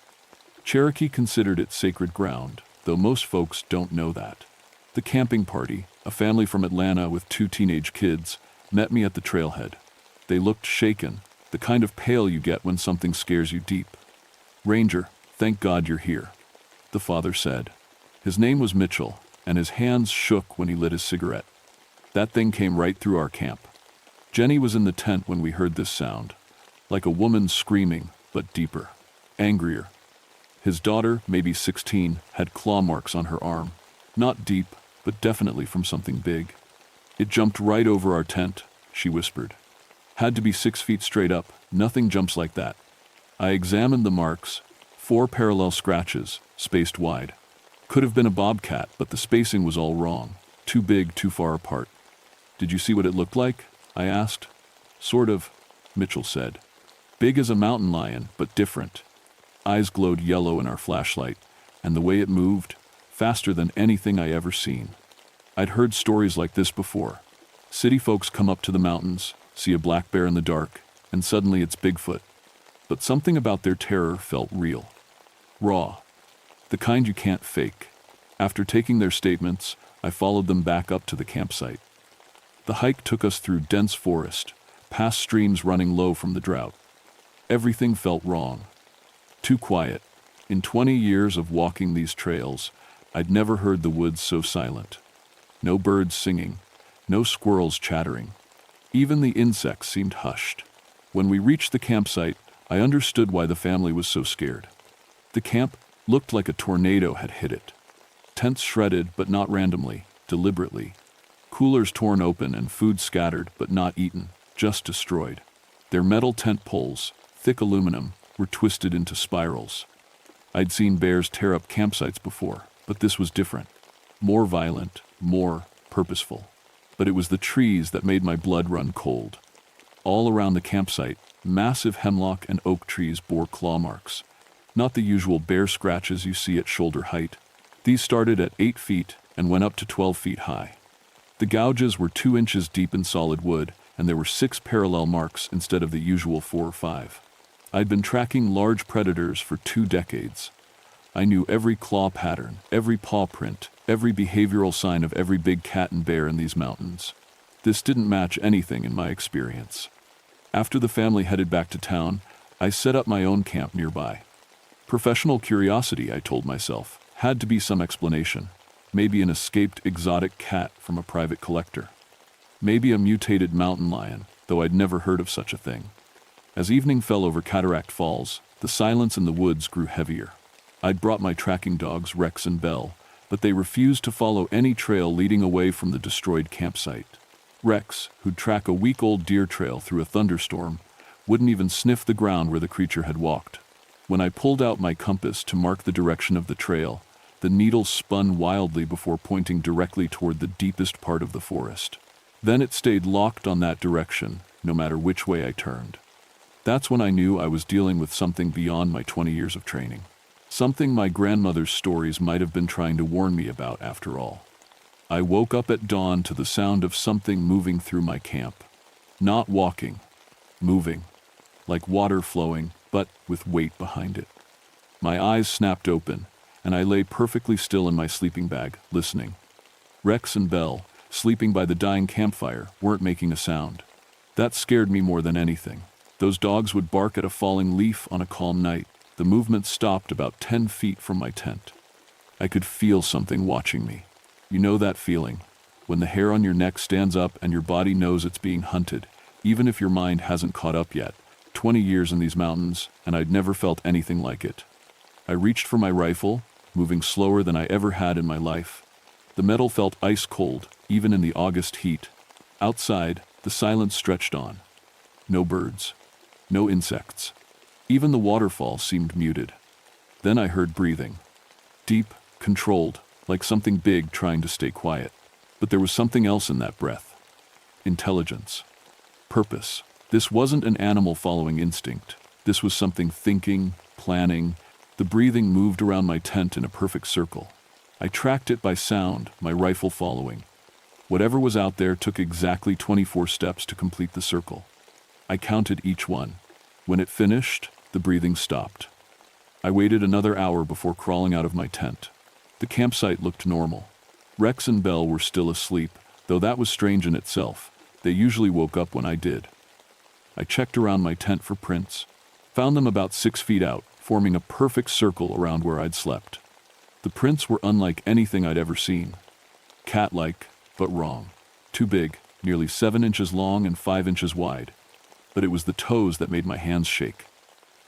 Cherokee considered it sacred ground, though most folks don't know that. The camping party, a family from Atlanta with 2 teenage kids, met me at the trailhead. They looked shaken, the kind of pale you get when something scares you deep. "Ranger, thank God you're here," the father said. His name was Mitchell, and his hands shook when he lit his cigarette. That thing came right through our camp. Jenny was in the tent when we heard this sound, like a woman screaming, but deeper, angrier. His daughter, maybe 16, had claw marks on her arm. Not deep, but definitely from something big. "It jumped right over our tent," she whispered. "Had to be 6 feet straight up. Nothing jumps like that." I examined the marks, 4 parallel scratches, spaced wide. Could have been a bobcat, but the spacing was all wrong. Too big, too far apart. "Did you see what it looked like?" I asked. "Sort of," Mitchell said. "Big as a mountain lion, but different." Eyes glowed yellow in our flashlight, and the way it moved, faster than anything I ever seen. I'd heard stories like this before. City folks come up to the mountains, see a black bear in the dark, and suddenly it's Bigfoot. But something about their terror felt real. Raw. The kind you can't fake. After taking their statements, I followed them back up to the campsite. The hike took us through dense forest, past streams running low from the drought. Everything felt wrong. Too quiet. In 20 years of walking these trails, I'd never heard the woods so silent. No birds singing, no squirrels chattering. Even the insects seemed hushed. When we reached the campsite, I understood why the family was so scared. The camp looked like a tornado had hit it. Tents shredded, but not randomly, deliberately. Coolers torn open and food scattered, but not eaten, just destroyed. Their metal tent poles, thick aluminum, were twisted into spirals. I'd seen bears tear up campsites before, but this was different. More violent, more purposeful. But it was the trees that made my blood run cold. All around the campsite, massive hemlock and oak trees bore claw marks. Not the usual bear scratches you see at shoulder height. These started at 8 feet and went up to 12 feet high. The gouges were 2 inches deep in solid wood, and there were 6 parallel marks instead of the usual 4 or 5. I'd been tracking large predators for 2 decades. I knew every claw pattern, every paw print, every behavioral sign of every big cat and bear in these mountains. This didn't match anything in my experience. After the family headed back to town, I set up my own camp nearby. Professional curiosity, I told myself, had to be some explanation. Maybe an escaped exotic cat from a private collector. Maybe a mutated mountain lion, though I'd never heard of such a thing. As evening fell over Cataract Falls, the silence in the woods grew heavier. I'd brought my tracking dogs, Rex and Belle, but they refused to follow any trail leading away from the destroyed campsite. Rex, who'd track a week-old deer trail through a thunderstorm, wouldn't even sniff the ground where the creature had walked. When I pulled out my compass to mark the direction of the trail, the needle spun wildly before pointing directly toward the deepest part of the forest. Then it stayed locked on that direction, no matter which way I turned. That's when I knew I was dealing with something beyond my 20 years of training. Something my grandmother's stories might have been trying to warn me about after all. I woke up at dawn to the sound of something moving through my camp. Not walking, moving. like water flowing, but with weight behind it. My eyes snapped open, and I lay perfectly still in my sleeping bag, listening. Rex and Belle, sleeping by the dying campfire, weren't making a sound. That scared me more than anything. Those dogs would bark at a falling leaf on a calm night. The movement stopped about 10 feet from my tent. I could feel something watching me. You know that feeling, when the hair on your neck stands up and your body knows it's being hunted, even if your mind hasn't caught up yet. 20 years in these mountains, and I'd never felt anything like it. I reached for my rifle, moving slower than I ever had in my life. The metal felt ice cold, even in the August heat. Outside, the silence stretched on. No birds. No insects. Even the waterfall seemed muted. Then I heard breathing. Deep, controlled, like something big trying to stay quiet. But there was something else in that breath. Intelligence. Purpose. This wasn't an animal following instinct. This was something thinking, planning. The breathing moved around my tent in a perfect circle. I tracked it by sound, my rifle following. Whatever was out there took exactly 24 steps to complete the circle. I counted each one. When it finished, the breathing stopped. I waited another hour before crawling out of my tent. The campsite looked normal. Rex and Belle were still asleep, though that was strange in itself. They usually woke up when I did. I checked around my tent for prints, found them about 6 feet out, forming a perfect circle around where I'd slept. The prints were unlike anything I'd ever seen. Cat-like, but wrong. Too big, nearly 7 inches long and 5 inches wide. But it was the toes that made my hands shake.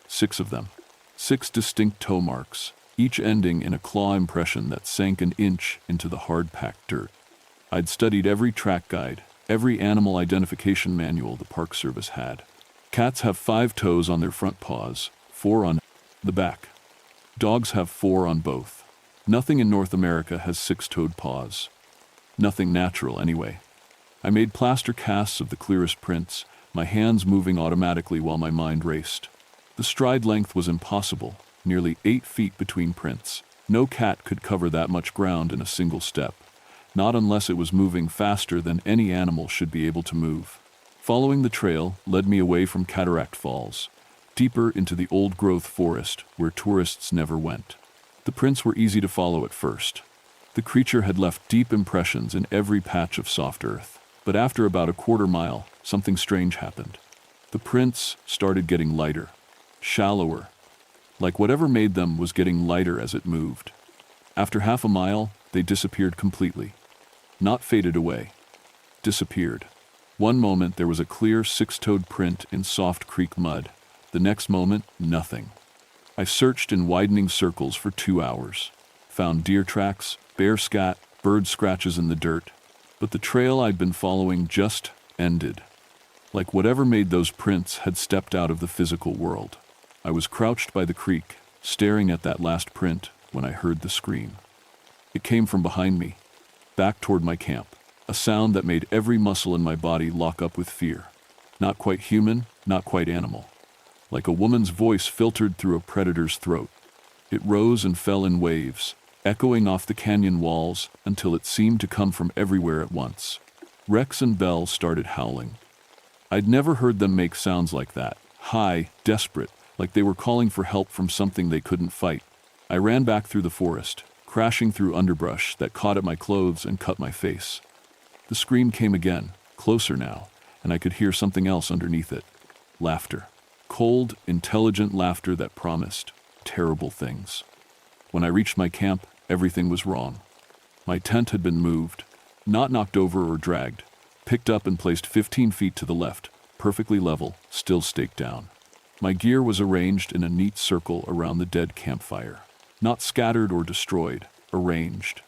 6 of them. 6 distinct toe marks, each ending in a claw impression that sank an inch into the hard-packed dirt. I'd studied every track guide, every animal identification manual the Park Service had. Cats have 5 toes on their front paws, 4 on the back. Dogs have 4 on both. Nothing in North America has 6-toed paws. Nothing natural, anyway. I made plaster casts of the clearest prints, my hands moving automatically while my mind raced. The stride length was impossible, nearly 8 feet between prints. No cat could cover that much ground in a single step, not unless it was moving faster than any animal should be able to move. Following the trail led me away from Cataract Falls, deeper into the old-growth forest where tourists never went. The prints were easy to follow at first. The creature had left deep impressions in every patch of soft earth. But after about a quarter mile, something strange happened. The prints started getting lighter, shallower, like whatever made them was getting lighter as it moved. After half a mile, they disappeared completely. Not faded away. Disappeared. One moment there was a clear 6-toed print in soft creek mud. The next moment, nothing. I searched in widening circles for 2 hours. Found deer tracks, bear scat, bird scratches in the dirt. But the trail I'd been following just ended. Like whatever made those prints had stepped out of the physical world. I was crouched by the creek, staring at that last print when I heard the scream. It came from behind me, back toward my camp. A sound that made every muscle in my body lock up with fear. Not quite human, not quite animal. Like a woman's voice filtered through a predator's throat. It rose and fell in waves, echoing off the canyon walls until it seemed to come from everywhere at once. Rex and Belle started howling. I'd never heard them make sounds like that, high, desperate, like they were calling for help from something they couldn't fight. I ran back through the forest, crashing through underbrush that caught at my clothes and cut my face. The scream came again, closer now, and I could hear something else underneath it. Laughter. Cold, intelligent laughter that promised terrible things. When I reached my camp, everything was wrong. My tent had been moved, not knocked over or dragged, picked up and placed 15 feet to the left, perfectly level, still staked down. My gear was arranged in a neat circle around the dead campfire. Not scattered or destroyed, arranged.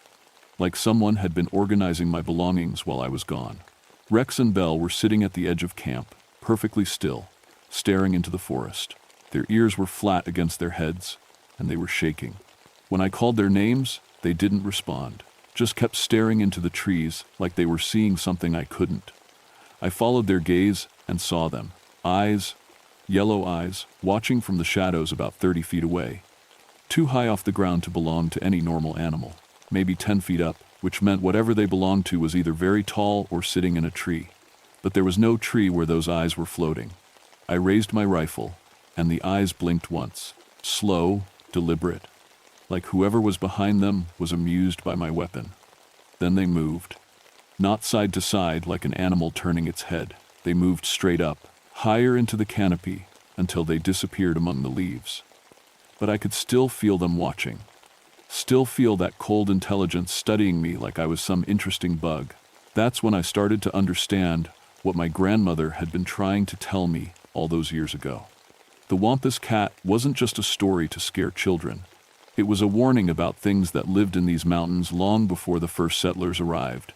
Like someone had been organizing my belongings while I was gone. Rex and Belle were sitting at the edge of camp, perfectly still, staring into the forest. Their ears were flat against their heads, and they were shaking. When I called their names, they didn't respond, just kept staring into the trees like they were seeing something I couldn't. I followed their gaze and saw them. Eyes, yellow eyes, watching from the shadows about 30 feet away. Too high off the ground to belong to any normal animal. Maybe 10 feet up, which meant whatever they belonged to was either very tall or sitting in a tree. But there was no tree where those eyes were floating. I raised my rifle, and the eyes blinked once, slow, deliberate, like whoever was behind them was amused by my weapon. Then they moved. Not side to side like an animal turning its head. They moved straight up, higher into the canopy, until they disappeared among the leaves. But I could still feel them watching. Still feel that cold intelligence studying me like I was some interesting bug. That's when I started to understand what my grandmother had been trying to tell me all those years ago. The Wampus cat wasn't just a story to scare children. It was a warning about things that lived in these mountains long before the first settlers arrived.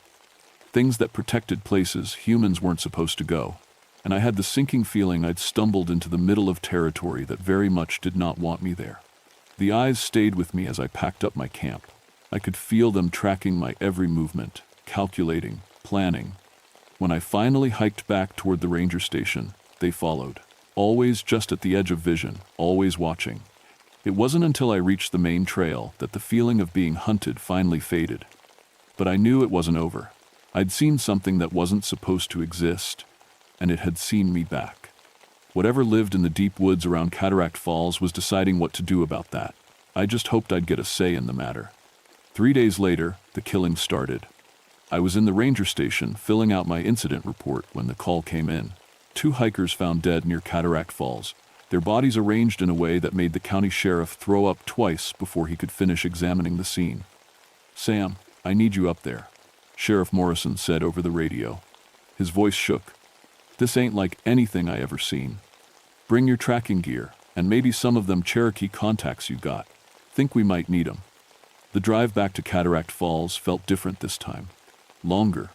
Things that protected places humans weren't supposed to go. And I had the sinking feeling I'd stumbled into the middle of territory that very much did not want me there. The eyes stayed with me as I packed up my camp. I could feel them tracking my every movement, calculating, planning. When I finally hiked back toward the ranger station, they followed. Always just at the edge of vision, always watching. It wasn't until I reached the main trail that the feeling of being hunted finally faded. But I knew it wasn't over. I'd seen something that wasn't supposed to exist, and it had seen me back. Whatever lived in the deep woods around Cataract Falls was deciding what to do about that. I just hoped I'd get a say in the matter. 3 days later, the killing started. I was in the ranger station filling out my incident report when the call came in. 2 hikers found dead near Cataract Falls, their bodies arranged in a way that made the county sheriff throw up twice before he could finish examining the scene. "Sam, I need you up there," Sheriff Morrison said over the radio. His voice shook. "This ain't like anything I ever seen. Bring your tracking gear, and maybe some of them Cherokee contacts you got. Think we might need 'em." The drive back to Cataract Falls felt different this time. Longer.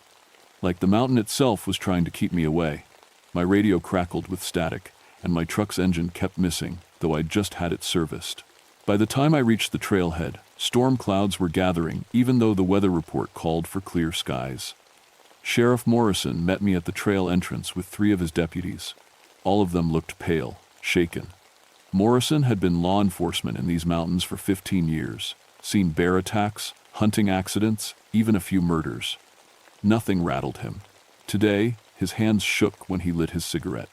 Like the mountain itself was trying to keep me away. My radio crackled with static, and my truck's engine kept missing, though I'd just had it serviced. By the time I reached the trailhead, storm clouds were gathering, even though the weather report called for clear skies. Sheriff Morrison met me at the trail entrance with 3 of his deputies. All of them looked pale, shaken. Morrison had been law enforcement in these mountains for 15 years, seen bear attacks, hunting accidents, even a few murders. Nothing rattled him. Today, his hands shook when he lit his cigarette.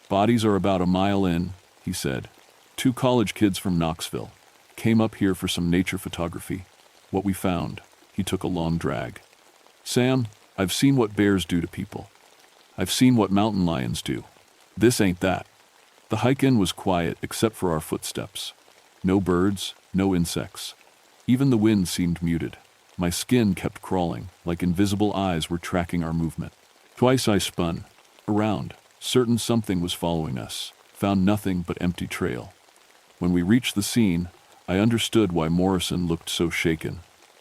"Bodies are about a mile in," he said. 2 college kids from Knoxville. Came up here for some nature photography. What we found." He took a long drag. "Sam, I've seen what bears do to people. I've seen what mountain lions do. This ain't that." The hike-in was quiet except for our footsteps. No birds, no insects. Even the wind seemed muted. My skin kept crawling, like invisible eyes were tracking our movement. Twice I spun around, certain something was following us, found nothing but empty trail. When we reached the scene, I understood why Morrison looked so shaken.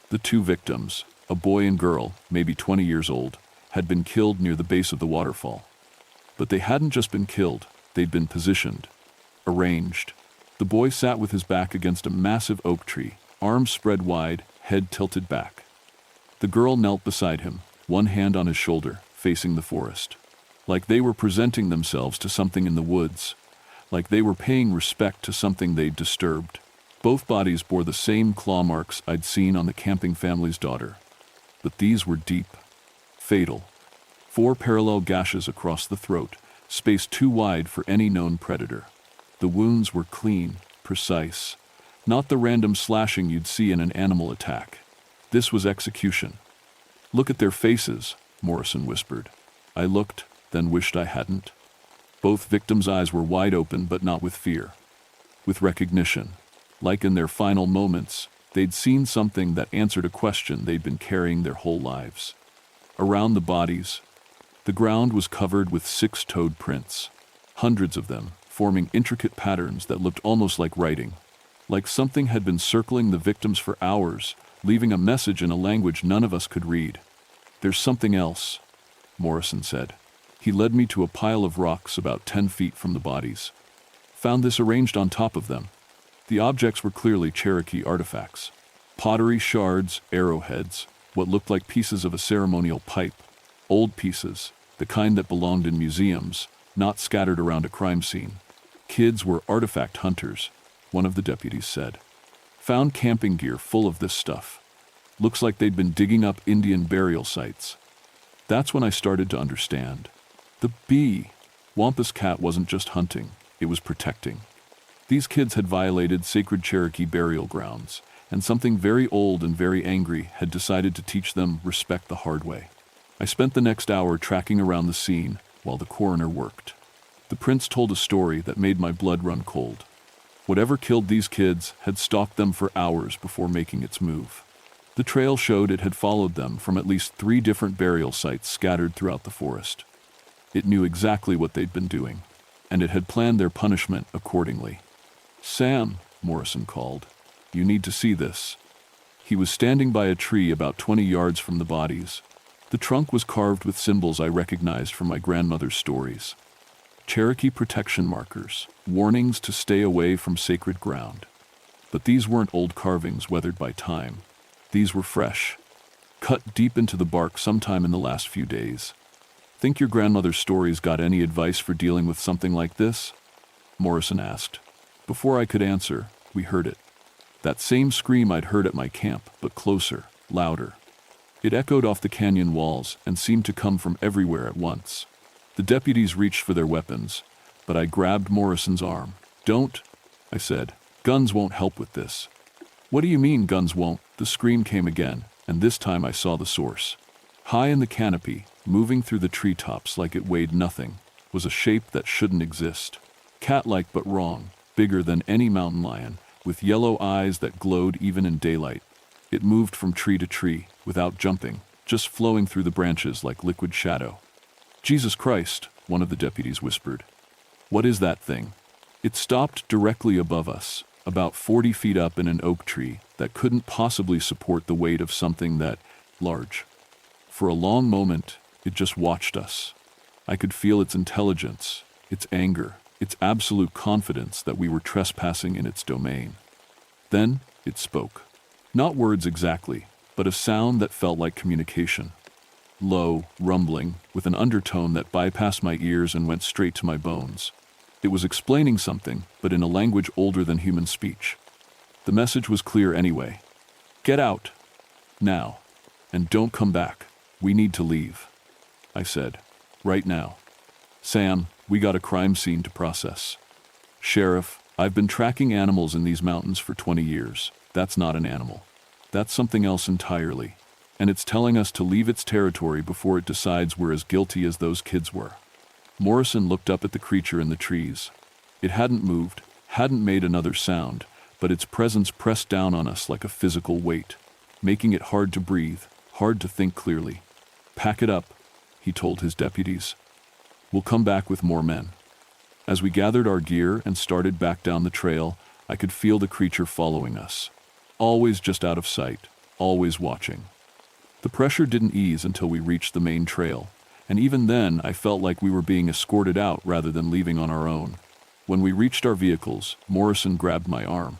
The 2 victims, a boy and girl, maybe 20 years old, had been killed near the base of the waterfall. But they hadn't just been killed, they'd been positioned, arranged. The boy sat with his back against a massive oak tree, arms spread wide, head tilted back. The girl knelt beside him, one hand on his shoulder, facing the forest. Like they were presenting themselves to something in the woods, like they were paying respect to something they'd disturbed. Both bodies bore the same claw marks I'd seen on the camping family's daughter. But these were deep, fatal. 4 parallel gashes across the throat, spaced too wide for any known predator. The wounds were clean, precise, not the random slashing you'd see in an animal attack. This was execution. "Look at their faces," Morrison whispered. I looked, then wished I hadn't. Both victims' eyes were wide open, but not with fear. With recognition. Like in their final moments, they'd seen something that answered a question they'd been carrying their whole lives. Around the bodies, the ground was covered with 6-toed prints. Hundreds of them, forming intricate patterns that looked almost like writing. Like something had been circling the victims for hours, leaving a message in a language none of us could read. "There's something else," Morrison said. He led me to a pile of rocks about 10 feet from the bodies. "Found this arranged on top of them." The objects were clearly Cherokee artifacts. Pottery shards, arrowheads, what looked like pieces of a ceremonial pipe. Old pieces, the kind that belonged in museums, not scattered around a crime scene. "Kids were artifact hunters," one of the deputies said. "Found camping gear full of this stuff. Looks like they'd been digging up Indian burial sites." That's when I started to understand. The bee. Wampus Cat wasn't just hunting, it was protecting. These kids had violated sacred Cherokee burial grounds, and something very old and very angry had decided to teach them respect the hard way. I spent the next hour tracking around the scene while the coroner worked. The prince told a story that made my blood run cold. Whatever killed these kids had stalked them for hours before making its move. The trail showed it had followed them from at least 3 different burial sites scattered throughout the forest. It knew exactly what they'd been doing, and it had planned their punishment accordingly. "Sam," Morrison called, "you need to see this." He was standing by a tree about 20 yards from the bodies. The trunk was carved with symbols I recognized from my grandmother's stories. Cherokee protection markers, warnings to stay away from sacred ground. But these weren't old carvings weathered by time. These were fresh, cut deep into the bark sometime in the last few days. "Think your grandmother's stories got any advice for dealing with something like this?" Morrison asked. Before I could answer, we heard it. That same scream I'd heard at my camp, but closer, louder. It echoed off the canyon walls and seemed to come from everywhere at once. The deputies reached for their weapons, but I grabbed Morrison's arm. "Don't," I said. "Guns won't help with this." "What do you mean guns won't?" The scream came again, and this time I saw the source. High in the canopy, moving through the treetops like it weighed nothing, was a shape that shouldn't exist. Cat-like but wrong, bigger than any mountain lion, with yellow eyes that glowed even in daylight. It moved from tree to tree, without jumping, just flowing through the branches like liquid shadow. "Jesus Christ," one of the deputies whispered. "What is that thing?" It stopped directly above us, about 40 feet up in an oak tree that couldn't possibly support the weight of something that large. For a long moment, it just watched us. I could feel its intelligence, its anger, its absolute confidence that we were trespassing in its domain. Then it spoke. Not words exactly, but a sound that felt like communication. Low, rumbling, with an undertone that bypassed my ears and went straight to my bones. It was explaining something, but in a language older than human speech. The message was clear anyway. "Get out. Now. And don't come back. We need to leave," I said. "Right now. Sam, we got a crime scene to process." "Sheriff, I've been tracking animals in these mountains for 20 years. That's not an animal. That's something else entirely. And it's telling us to leave its territory before it decides we're as guilty as those kids were." Morrison looked up at the creature in the trees. It hadn't moved, hadn't made another sound, but its presence pressed down on us like a physical weight, making it hard to breathe, hard to think clearly. "Pack it up," he told his deputies. "We'll come back with more men." As we gathered our gear and started back down the trail, I could feel the creature following us. Always just out of sight, always watching. The pressure didn't ease until we reached the main trail, and even then I felt like we were being escorted out rather than leaving on our own. When we reached our vehicles, Morrison grabbed my arm.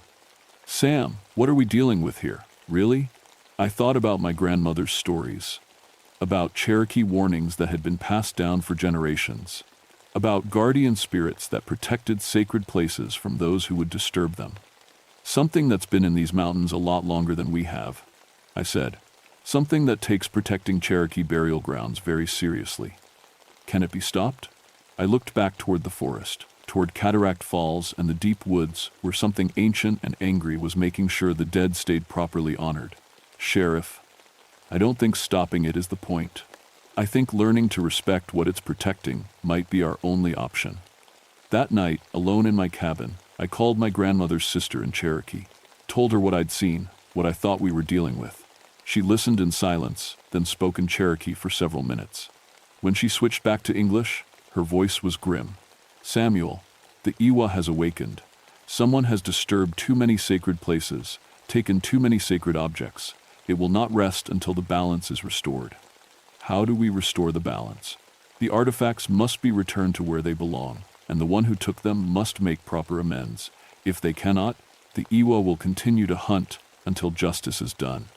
"Sam, what are we dealing with here? Really?" I thought about my grandmother's stories, about Cherokee warnings that had been passed down for generations, about guardian spirits that protected sacred places from those who would disturb them. "Something that's been in these mountains a lot longer than we have," I said. "Something that takes protecting Cherokee burial grounds very seriously. Can it be stopped?" I looked back toward the forest, toward Cataract Falls and the deep woods where something ancient and angry was making sure the dead stayed properly honored. "Sheriff, I don't think stopping it is the point. I think learning to respect what it's protecting might be our only option." That night, alone in my cabin, I called my grandmother's sister in Cherokee, told her what I'd seen, what I thought we were dealing with. She listened in silence, then spoke in Cherokee for several minutes. When she switched back to English, her voice was grim. "Samuel, the Iwa has awakened. Someone has disturbed too many sacred places, taken too many sacred objects. It will not rest until the balance is restored." How do we restore the balance? The artifacts must be returned to where they belong, and the one who took them must make proper amends. If they cannot, the Iwa will continue to hunt until justice is done.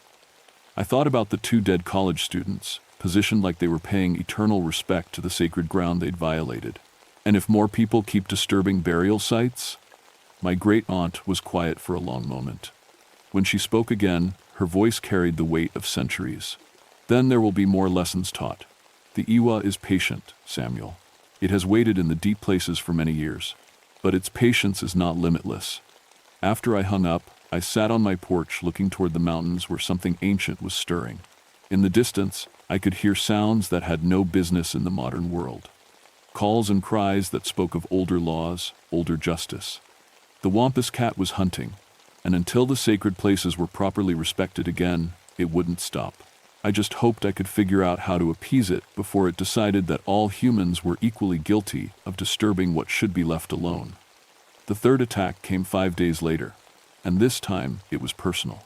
I thought about the 2 dead college students, positioned like they were paying eternal respect to the sacred ground they'd violated. And if more people keep disturbing burial sites? My great-aunt was quiet for a long moment. When she spoke again, her voice carried the weight of centuries. "Then there will be more lessons taught. The Iwa is patient, Samuel. It has waited in the deep places for many years, but its patience is not limitless. After I hung up, I sat on my porch looking toward the mountains where something ancient was stirring. In the distance, I could hear sounds that had no business in the modern world. Calls and cries that spoke of older laws, older justice. The Wampus cat was hunting, and until the sacred places were properly respected again, it wouldn't stop. I just hoped I could figure out how to appease it before it decided that all humans were equally guilty of disturbing what should be left alone. The third attack came 5 days later, and this time it was personal.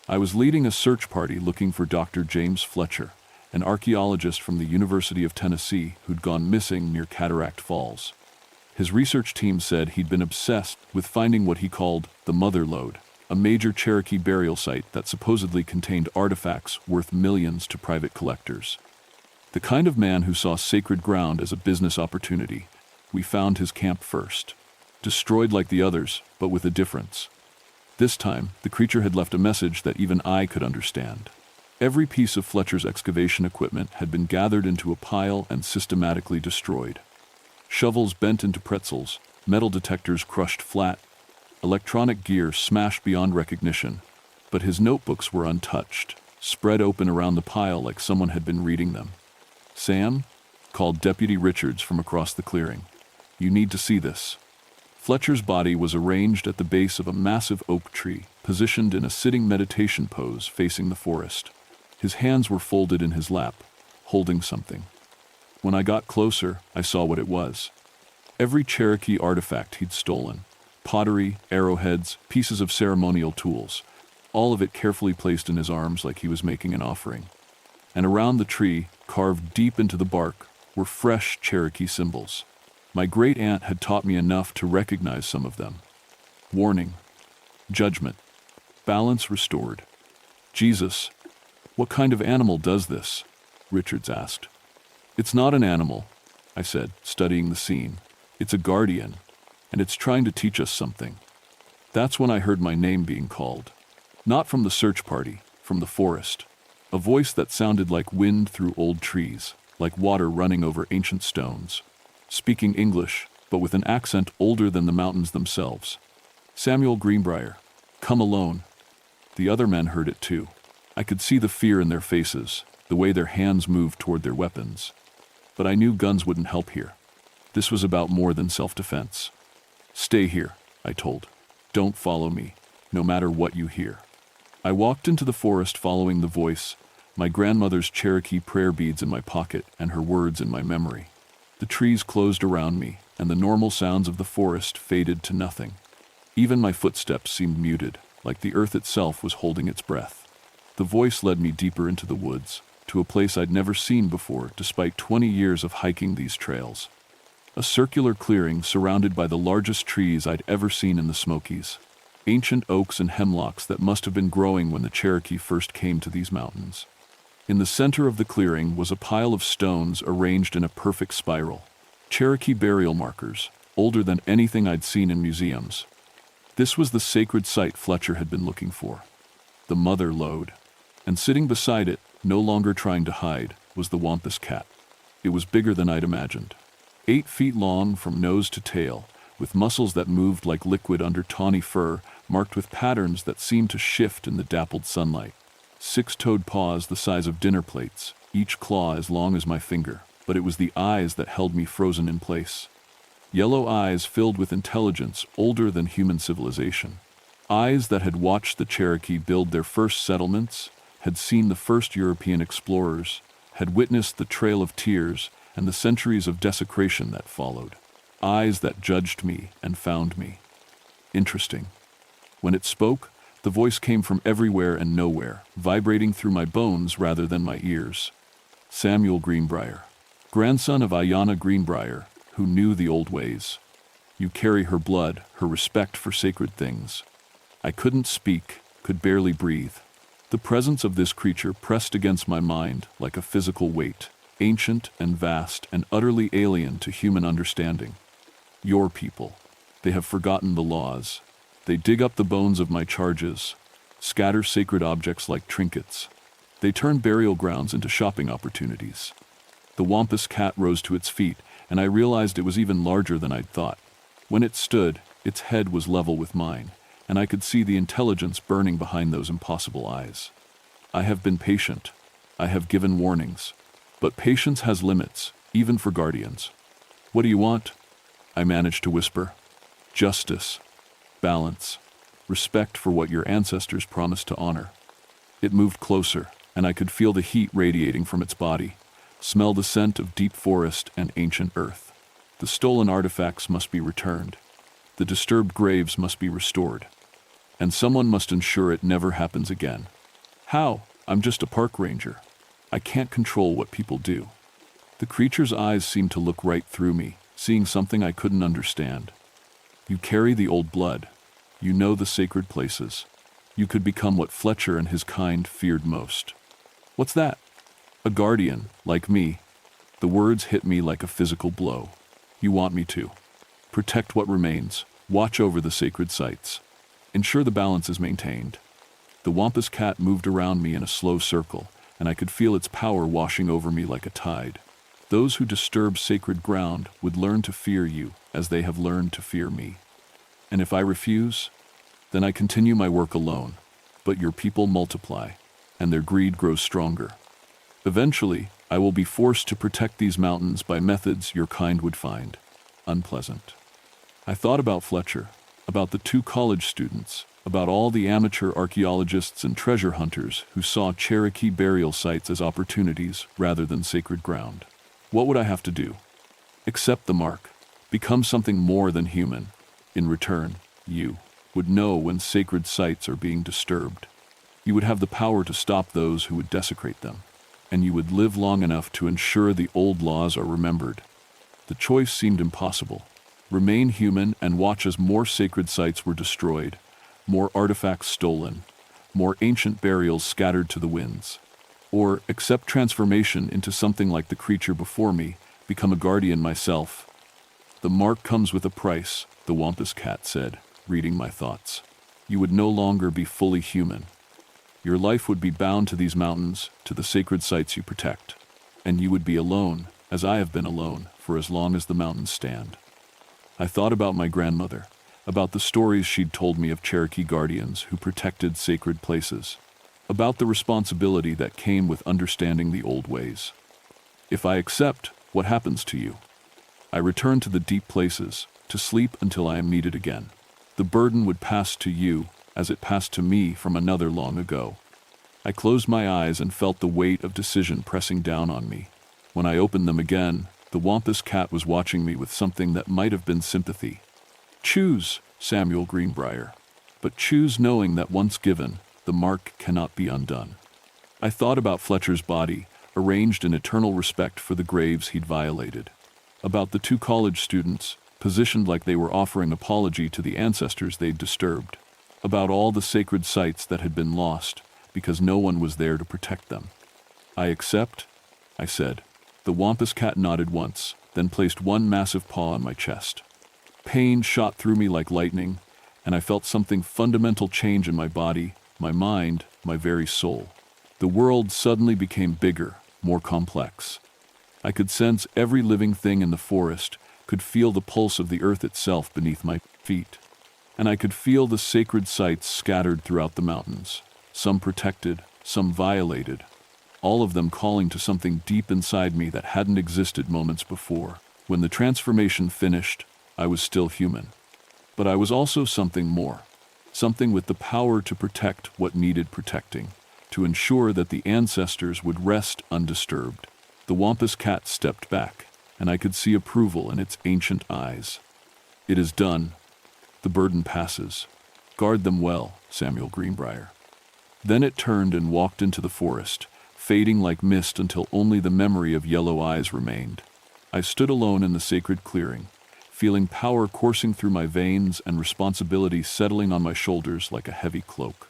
I was leading a search party looking for Dr. James Fletcher, an archaeologist from the University of Tennessee who'd gone missing near Cataract Falls. His research team said he'd been obsessed with finding what he called the Mother Lode, a major Cherokee burial site that supposedly contained artifacts worth millions to private collectors. The kind of man who saw sacred ground as a business opportunity. We found his camp first. Destroyed like the others, but with a difference. This time, the creature had left a message that even I could understand. Every piece of Fletcher's excavation equipment had been gathered into a pile and systematically destroyed. Shovels bent into pretzels, metal detectors crushed flat, electronic gear smashed beyond recognition, but his notebooks were untouched, spread open around the pile like someone had been reading them. "Sam," called Deputy Richards from across the clearing. "You need to see this." Fletcher's body was arranged at the base of a massive oak tree, positioned in a sitting meditation pose facing the forest. His hands were folded in his lap, holding something. When I got closer, I saw what it was. Every Cherokee artifact he'd stolen, pottery, arrowheads, pieces of ceremonial tools, all of it carefully placed in his arms like he was making an offering. And around the tree, carved deep into the bark, were fresh Cherokee symbols. My great-aunt had taught me enough to recognize some of them. Warning, judgment, balance restored. "Jesus, what kind of animal does this?" Richards asked. "It's not an animal," I said, studying the scene. "It's a guardian, and it's trying to teach us something." That's when I heard my name being called. Not from the search party, from the forest. A voice that sounded like wind through old trees, like water running over ancient stones. Speaking English, but with an accent older than the mountains themselves. "Samuel Greenbrier, come alone." The other men heard it too. I could see the fear in their faces, the way their hands moved toward their weapons. But I knew guns wouldn't help here. This was about more than self-defense. "Stay here," I told. "Don't follow me, no matter what you hear." I walked into the forest following the voice, my grandmother's Cherokee prayer beads in my pocket and her words in my memory. The trees closed around me, and the normal sounds of the forest faded to nothing. Even my footsteps seemed muted, like the earth itself was holding its breath. The voice led me deeper into the woods, to a place I'd never seen before despite 20 years of hiking these trails. A circular clearing surrounded by the largest trees I'd ever seen in the Smokies. Ancient oaks and hemlocks that must have been growing when the Cherokee first came to these mountains. In the center of the clearing was a pile of stones arranged in a perfect spiral. Cherokee burial markers, older than anything I'd seen in museums. This was the sacred site Fletcher had been looking for. The Mother Lode. And sitting beside it, no longer trying to hide, was the Wampus cat. It was bigger than I'd imagined. 8 feet long from nose to tail, with muscles that moved like liquid under tawny fur, marked with patterns that seemed to shift in the dappled sunlight. 6-toed paws the size of dinner plates, each claw as long as my finger, but it was the eyes that held me frozen in place. Yellow eyes filled with intelligence older than human civilization. Eyes that had watched the Cherokee build their first settlements, had seen the first European explorers, had witnessed the Trail of Tears and the centuries of desecration that followed. Eyes that judged me and found me. Interesting. When it spoke, the voice came from everywhere and nowhere, vibrating through my bones rather than my ears. Samuel Greenbrier, grandson of Ayanna Greenbrier, who knew the old ways. You carry her blood, her respect for sacred things. I couldn't speak, could barely breathe. The presence of this creature pressed against my mind like a physical weight, ancient and vast and utterly alien to human understanding. Your people. They have forgotten the laws. They dig up the bones of my charges, scatter sacred objects like trinkets. They turn burial grounds into shopping opportunities. The Wampus cat rose to its feet, and I realized it was even larger than I'd thought. When it stood, its head was level with mine, and I could see the intelligence burning behind those impossible eyes. I have been patient. I have given warnings. But patience has limits, even for guardians. What do you want? I managed to whisper. Justice, balance, respect for what your ancestors promised to honor. It moved closer, and I could feel the heat radiating from its body, smell the scent of deep forest and ancient earth. The stolen artifacts must be returned. The disturbed graves must be restored. And someone must ensure it never happens again. How? I'm just a park ranger. I can't control what people do. The creature's eyes seemed to look right through me, seeing something I couldn't understand. You carry the old blood. You know the sacred places. You could become what Fletcher and his kind feared most. What's that? A guardian, like me. The words hit me like a physical blow. You want me to. Protect what remains. Watch over the sacred sites. Ensure the balance is maintained. The wampus cat moved around me in a slow circle, and I could feel its power washing over me like a tide. Those who disturb sacred ground would learn to fear you as they have learned to fear me. And if I refuse, then I continue my work alone. But your people multiply, and their greed grows stronger. Eventually, I will be forced to protect these mountains by methods your kind would find unpleasant. I thought about Fletcher, about the 2 college students, about all the amateur archaeologists and treasure hunters who saw Cherokee burial sites as opportunities rather than sacred ground. What would I have to do? Accept the mark. Become something more than human. In return, you would know when sacred sites are being disturbed. You would have the power to stop those who would desecrate them. And you would live long enough to ensure the old laws are remembered. The choice seemed impossible. Remain human and watch as more sacred sites were destroyed, more artifacts stolen, more ancient burials scattered to the winds. Or accept transformation into something like the creature before me, become a guardian myself. The mark comes with a price, the wampus cat said, reading my thoughts. You would no longer be fully human. Your life would be bound to these mountains, to the sacred sites you protect. And you would be alone, as I have been alone, for as long as the mountains stand. I thought about my grandmother, about the stories she'd told me of Cherokee guardians who protected sacred places, about the responsibility that came with understanding the old ways. If I accept, what happens to you? I return to the deep places, to sleep until I am needed again. The burden would pass to you, as it passed to me from another long ago. I closed my eyes and felt the weight of decision pressing down on me. When I opened them again, the wampus cat was watching me with something that might have been sympathy. Choose, Samuel Greenbrier. But choose knowing that once given, the mark cannot be undone. I thought about Fletcher's body, arranged in eternal respect for the graves he'd violated. About the 2 college students, positioned like they were offering apology to the ancestors they'd disturbed. About all the sacred sites that had been lost, because no one was there to protect them. I accept, I said. The wampus cat nodded once, then placed one massive paw on my chest. Pain shot through me like lightning, and I felt something fundamental change in my body, my mind, my very soul. The world suddenly became bigger, more complex. I could sense every living thing in the forest, could feel the pulse of the earth itself beneath my feet. And I could feel the sacred sites scattered throughout the mountains, some protected, some violated, all of them calling to something deep inside me that hadn't existed moments before. When the transformation finished, I was still human. But I was also something more, something with the power to protect what needed protecting, to ensure that the ancestors would rest undisturbed. The wampus cat stepped back, and I could see approval in its ancient eyes. It is done. The burden passes. Guard them well, Samuel Greenbrier. Then it turned and walked into the forest, fading like mist until only the memory of yellow eyes remained. I stood alone in the sacred clearing, feeling power coursing through my veins and responsibility settling on my shoulders like a heavy cloak.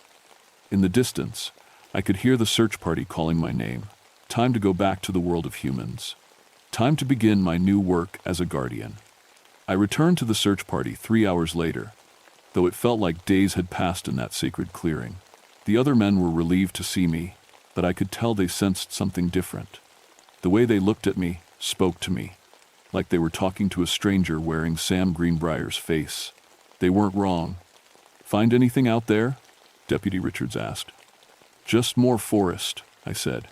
In the distance, I could hear the search party calling my name. Time to go back to the world of humans. Time to begin my new work as a guardian. I returned to the search party 3 hours later, though it felt like days had passed in that sacred clearing. The other men were relieved to see me, but I could tell they sensed something different. The way they looked at me, spoke to me. like they were talking to a stranger wearing Sam Greenbrier's face. They weren't wrong. "Find anything out there?" Deputy Richards asked. "Just more forest," I said.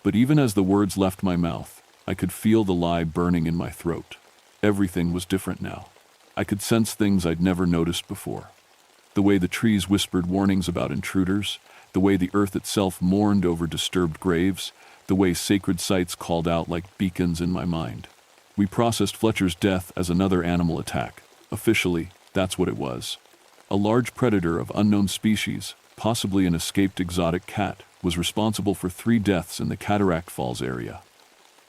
But even as the words left my mouth, I could feel the lie burning in my throat. Everything was different now. I could sense things I'd never noticed before. The way the trees whispered warnings about intruders, the way the earth itself mourned over disturbed graves, the way sacred sites called out like beacons in my mind. We processed Fletcher's death as another animal attack. Officially, that's what it was. A large predator of unknown species, possibly an escaped exotic cat, was responsible for 3 deaths in the Cataract Falls area.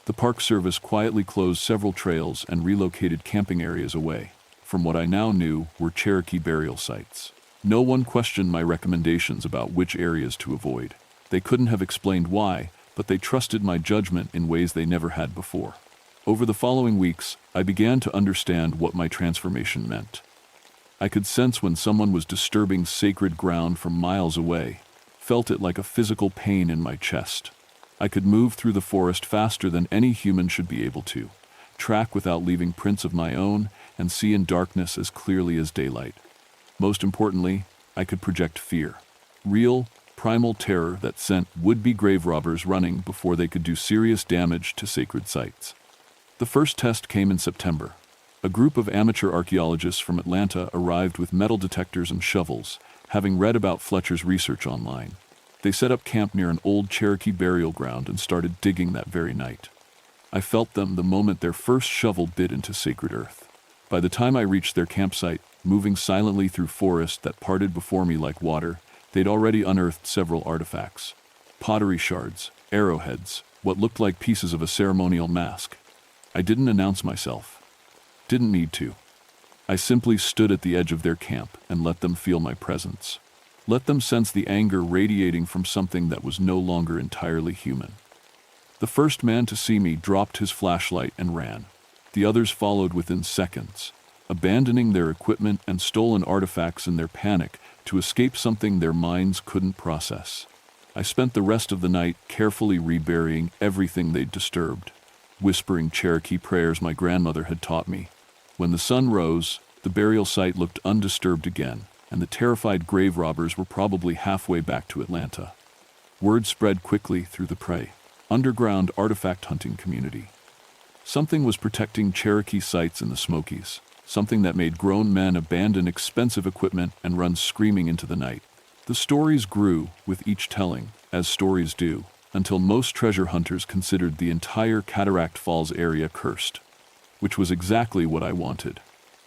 The Park Service quietly closed several trails and relocated camping areas away from what I now knew were Cherokee burial sites. No one questioned my recommendations about which areas to avoid. They couldn't have explained why, but they trusted my judgment in ways they never had before. Over the following weeks, I began to understand what my transformation meant. I could sense when someone was disturbing sacred ground from miles away, felt it like a physical pain in my chest. I could move through the forest faster than any human should be able to, track without leaving prints of my own, and see in darkness as clearly as daylight. Most importantly, I could project fear. Real, primal terror that sent would-be grave robbers running before they could do serious damage to sacred sites. The first test came in September. A group of amateur archaeologists from Atlanta arrived with metal detectors and shovels, having read about Fletcher's research online. They set up camp near an old Cherokee burial ground and started digging that very night. I felt them the moment their first shovel bit into sacred earth. By the time I reached their campsite, moving silently through forest that parted before me like water, they'd already unearthed several artifacts. Pottery shards, arrowheads, what looked like pieces of a ceremonial mask. I didn't announce myself. Didn't need to. I simply stood at the edge of their camp and let them feel my presence. Let them sense the anger radiating from something that was no longer entirely human. The first man to see me dropped his flashlight and ran. The others followed within seconds, abandoning their equipment and stolen artifacts in their panic to escape something their minds couldn't process. I spent the rest of the night carefully reburying everything they'd disturbed, whispering Cherokee prayers my grandmother had taught me. When the sun rose, the burial site looked undisturbed again, and the terrified grave robbers were probably halfway back to Atlanta. Word spread quickly through the prey, underground artifact hunting community. Something was protecting Cherokee sites in the Smokies, something that made grown men abandon expensive equipment and run screaming into the night. The stories grew with each telling, as stories do, until most treasure hunters considered the entire Cataract Falls area cursed, which was exactly what I wanted.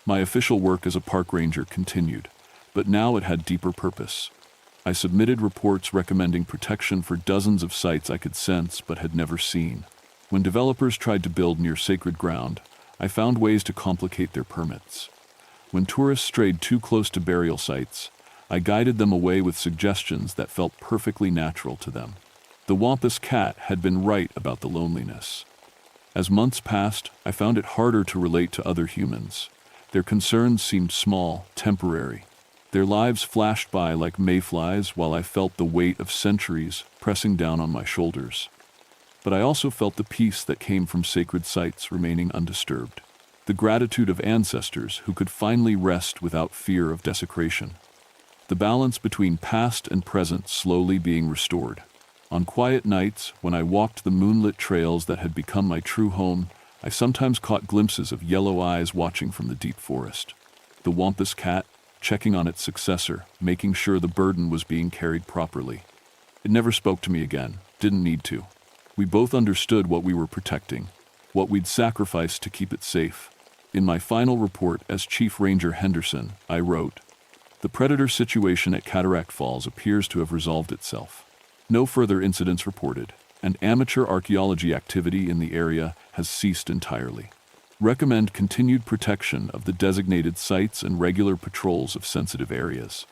My official work as a park ranger continued, but now it had deeper purpose. I submitted reports recommending protection for dozens of sites I could sense but had never seen. When developers tried to build near sacred ground, I found ways to complicate their permits. When tourists strayed too close to burial sites, I guided them away with suggestions that felt perfectly natural to them. The Wampus cat had been right about the loneliness. As months passed, I found it harder to relate to other humans. Their concerns seemed small, temporary. Their lives flashed by like mayflies while I felt the weight of centuries pressing down on my shoulders. But I also felt the peace that came from sacred sites remaining undisturbed. The gratitude of ancestors who could finally rest without fear of desecration. The balance between past and present slowly being restored. On quiet nights, when I walked the moonlit trails that had become my true home, I sometimes caught glimpses of yellow eyes watching from the deep forest. The Wampus cat, checking on its successor, making sure the burden was being carried properly. It never spoke to me again, didn't need to. We both understood what we were protecting, what we'd sacrificed to keep it safe. In my final report as Chief Ranger Henderson, I wrote, "The predator situation at Cataract Falls appears to have resolved itself. No further incidents reported, and amateur archaeology activity in the area has ceased entirely. Recommend continued protection of the designated sites and regular patrols of sensitive areas."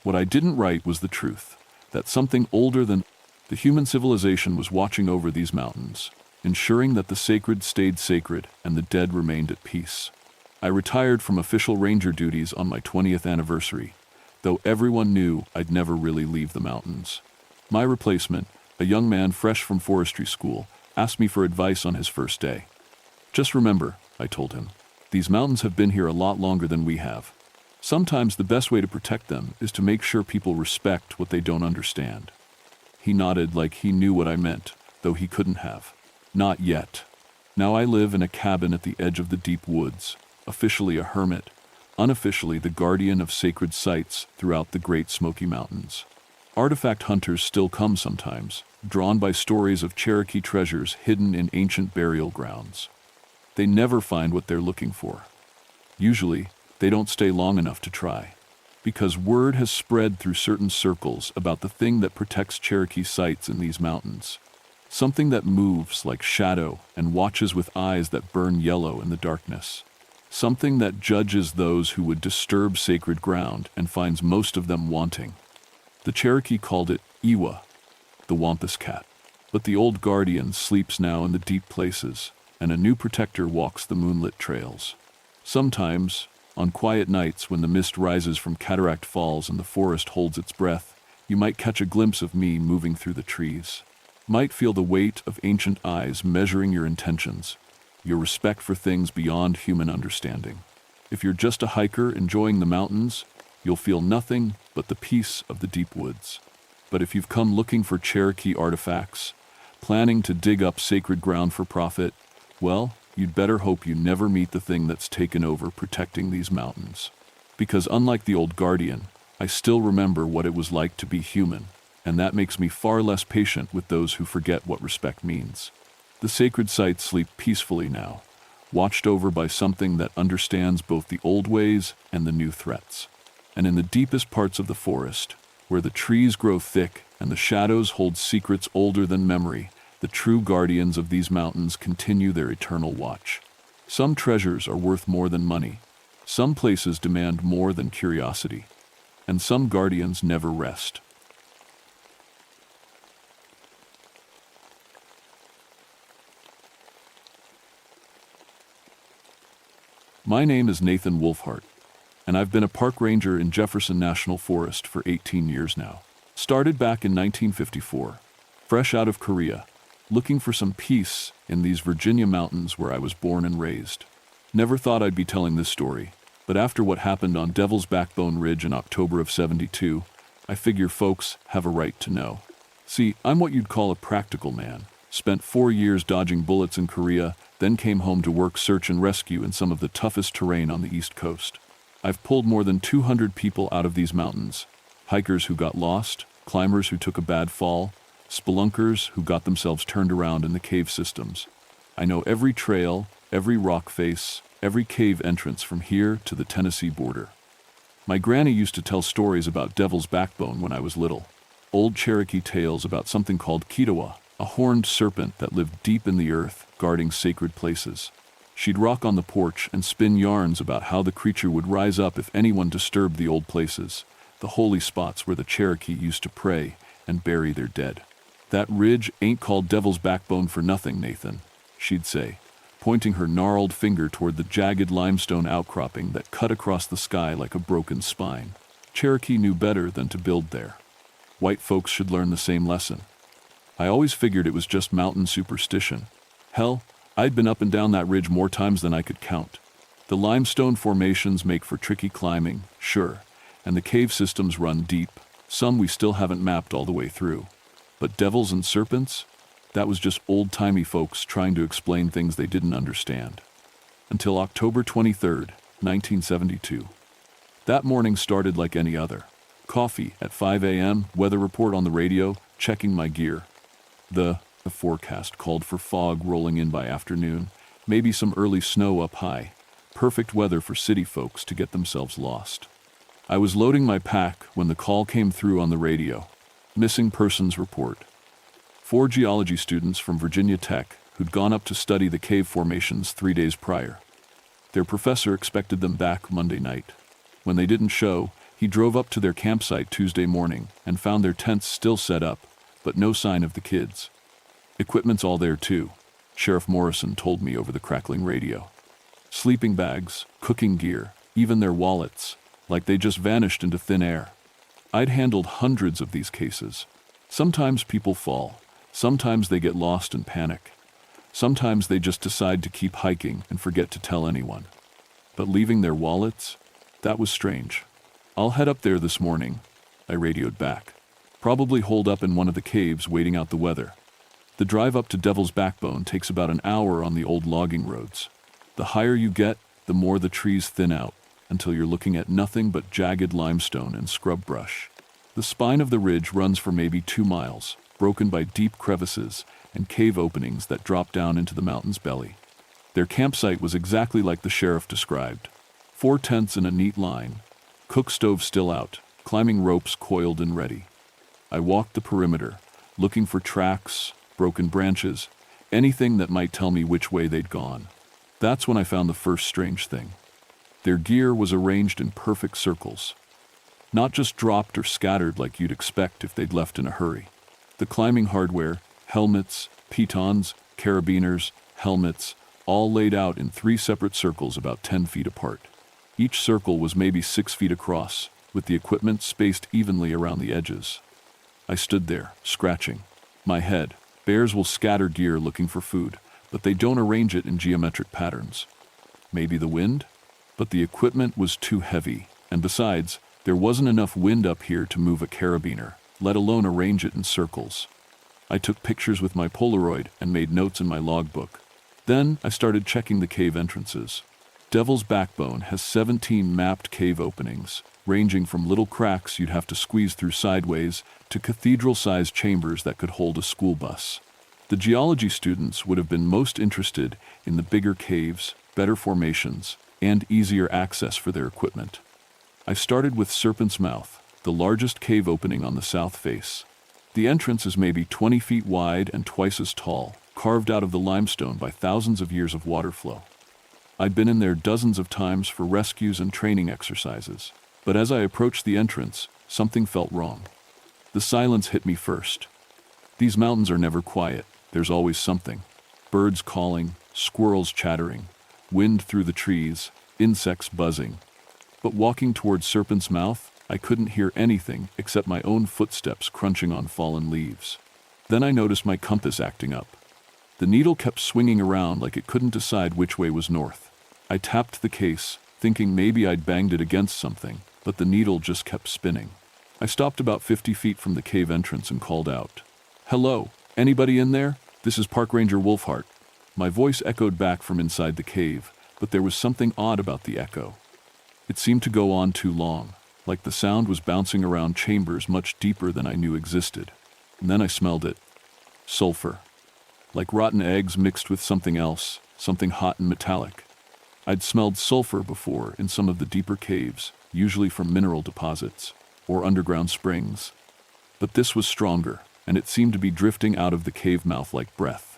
What I didn't write was the truth, that something older than the human civilization was watching over these mountains, ensuring that the sacred stayed sacred and the dead remained at peace. I retired from official ranger duties on my 20th anniversary, though everyone knew I'd never really leave the mountains. My replacement, a young man fresh from forestry school, asked me for advice on his first day. "Just remember, I told him. These mountains have been here a lot longer than we have. Sometimes the best way to protect them is to make sure people respect what they don't understand. He nodded like he knew what I meant, though he couldn't have. Not yet. Now I live in a cabin at the edge of the deep woods, officially a hermit, unofficially the guardian of sacred sites throughout the Great Smoky Mountains. Artifact hunters still come sometimes, drawn by stories of Cherokee treasures hidden in ancient burial grounds. They never find what they're looking for. Usually, they don't stay long enough to try, because word has spread through certain circles about the thing that protects Cherokee sites in these mountains. Something that moves like shadow and watches with eyes that burn yellow in the darkness. Something that judges those who would disturb sacred ground and finds most of them wanting. The Cherokee called it Iwa, the Wampus Cat. But the old guardian sleeps now in the deep places, and a new protector walks the moonlit trails. Sometimes, on quiet nights when the mist rises from Cataract Falls and the forest holds its breath, you might catch a glimpse of me moving through the trees. Might feel the weight of ancient eyes measuring your intentions, your respect for things beyond human understanding. If you're just a hiker enjoying the mountains, you'll feel nothing but the peace of the deep woods. But if you've come looking for Cherokee artifacts, planning to dig up sacred ground for profit, well, you'd better hope you never meet the thing that's taken over protecting these mountains. Because unlike the old guardian, I still remember what it was like to be human, and that makes me far less patient with those who forget what respect means. The sacred sites sleep peacefully now, watched over by something that understands both the old ways and the new threats. And in the deepest parts of the forest, where the trees grow thick and the shadows hold secrets older than memory, the true guardians of these mountains continue their eternal watch. Some treasures are worth more than money. Some places demand more than curiosity. And some guardians never rest. My name is Nathan Wolfhart, and I've been a park ranger in Jefferson National Forest for 18 years now. Started back in 1954, fresh out of Korea, looking for some peace in these Virginia mountains where I was born and raised. Never thought I'd be telling this story, but after what happened on Devil's Backbone Ridge in October of '72, I figure folks have a right to know. See, I'm what you'd call a practical man. Spent 4 years dodging bullets in Korea, then came home to work search and rescue in some of the toughest terrain on the East Coast. I've pulled more than 200 people out of these mountains. Hikers who got lost, climbers who took a bad fall, spelunkers who got themselves turned around in the cave systems. I know every trail, every rock face, every cave entrance from here to the Tennessee border. My granny used to tell stories about Devil's Backbone when I was little. Old Cherokee tales about something called Kitawa, a horned serpent that lived deep in the earth, guarding sacred places. She'd rock on the porch and spin yarns about how the creature would rise up if anyone disturbed the old places, the holy spots where the Cherokee used to pray and bury their dead. That ridge ain't called Devil's Backbone for nothing, Nathan, she'd say, pointing her gnarled finger toward the jagged limestone outcropping that cut across the sky like a broken spine. Cherokee knew better than to build there. White folks should learn the same lesson. I always figured it was just mountain superstition. Hell, I'd been up and down that ridge more times than I could count. The limestone formations make for tricky climbing, sure, and the cave systems run deep, some we still haven't mapped all the way through. But devils and serpents? That was just old-timey folks trying to explain things they didn't understand. Until October 23rd, 1972. That morning started like any other. Coffee at 5 a.m., weather report on the radio, checking my gear. The forecast called for fog rolling in by afternoon, maybe some early snow up high. Perfect weather for city folks to get themselves lost. I was loading my pack when the call came through on the radio. Missing persons report. 4 geology students from Virginia Tech who'd gone up to study the cave formations 3 days prior. Their professor expected them back Monday night. When they didn't show, he drove up to their campsite Tuesday morning and found their tents still set up, but no sign of the kids. Equipment's all there too, Sheriff Morrison told me over the crackling radio. Sleeping bags, cooking gear, even their wallets, like they just vanished into thin air. I'd handled hundreds of these cases. Sometimes people fall, sometimes they get lost and panic. Sometimes they just decide to keep hiking and forget to tell anyone. But leaving their wallets? That was strange. "I'll head up there this morning," I radioed back. "Probably holed up in one of the caves waiting out the weather." The drive up to Devil's Backbone takes about an hour on the old logging roads. The higher you get, the more the trees thin out, until you're looking at nothing but jagged limestone and scrub brush. The spine of the ridge runs for maybe 2 miles, broken by deep crevices and cave openings that drop down into the mountain's belly. Their campsite was exactly like the sheriff described. 4 tents in a neat line, cook stove still out, climbing ropes coiled and ready. I walked the perimeter, looking for tracks, broken branches, anything that might tell me which way they'd gone. That's when I found the first strange thing. Their gear was arranged in perfect circles. Not just dropped or scattered like you'd expect if they'd left in a hurry. The climbing hardware, helmets, pitons, carabiners, helmets, all laid out in 3 separate circles about 10 feet apart. Each circle was maybe 6 feet across, with the equipment spaced evenly around the edges. I stood there, scratching my head. Bears will scatter gear looking for food, but they don't arrange it in geometric patterns. Maybe the wind? But the equipment was too heavy, and besides, there wasn't enough wind up here to move a carabiner, let alone arrange it in circles. I took pictures with my Polaroid and made notes in my logbook. Then I started checking the cave entrances. Devil's Backbone has 17 mapped cave openings, ranging from little cracks you'd have to squeeze through sideways to cathedral-sized chambers that could hold a school bus. The geology students would have been most interested in the bigger caves, better formations, and easier access for their equipment. I started with Serpent's Mouth, the largest cave opening on the south face. The entrance is maybe 20 feet wide and twice as tall, carved out of the limestone by thousands of years of water flow. I'd been in there dozens of times for rescues and training exercises, but as I approached the entrance, something felt wrong. The silence hit me first. These mountains are never quiet, there's always something. Birds calling, squirrels chattering, wind through the trees, insects buzzing. But walking towards Serpent's Mouth, I couldn't hear anything except my own footsteps crunching on fallen leaves. Then I noticed my compass acting up. The needle kept swinging around like it couldn't decide which way was north. I tapped the case, thinking maybe I'd banged it against something, but the needle just kept spinning. I stopped about 50 feet from the cave entrance and called out, "Hello, anybody in there? This is Park Ranger Wolfhart." My voice echoed back from inside the cave, but there was something odd about the echo. It seemed to go on too long, like the sound was bouncing around chambers much deeper than I knew existed. And then I smelled it. Sulfur. Like rotten eggs mixed with something else, something hot and metallic. I'd smelled sulfur before in some of the deeper caves, usually from mineral deposits or underground springs. But this was stronger, and it seemed to be drifting out of the cave mouth like breath.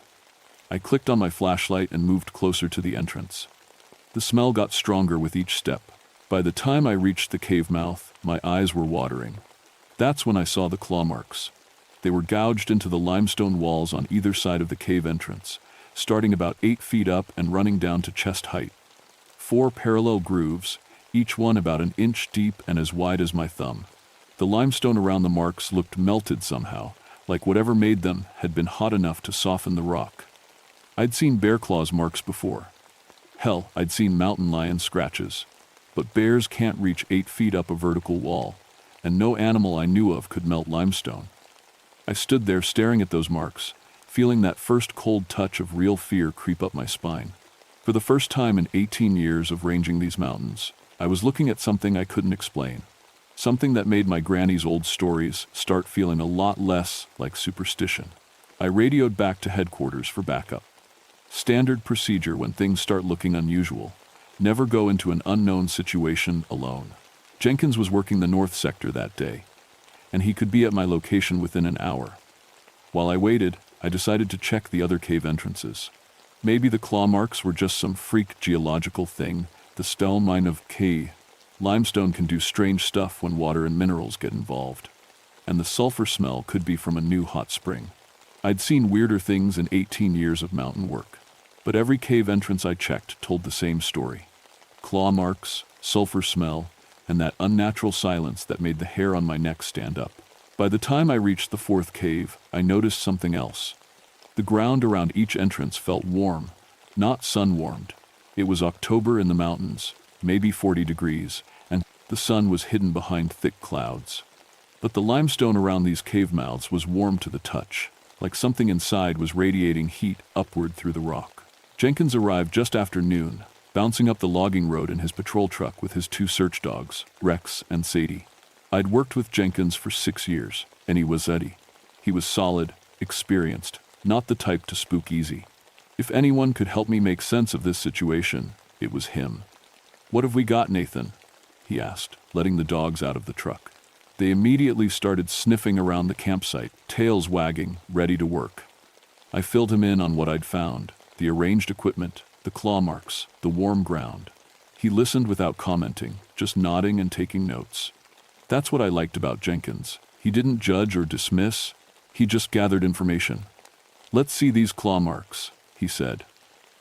I clicked on my flashlight and moved closer to the entrance. The smell got stronger with each step. By the time I reached the cave mouth, my eyes were watering. That's when I saw the claw marks. They were gouged into the limestone walls on either side of the cave entrance, starting about 8 feet up and running down to chest height. 4 parallel grooves, each one about an inch deep and as wide as my thumb. The limestone around the marks looked melted somehow, like whatever made them had been hot enough to soften the rock. I'd seen bear claws marks before. Hell, I'd seen mountain lion scratches. But bears can't reach 8 feet up a vertical wall, and no animal I knew of could melt limestone. I stood there staring at those marks, feeling that first cold touch of real fear creep up my spine. For the first time in 18 years of ranging these mountains, I was looking at something I couldn't explain. Something that made my granny's old stories start feeling a lot less like superstition. I radioed back to headquarters for backup. Standard procedure when things start looking unusual. Never go into an unknown situation alone. Jenkins was working the north sector that day, and he could be at my location within an hour. While I waited, I decided to check the other cave entrances. Maybe the claw marks were just some freak geological thing, the stone mine of K. Limestone can do strange stuff when water and minerals get involved. And the sulfur smell could be from a new hot spring. I'd seen weirder things in 18 years of mountain work. But every cave entrance I checked told the same story. Claw marks, sulfur smell, and that unnatural silence that made the hair on my neck stand up. By the time I reached the 4th cave, I noticed something else. The ground around each entrance felt warm, not sun-warmed. It was October in the mountains, maybe 40 degrees, and the sun was hidden behind thick clouds. But the limestone around these cave mouths was warm to the touch, like something inside was radiating heat upward through the rock. Jenkins arrived just after noon, bouncing up the logging road in his patrol truck with his 2 search dogs, Rex and Sadie. I'd worked with Jenkins for 6 years, and he was Eddie. He was solid, experienced, not the type to spook easy. If anyone could help me make sense of this situation, it was him. "What have we got, Nathan?" he asked, letting the dogs out of the truck. They immediately started sniffing around the campsite, tails wagging, ready to work. I filled him in on what I'd found, the arranged equipment, the claw marks, the warm ground. He listened without commenting, just nodding and taking notes. That's what I liked about Jenkins. He didn't judge or dismiss, he just gathered information. "Let's see these claw marks," he said.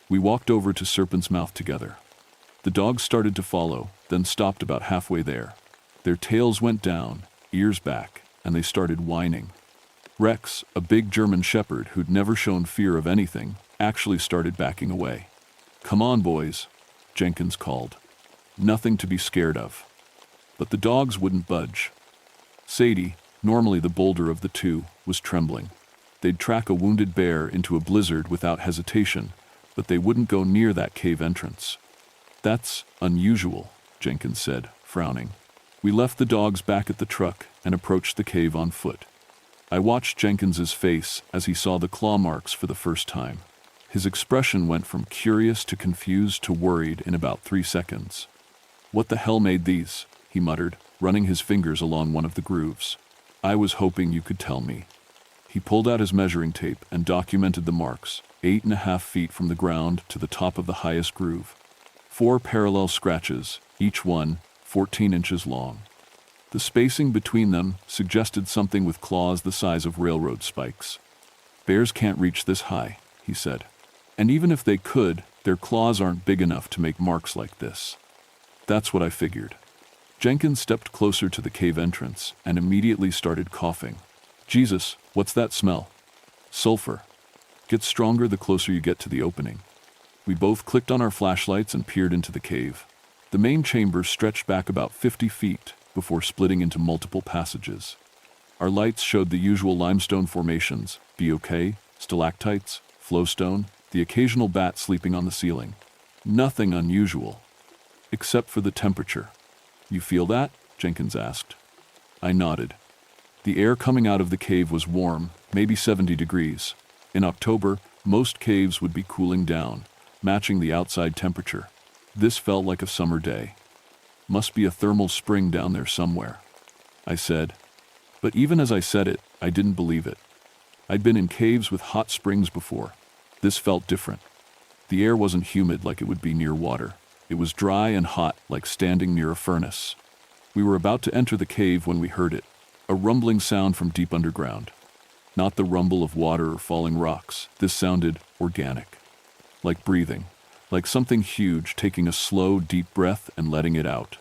We walked over to Serpent's Mouth together. The dogs started to follow, then stopped about halfway there. Their tails went down, ears back, and they started whining. Rex, a big German shepherd who'd never shown fear of anything, actually started backing away. "Come on, boys," Jenkins called. "Nothing to be scared of." But the dogs wouldn't budge. Sadie, normally the bolder of the two, was trembling. They'd track a wounded bear into a blizzard without hesitation, but they wouldn't go near that cave entrance. "That's unusual," Jenkins said, frowning. We left the dogs back at the truck and approached the cave on foot. I watched Jenkins's face as he saw the claw marks for the first time. His expression went from curious to confused to worried in about 3 seconds. "What the hell made these?" he muttered, running his fingers along one of the grooves. "I was hoping you could tell me." He pulled out his measuring tape and documented the marks, 8.5 feet from the ground to the top of the highest groove. 4 parallel scratches, each one 14 inches long. The spacing between them suggested something with claws the size of railroad spikes. "Bears can't reach this high," he said. "And even if they could, their claws aren't big enough to make marks like this." That's what I figured. Jenkins stepped closer to the cave entrance and immediately started coughing. "Jesus, what's that smell?" "Sulfur. Gets stronger the closer you get to the opening." We both clicked on our flashlights and peered into the cave. The main chamber stretched back about 50 feet before splitting into multiple passages. Our lights showed the usual limestone formations, BOK, stalactites, flowstone, the occasional bat sleeping on the ceiling. Nothing unusual, except for the temperature. "You feel that?" Jenkins asked. I nodded. The air coming out of the cave was warm, maybe 70 degrees. In October, most caves would be cooling down, matching the outside temperature. This felt like a summer day. "Must be a thermal spring down there somewhere," I said. But even as I said it, I didn't believe it. I'd been in caves with hot springs before. This felt different. The air wasn't humid like it would be near water. It was dry and hot like standing near a furnace. We were about to enter the cave when we heard it. A rumbling sound from deep underground. Not the rumble of water or falling rocks. This sounded organic. Like breathing. Like something huge taking a slow, deep breath and letting it out.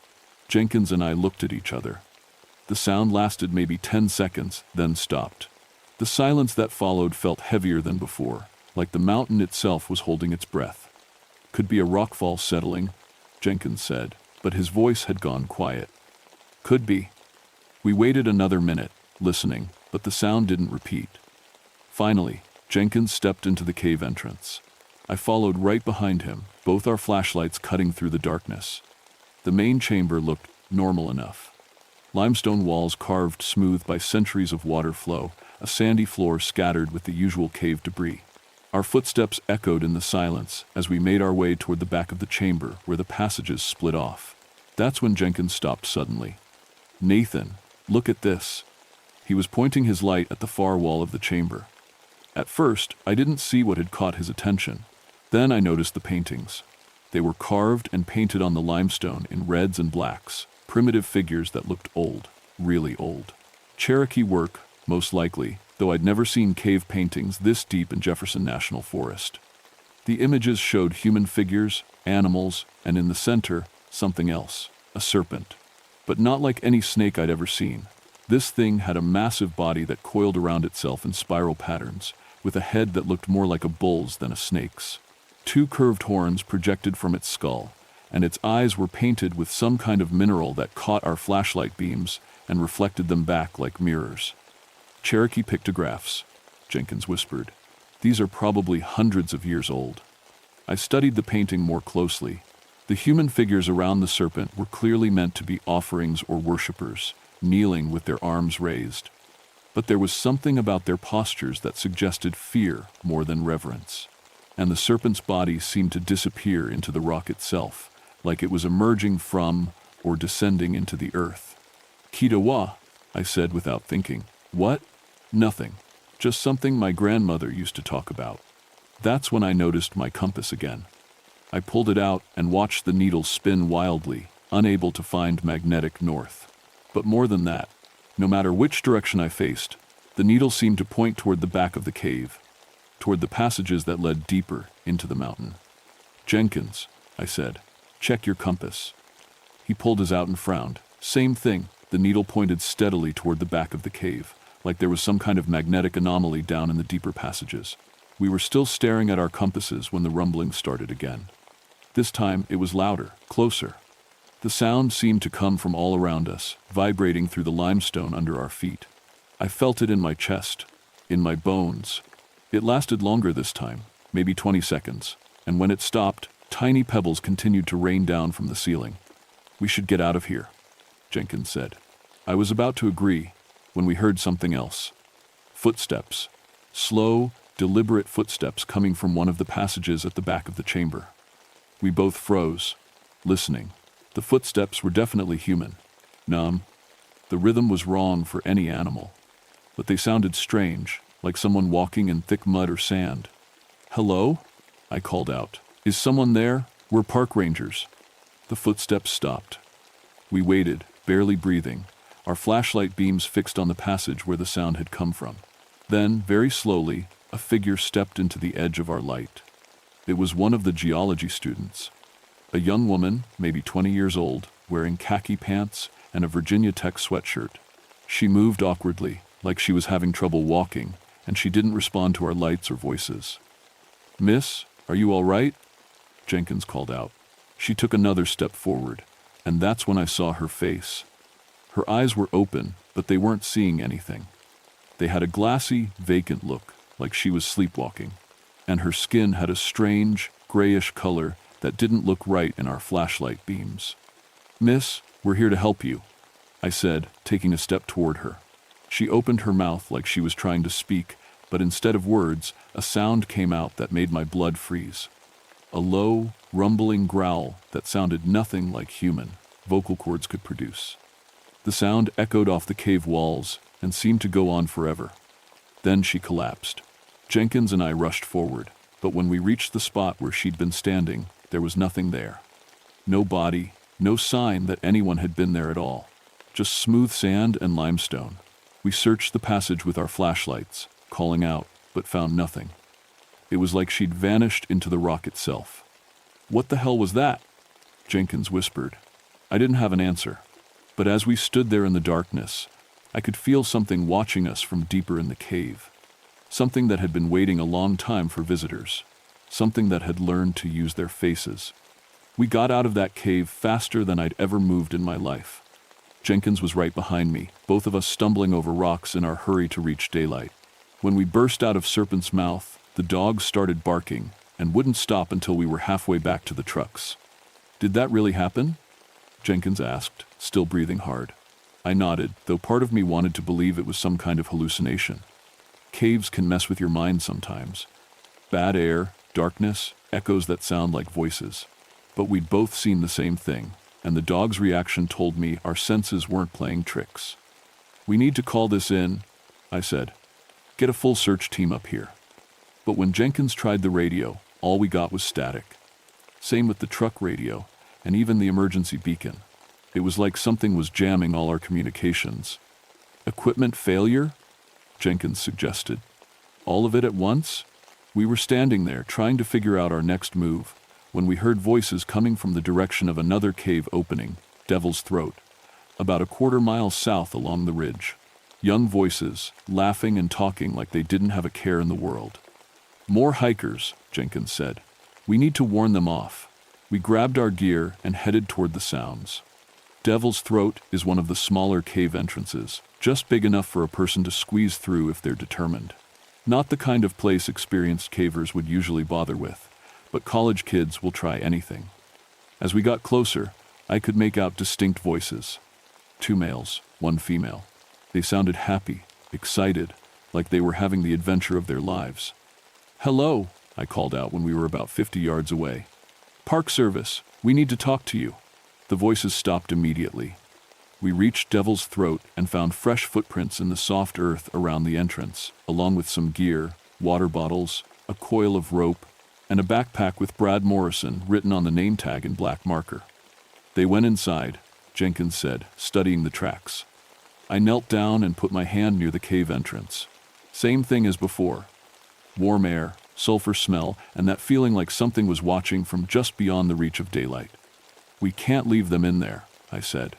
Jenkins and I looked at each other. The sound lasted maybe 10 seconds, then stopped. The silence that followed felt heavier than before, like the mountain itself was holding its breath. "Could be a rockfall settling," Jenkins said, but his voice had gone quiet. "Could be." We waited another minute, listening, but the sound didn't repeat. Finally, Jenkins stepped into the cave entrance. I followed right behind him, both our flashlights cutting through the darkness. The main chamber looked normal enough. Limestone walls carved smooth by centuries of water flow, a sandy floor scattered with the usual cave debris. Our footsteps echoed in the silence as we made our way toward the back of the chamber where the passages split off. That's when Jenkins stopped suddenly. "Nathan, look at this." He was pointing his light at the far wall of the chamber. At first, I didn't see what had caught his attention. Then I noticed the paintings. They were carved and painted on the limestone in reds and blacks, primitive figures that looked old, really old. Cherokee work, most likely, though I'd never seen cave paintings this deep in Jefferson National Forest. The images showed human figures, animals, and in the center, something else, a serpent. But not like any snake I'd ever seen. This thing had a massive body that coiled around itself in spiral patterns, with a head that looked more like a bull's than a snake's. Two curved horns projected from its skull, and its eyes were painted with some kind of mineral that caught our flashlight beams and reflected them back like mirrors. "Cherokee pictographs," Jenkins whispered. "These are probably hundreds of years old." I studied the painting more closely. The human figures around the serpent were clearly meant to be offerings or worshippers, kneeling with their arms raised. But there was something about their postures that suggested fear more than reverence. And the serpent's body seemed to disappear into the rock itself, like it was emerging from or descending into the earth. "Kitawa," I said without thinking. "What?" "Nothing. Just something my grandmother used to talk about." That's when I noticed my compass again. I pulled it out and watched the needle spin wildly, unable to find magnetic north. But more than that, no matter which direction I faced, the needle seemed to point toward the back of the cave, toward the passages that led deeper into the mountain. "Jenkins," I said, "check your compass." He pulled his out and frowned. Same thing, the needle pointed steadily toward the back of the cave, like there was some kind of magnetic anomaly down in the deeper passages. We were still staring at our compasses when the rumbling started again. This time it was louder, closer. The sound seemed to come from all around us, vibrating through the limestone under our feet. I felt it in my chest, in my bones. It lasted longer this time, maybe 20 seconds, and when it stopped, tiny pebbles continued to rain down from the ceiling. "We should get out of here," Jenkins said. I was about to agree when we heard something else. Footsteps. Slow, deliberate footsteps coming from one of the passages at the back of the chamber. We both froze, listening. The footsteps were definitely human. Numb. The rhythm was wrong for any animal, but they sounded strange, like someone walking in thick mud or sand. "Hello?" I called out. "Is someone there? We're park rangers." The footsteps stopped. We waited, barely breathing, our flashlight beams fixed on the passage where the sound had come from. Then, very slowly, a figure stepped into the edge of our light. It was one of the geology students. A young woman, maybe 20 years old, wearing khaki pants and a Virginia Tech sweatshirt. She moved awkwardly, like she was having trouble walking, and she didn't respond to our lights or voices. "Miss, are you all right?" Jenkins called out. She took another step forward, and that's when I saw her face. Her eyes were open, but they weren't seeing anything. They had a glassy, vacant look, like she was sleepwalking, and her skin had a strange, grayish color that didn't look right in our flashlight beams. "Miss, we're here to help you," I said, taking a step toward her. She opened her mouth like she was trying to speak, but instead of words, a sound came out that made my blood freeze. A low, rumbling growl that sounded nothing like human vocal cords could produce. The sound echoed off the cave walls and seemed to go on forever. Then she collapsed. Jenkins and I rushed forward, but when we reached the spot where she'd been standing, there was nothing there. No body, no sign that anyone had been there at all. Just smooth sand and limestone. We searched the passage with our flashlights, calling out, but found nothing. It was like she'd vanished into the rock itself. "What the hell was that?" Jenkins whispered. I didn't have an answer, but as we stood there in the darkness, I could feel something watching us from deeper in the cave. Something that had been waiting a long time for visitors. Something that had learned to use their faces. We got out of that cave faster than I'd ever moved in my life. Jenkins was right behind me, both of us stumbling over rocks in our hurry to reach daylight. When we burst out of Serpent's Mouth, the dogs started barking and wouldn't stop until we were halfway back to the trucks. "Did that really happen?" Jenkins asked, still breathing hard. I nodded, though part of me wanted to believe it was some kind of hallucination. Caves can mess with your mind sometimes. Bad air, darkness, echoes that sound like voices. But we'd both seen the same thing, and the dog's reaction told me our senses weren't playing tricks. "We need to call this in," I said. "Get a full search team up here." But when Jenkins tried the radio, all we got was static. Same with the truck radio, and even the emergency beacon. It was like something was jamming all our communications. "Equipment failure?" Jenkins suggested. "All of it at once?" We were standing there trying to figure out our next move when we heard voices coming from the direction of another cave opening, Devil's Throat, about a quarter mile south along the ridge. Young voices, laughing and talking like they didn't have a care in the world. "More hikers," Jenkins said. "We need to warn them off." We grabbed our gear and headed toward the sounds. Devil's Throat is one of the smaller cave entrances, just big enough for a person to squeeze through if they're determined. Not the kind of place experienced cavers would usually bother with, but college kids will try anything. As we got closer, I could make out distinct voices. 2 males, 1 female. They sounded happy, excited, like they were having the adventure of their lives. "Hello," I called out when we were about 50 yards away. "Park Service, we need to talk to you." The voices stopped immediately. We reached Devil's Throat and found fresh footprints in the soft earth around the entrance, along with some gear, water bottles, a coil of rope, and a backpack with Brad Morrison written on the name tag in black marker. "They went inside," Jenkins said, studying the tracks. I knelt down and put my hand near the cave entrance. Same thing as before. Warm air, sulfur smell, and that feeling like something was watching from just beyond the reach of daylight. "We can't leave them in there," I said.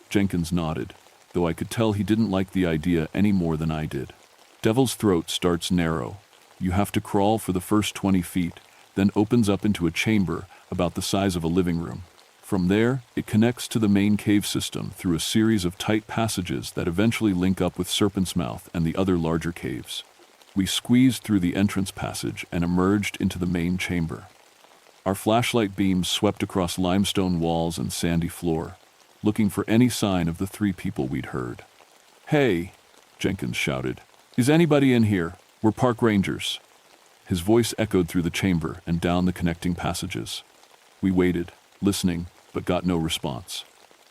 Jenkins nodded, though I could tell he didn't like the idea any more than I did. Devil's Throat starts narrow. You have to crawl for the first 20 feet, then opens up into a chamber about the size of a living room. From there, it connects to the main cave system through a series of tight passages that eventually link up with Serpent's Mouth and the other larger caves. We squeezed through the entrance passage and emerged into the main chamber. Our flashlight beams swept across limestone walls and sandy floor, looking for any sign of the 3 people we'd heard. "Hey," Jenkins shouted. "Is anybody in here? We're park rangers." His voice echoed through the chamber and down the connecting passages. We waited, listening, but got no response.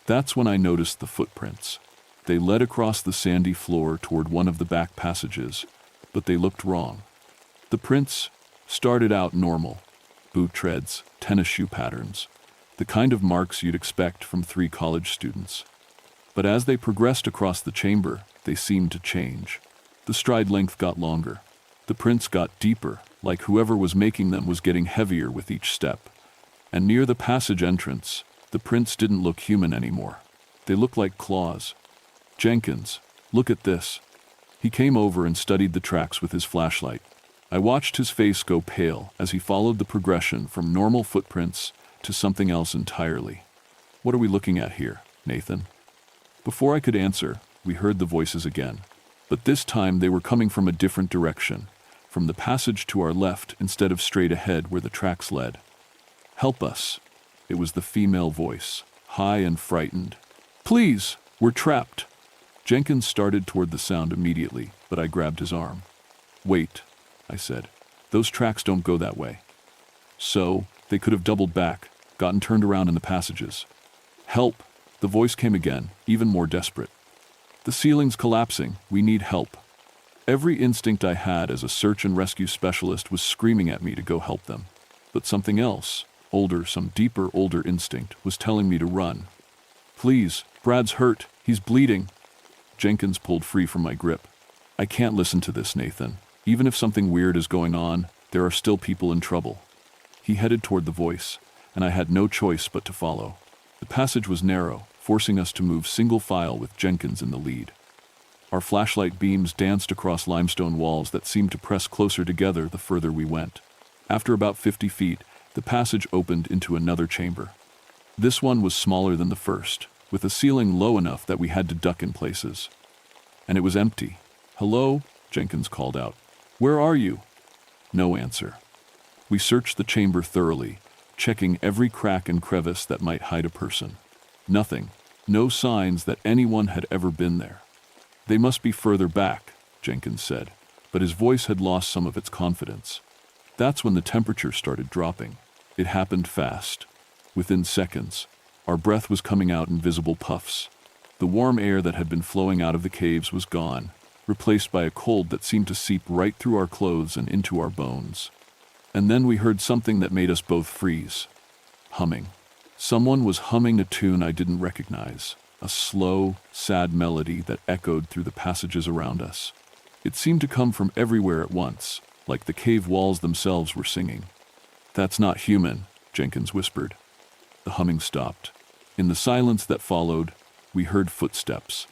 That's when I noticed the footprints. They led across the sandy floor toward one of the back passages, but they looked wrong. The prints started out normal. Boot treads, tennis shoe patterns, the kind of marks you'd expect from 3 college students. But as they progressed across the chamber, they seemed to change. The stride length got longer. The prints got deeper, like whoever was making them was getting heavier with each step. And near the passage entrance, the prints didn't look human anymore. They looked like claws. "Jenkins, look at this." He came over and studied the tracks with his flashlight. I watched his face go pale as he followed the progression from normal footprints to something else entirely. "What are we looking at here, Nathan?" Before I could answer, we heard the voices again. But this time they were coming from a different direction, from the passage to our left instead of straight ahead where the tracks led. "Help us." It was the female voice, high and frightened. "Please, we're trapped." Jenkins started toward the sound immediately, but I grabbed his arm. "Wait," I said. "Those tracks don't go that way." So, they could have doubled back, gotten turned around in the passages. "Help!" The voice came again, even more desperate. "The ceiling's collapsing. We need help." Every instinct I had as a search and rescue specialist was screaming at me to go help them. But something else, some deeper, older instinct, was telling me to run. "Please, Brad's hurt. He's bleeding." Jenkins pulled free from my grip. "I can't listen to this, Nathan. Even if something weird is going on, there are still people in trouble." He headed toward the voice, and I had no choice but to follow. The passage was narrow, forcing us to move single file with Jenkins in the lead. Our flashlight beams danced across limestone walls that seemed to press closer together the further we went. After about 50 feet, the passage opened into another chamber. This one was smaller than the first, with a ceiling low enough that we had to duck in places. And it was empty. "Hello?" Jenkins called out. "Where are you?" No answer. We searched the chamber thoroughly, checking every crack and crevice that might hide a person. Nothing. No signs that anyone had ever been there. "They must be further back," Jenkins said, but his voice had lost some of its confidence. That's when the temperature started dropping. It happened fast. Within seconds, our breath was coming out in visible puffs. The warm air that had been flowing out of the caves was gone, replaced by a cold that seemed to seep right through our clothes and into our bones. And then we heard something that made us both freeze. Humming. Someone was humming a tune I didn't recognize, a slow, sad melody that echoed through the passages around us. It seemed to come from everywhere at once, like the cave walls themselves were singing. "That's not human," Jenkins whispered. The humming stopped. In the silence that followed, we heard footsteps.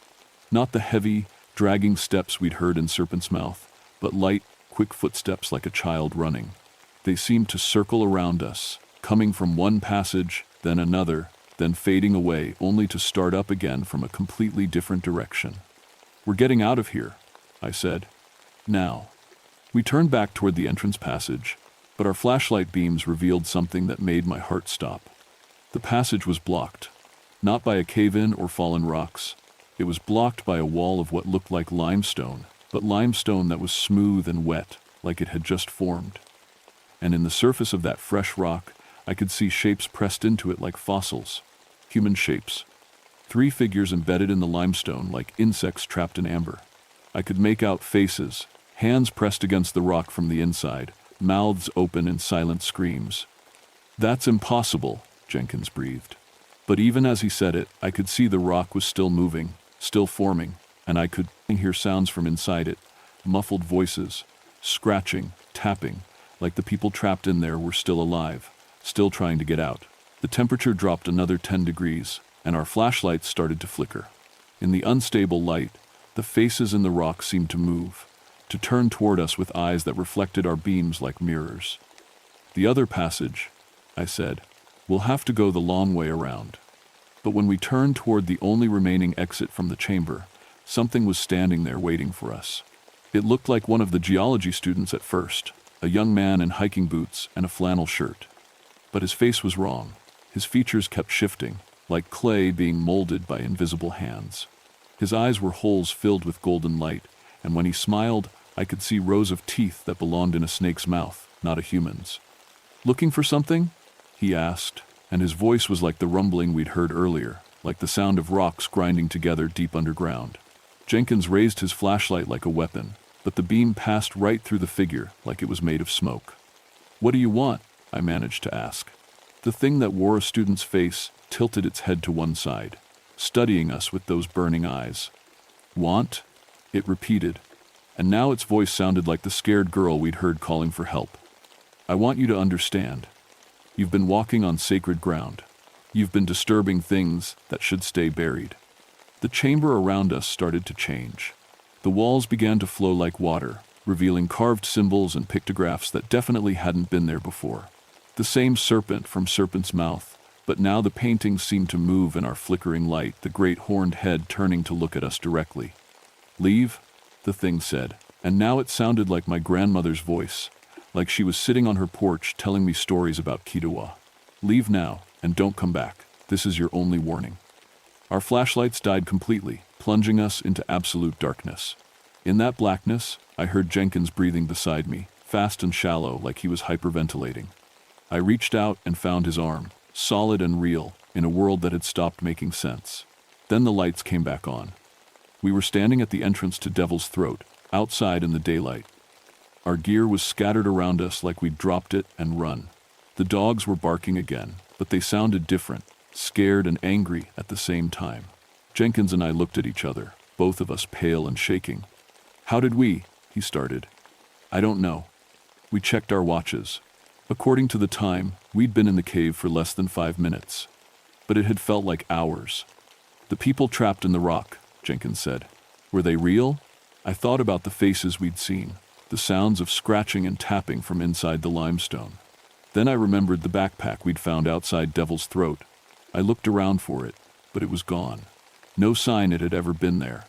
Not the heavy, dragging steps we'd heard in Serpent's Mouth, but light, quick footsteps like a child running. They seemed to circle around us, coming from one passage, then another, then fading away, only to start up again from a completely different direction. "We're getting out of here," I said. "Now." We turned back toward the entrance passage, but our flashlight beams revealed something that made my heart stop. The passage was blocked, not by a cave-in or fallen rocks. It was blocked by a wall of what looked like limestone, but limestone that was smooth and wet, like it had just formed. And in the surface of that fresh rock, I could see shapes pressed into it like fossils, human shapes. 3 figures embedded in the limestone like insects trapped in amber. I could make out faces, hands pressed against the rock from the inside, mouths open in silent screams. "That's impossible," Jenkins breathed. But even as he said it, I could see the rock was still moving, still forming, and I could hear sounds from inside it, muffled voices, scratching, tapping, like the people trapped in there were still alive, still trying to get out. The temperature dropped another 10 degrees, and our flashlights started to flicker. In the unstable light, the faces in the rock seemed to move, to turn toward us with eyes that reflected our beams like mirrors. "The other passage," I said. "We'll have to go the long way around." But when we turned toward the only remaining exit from the chamber, something was standing there waiting for us. It looked like one of the geology students at first, a young man in hiking boots and a flannel shirt. But his face was wrong. His features kept shifting, like clay being molded by invisible hands. His eyes were holes filled with golden light, and when he smiled, I could see rows of teeth that belonged in a snake's mouth, not a human's. "Looking for something?" he asked, and his voice was like the rumbling we'd heard earlier, like the sound of rocks grinding together deep underground. Jenkins raised his flashlight like a weapon, but the beam passed right through the figure like it was made of smoke. "What do you want?" I managed to ask. The thing that wore a student's face tilted its head to one side, studying us with those burning eyes. "Want?" it repeated, and now its voice sounded like the scared girl we'd heard calling for help. "I want you to understand. You've been walking on sacred ground. You've been disturbing things that should stay buried." The chamber around us started to change. The walls began to flow like water, revealing carved symbols and pictographs that definitely hadn't been there before. The same serpent from Serpent's Mouth, but now the paintings seemed to move in our flickering light, the great horned head turning to look at us directly. "Leave," the thing said, and now it sounded like my grandmother's voice, like she was sitting on her porch telling me stories about Kitawa. "Leave now, and don't come back. This is your only warning." Our flashlights died completely, plunging us into absolute darkness. In that blackness, I heard Jenkins breathing beside me, fast and shallow like he was hyperventilating. I reached out and found his arm, solid and real, in a world that had stopped making sense. Then the lights came back on. We were standing at the entrance to Devil's Throat, outside in the daylight. Our gear was scattered around us like we'd dropped it and run. The dogs were barking again, but they sounded different, scared and angry at the same time. Jenkins and I looked at each other, both of us pale and shaking. "How did we?" he started. "I don't know." We checked our watches. According to the time, we'd been in the cave for less than 5 minutes. But it had felt like hours. "The people trapped in the rock," Jenkins said. "Were they real?" I thought about the faces we'd seen, the sounds of scratching and tapping from inside the limestone. Then I remembered the backpack we'd found outside Devil's Throat. I looked around for it, but it was gone. No sign it had ever been there.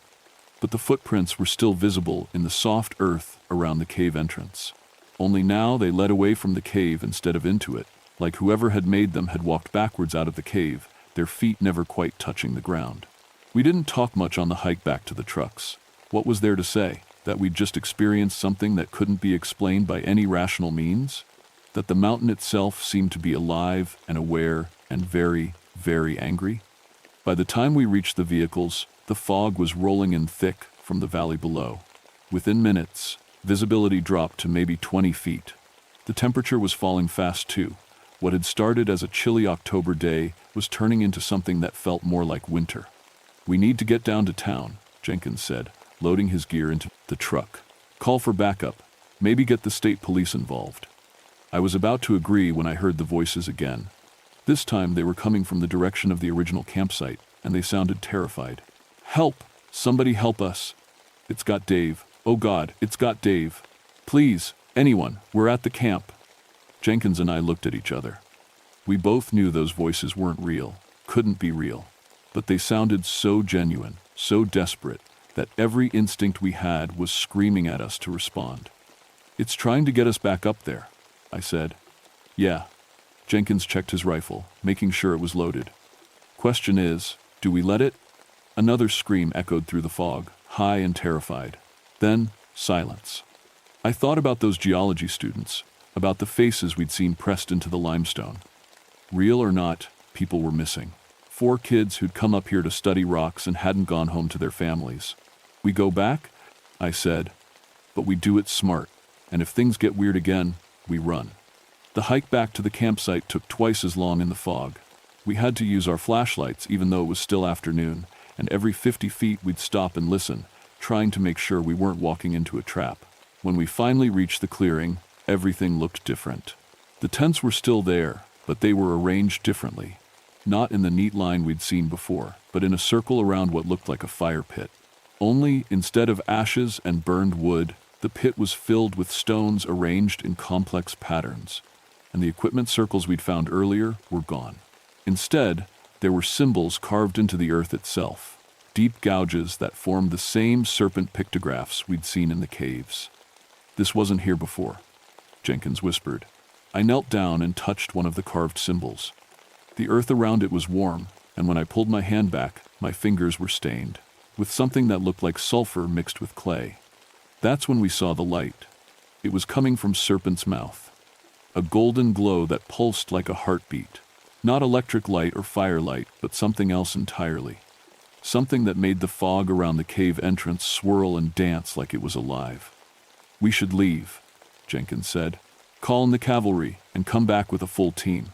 But the footprints were still visible in the soft earth around the cave entrance. Only now they led away from the cave instead of into it, like whoever had made them had walked backwards out of the cave, their feet never quite touching the ground. We didn't talk much on the hike back to the trucks. What was there to say? That we'd just experienced something that couldn't be explained by any rational means? That the mountain itself seemed to be alive and aware and very, very angry? By the time we reached the vehicles, the fog was rolling in thick from the valley below. Within minutes, visibility dropped to maybe 20 feet. The temperature was falling fast too. What had started as a chilly October day was turning into something that felt more like winter. "We need to get down to town," Jenkins said, loading his gear into the truck. "Call for backup. Maybe get the state police involved." I was about to agree when I heard the voices again. This time they were coming from the direction of the original campsite, and they sounded terrified. "Help! Somebody help us!" It's got Dave. Oh God, it's got Dave. Please, anyone, we're at the camp. Jenkins and I looked at each other. We both knew those voices weren't real, couldn't be real, but they sounded so genuine, so desperate, that every instinct we had was screaming at us to respond. It's trying to get us back up there, I said. Yeah. Jenkins checked his rifle, making sure it was loaded. Question is, do we let it? Another scream echoed through the fog, high and terrified. Then, silence. I thought about those geology students, about the faces we'd seen pressed into the limestone. Real or not, people were missing. 4 kids who'd come up here to study rocks and hadn't gone home to their families. We go back? I said. But we do it smart, and if things get weird again, we run. The hike back to the campsite took twice as long in the fog. We had to use our flashlights even though it was still afternoon, and every 50 feet we'd stop and listen, trying to make sure we weren't walking into a trap. When we finally reached the clearing, everything looked different. The tents were still there, but they were arranged differently. Not in the neat line we'd seen before, but in a circle around what looked like a fire pit. Only, instead of ashes and burned wood, the pit was filled with stones arranged in complex patterns, and the equipment circles we'd found earlier were gone. Instead, there were symbols carved into the earth itself, deep gouges that formed the same serpent pictographs we'd seen in the caves. This wasn't here before, Jenkins whispered. I knelt down and touched one of the carved symbols. The earth around it was warm, and when I pulled my hand back, my fingers were stained, with something that looked like sulfur mixed with clay. That's when we saw the light. It was coming from Serpent's mouth. A golden glow that pulsed like a heartbeat. Not electric light or firelight, but something else entirely. Something that made the fog around the cave entrance swirl and dance like it was alive. We should leave, Jenkins said. Call in the cavalry and come back with a full team.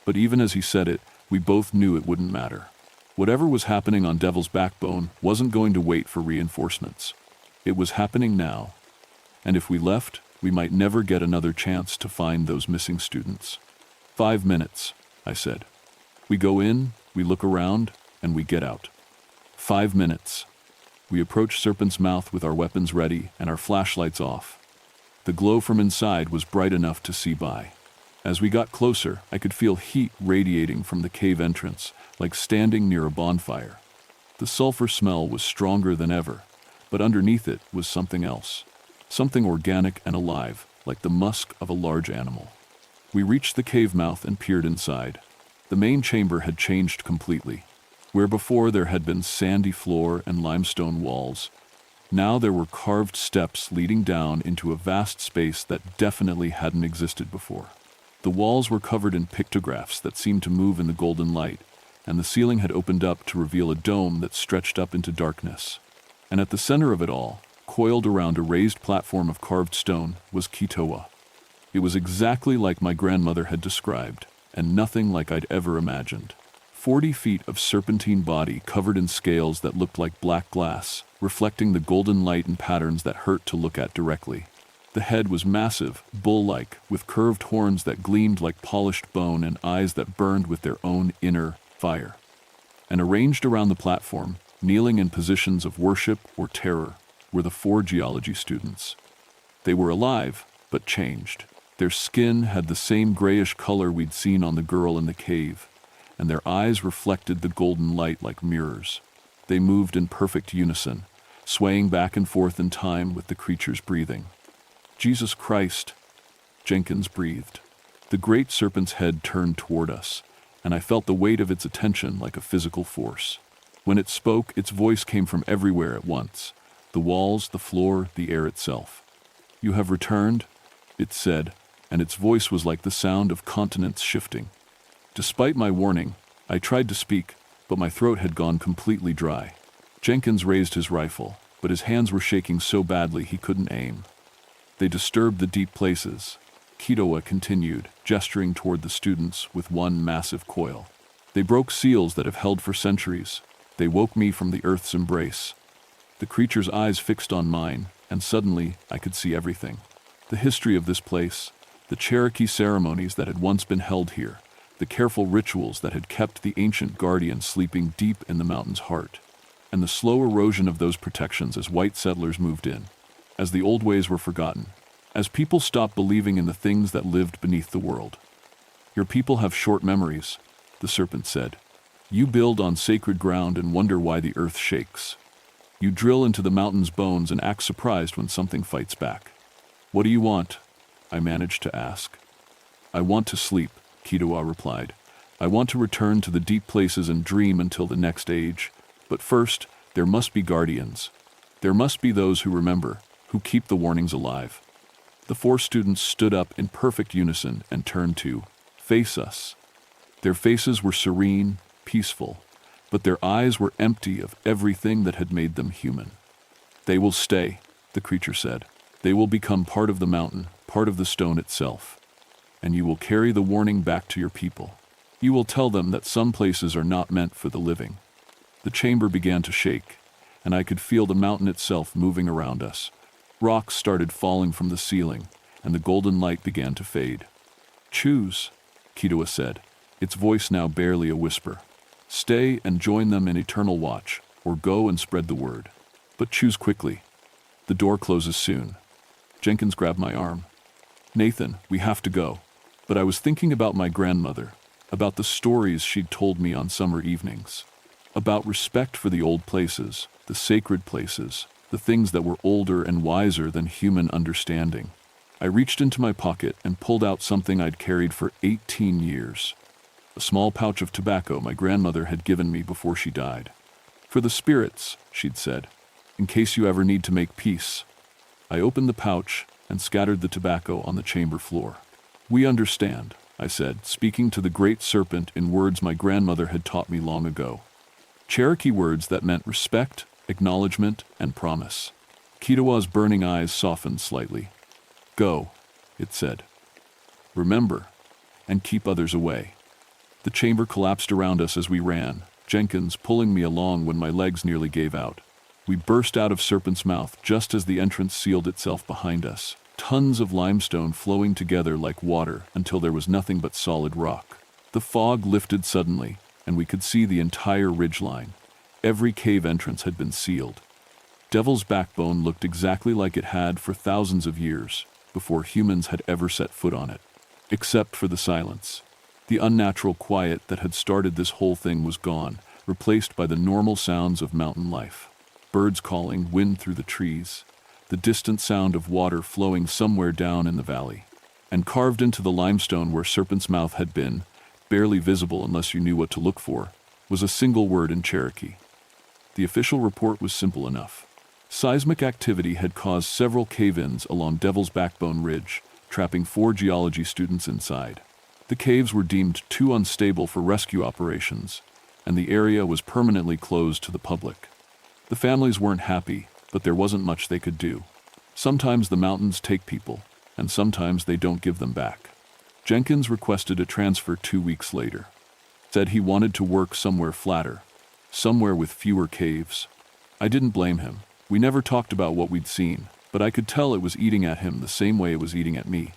But even as he said it, we both knew it wouldn't matter. Whatever was happening on Devil's Backbone wasn't going to wait for reinforcements. It was happening now. And if we left, we might never get another chance to find those missing students. 5 minutes, I said. We go in, we look around, and we get out. 5 minutes. We approached Serpent's mouth with our weapons ready and our flashlights off. The glow from inside was bright enough to see by. As we got closer, I could feel heat radiating from the cave entrance, like standing near a bonfire. The sulfur smell was stronger than ever, but underneath it was something else. Something organic and alive, like the musk of a large animal. We reached the cave mouth and peered inside. The main chamber had changed completely. Where before there had been sandy floor and limestone walls, now there were carved steps leading down into a vast space that definitely hadn't existed before. The walls were covered in pictographs that seemed to move in the golden light, and the ceiling had opened up to reveal a dome that stretched up into darkness. And at the center of it all, coiled around a raised platform of carved stone, was Kitoa. It was exactly like my grandmother had described, and nothing like I'd ever imagined. 40 feet of serpentine body covered in scales that looked like black glass, reflecting the golden light in patterns that hurt to look at directly. The head was massive, bull-like, with curved horns that gleamed like polished bone and eyes that burned with their own inner fire. And arranged around the platform, kneeling in positions of worship or terror, were the 4 geology students. They were alive, but changed. Their skin had the same grayish color we'd seen on the girl in the cave, and their eyes reflected the golden light like mirrors. They moved in perfect unison, swaying back and forth in time with the creature's breathing. Jesus Christ, Jenkins breathed. The great serpent's head turned toward us, and I felt the weight of its attention like a physical force. When it spoke, its voice came from everywhere at once, the walls, the floor, the air itself. You have returned, it said, and its voice was like the sound of continents shifting. Despite my warning, I tried to speak, but my throat had gone completely dry. Jenkins raised his rifle, but his hands were shaking so badly he couldn't aim. They disturbed the deep places. Kitoa continued, gesturing toward the students with one massive coil. They broke seals that have held for centuries. They woke me from the earth's embrace. The creature's eyes fixed on mine, and suddenly I could see everything. The history of this place, the Cherokee ceremonies that had once been held here, the careful rituals that had kept the ancient guardian sleeping deep in the mountain's heart. and the slow erosion of those protections as white settlers moved in, as the old ways were forgotten, as people stopped believing in the things that lived beneath the world. Your people have short memories, the serpent said. You build on sacred ground and wonder why the earth shakes. You drill into the mountain's bones and act surprised when something fights back. What do you want? I managed to ask. I want to sleep, Kitawa replied. I want to return to the deep places and dream until the next age. But first, there must be guardians. There must be those who remember, who keep the warnings alive. The 4 students stood up in perfect unison and turned to face us. Their faces were serene, peaceful, but their eyes were empty of everything that had made them human. They will stay, the creature said. They will become part of the mountain, part of the stone itself. And you will carry the warning back to your people. You will tell them that some places are not meant for the living. The chamber began to shake, and I could feel the mountain itself moving around us. Rocks started falling from the ceiling, and the golden light began to fade. Choose, Kitawa said, its voice now barely a whisper. Stay and join them in eternal watch, or go and spread the word. But choose quickly. The door closes soon. Jenkins grabbed my arm. Nathan, we have to go. But I was thinking about my grandmother, about the stories she'd told me on summer evenings, about respect for the old places, the sacred places, the things that were older and wiser than human understanding. I reached into my pocket and pulled out something I'd carried for 18 years. A small pouch of tobacco my grandmother had given me before she died. For the spirits, she'd said, in case you ever need to make peace. I opened the pouch and scattered the tobacco on the chamber floor. We understand, I said, speaking to the great serpent in words my grandmother had taught me long ago. Cherokee words that meant respect, acknowledgement, and promise. Kitawa's burning eyes softened slightly. Go, it said. Remember, and keep others away. The chamber collapsed around us as we ran, Jenkins pulling me along when my legs nearly gave out. We burst out of Serpent's Mouth just as the entrance sealed itself behind us, tons of limestone flowing together like water until there was nothing but solid rock. The fog lifted suddenly, and we could see the entire ridgeline. Every cave entrance had been sealed. Devil's Backbone looked exactly like it had for thousands of years, before humans had ever set foot on it. Except for the silence. The unnatural quiet that had started this whole thing was gone, replaced by the normal sounds of mountain life. Birds calling, wind through the trees, the distant sound of water flowing somewhere down in the valley. And carved into the limestone where Serpent's Mouth had been, barely visible unless you knew what to look for, was a single word in Cherokee. The official report was simple enough. Seismic activity had caused several cave-ins along Devil's Backbone Ridge, trapping 4 geology students inside. The caves were deemed too unstable for rescue operations, and the area was permanently closed to the public. The families weren't happy, but there wasn't much they could do. Sometimes the mountains take people, and sometimes they don't give them back. Jenkins requested a transfer 2 weeks later. Said he wanted to work somewhere flatter, somewhere with fewer caves. I didn't blame him. We never talked about what we'd seen, but I could tell it was eating at him the same way it was eating at me.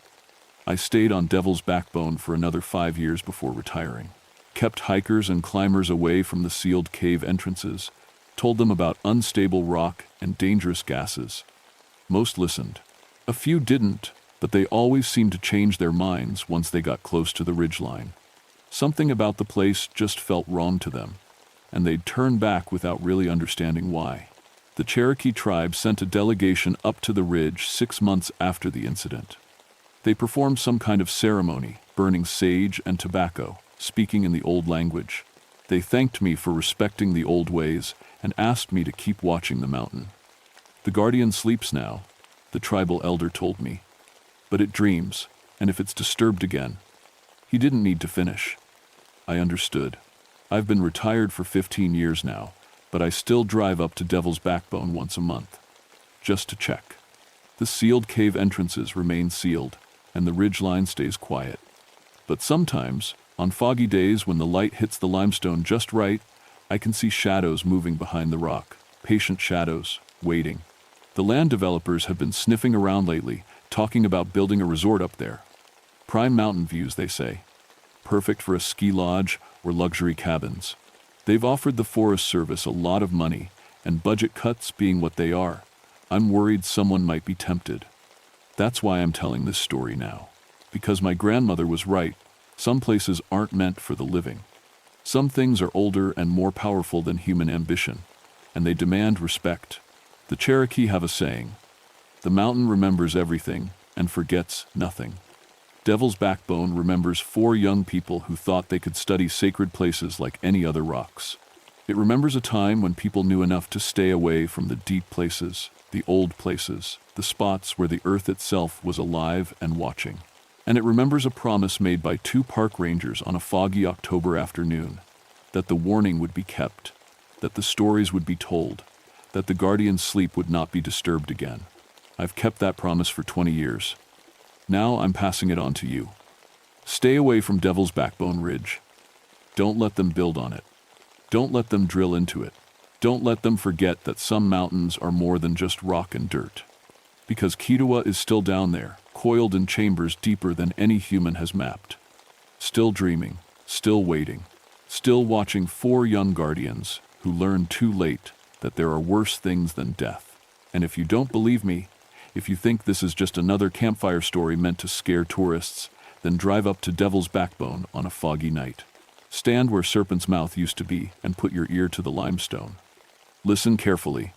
I stayed on Devil's Backbone for another 5 years before retiring. Kept hikers and climbers away from the sealed cave entrances, told them about unstable rock and dangerous gases. Most listened. A few didn't, but they always seemed to change their minds once they got close to the ridgeline. Something about the place just felt wrong to them, and they'd turn back without really understanding why. The Cherokee tribe sent a delegation up to the ridge 6 months after the incident. They performed some kind of ceremony, burning sage and tobacco, speaking in the old language. They thanked me for respecting the old ways and asked me to keep watching the mountain. The guardian sleeps now, the tribal elder told me. But it dreams, and if it's disturbed again. He didn't need to finish. I understood. I've been retired for 15 years now, but I still drive up to Devil's Backbone once a month. Just to check. The sealed cave entrances remain sealed, and the ridgeline stays quiet. But sometimes, on foggy days when the light hits the limestone just right, I can see shadows moving behind the rock, patient shadows, waiting. The land developers have been sniffing around lately, talking about building a resort up there. Prime mountain views, they say. Perfect for a ski lodge or luxury cabins. They've offered the Forest Service a lot of money, And budget cuts being what they are, I'm worried someone might be tempted. That's why I'm telling this story now. Because my grandmother was right, some places aren't meant for the living. Some things are older and more powerful than human ambition, and they demand respect. The Cherokee have a saying, "The mountain remembers everything and forgets nothing." Devil's Backbone remembers 4 young people who thought they could study sacred places like any other rocks. It remembers a time when people knew enough to stay away from the deep places, the old places, the spots where the earth itself was alive and watching. And it remembers a promise made by 2 park rangers on a foggy October afternoon, that the warning would be kept, that the stories would be told, that the guardian's sleep would not be disturbed again. I've kept that promise for 20 years. Now I'm passing it on to you. Stay away from Devil's Backbone Ridge. Don't let them build on it. Don't let them drill into it. Don't let them forget that some mountains are more than just rock and dirt. Because Kituwa is still down there, coiled in chambers deeper than any human has mapped. Still dreaming, still waiting, still watching 4 young guardians who learned too late that there are worse things than death. And if you don't believe me, if you think this is just another campfire story meant to scare tourists, then drive up to Devil's Backbone on a foggy night. Stand where Serpent's Mouth used to be and put your ear to the limestone. Listen carefully.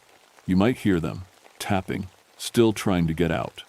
You might hear them, tapping, still trying to get out.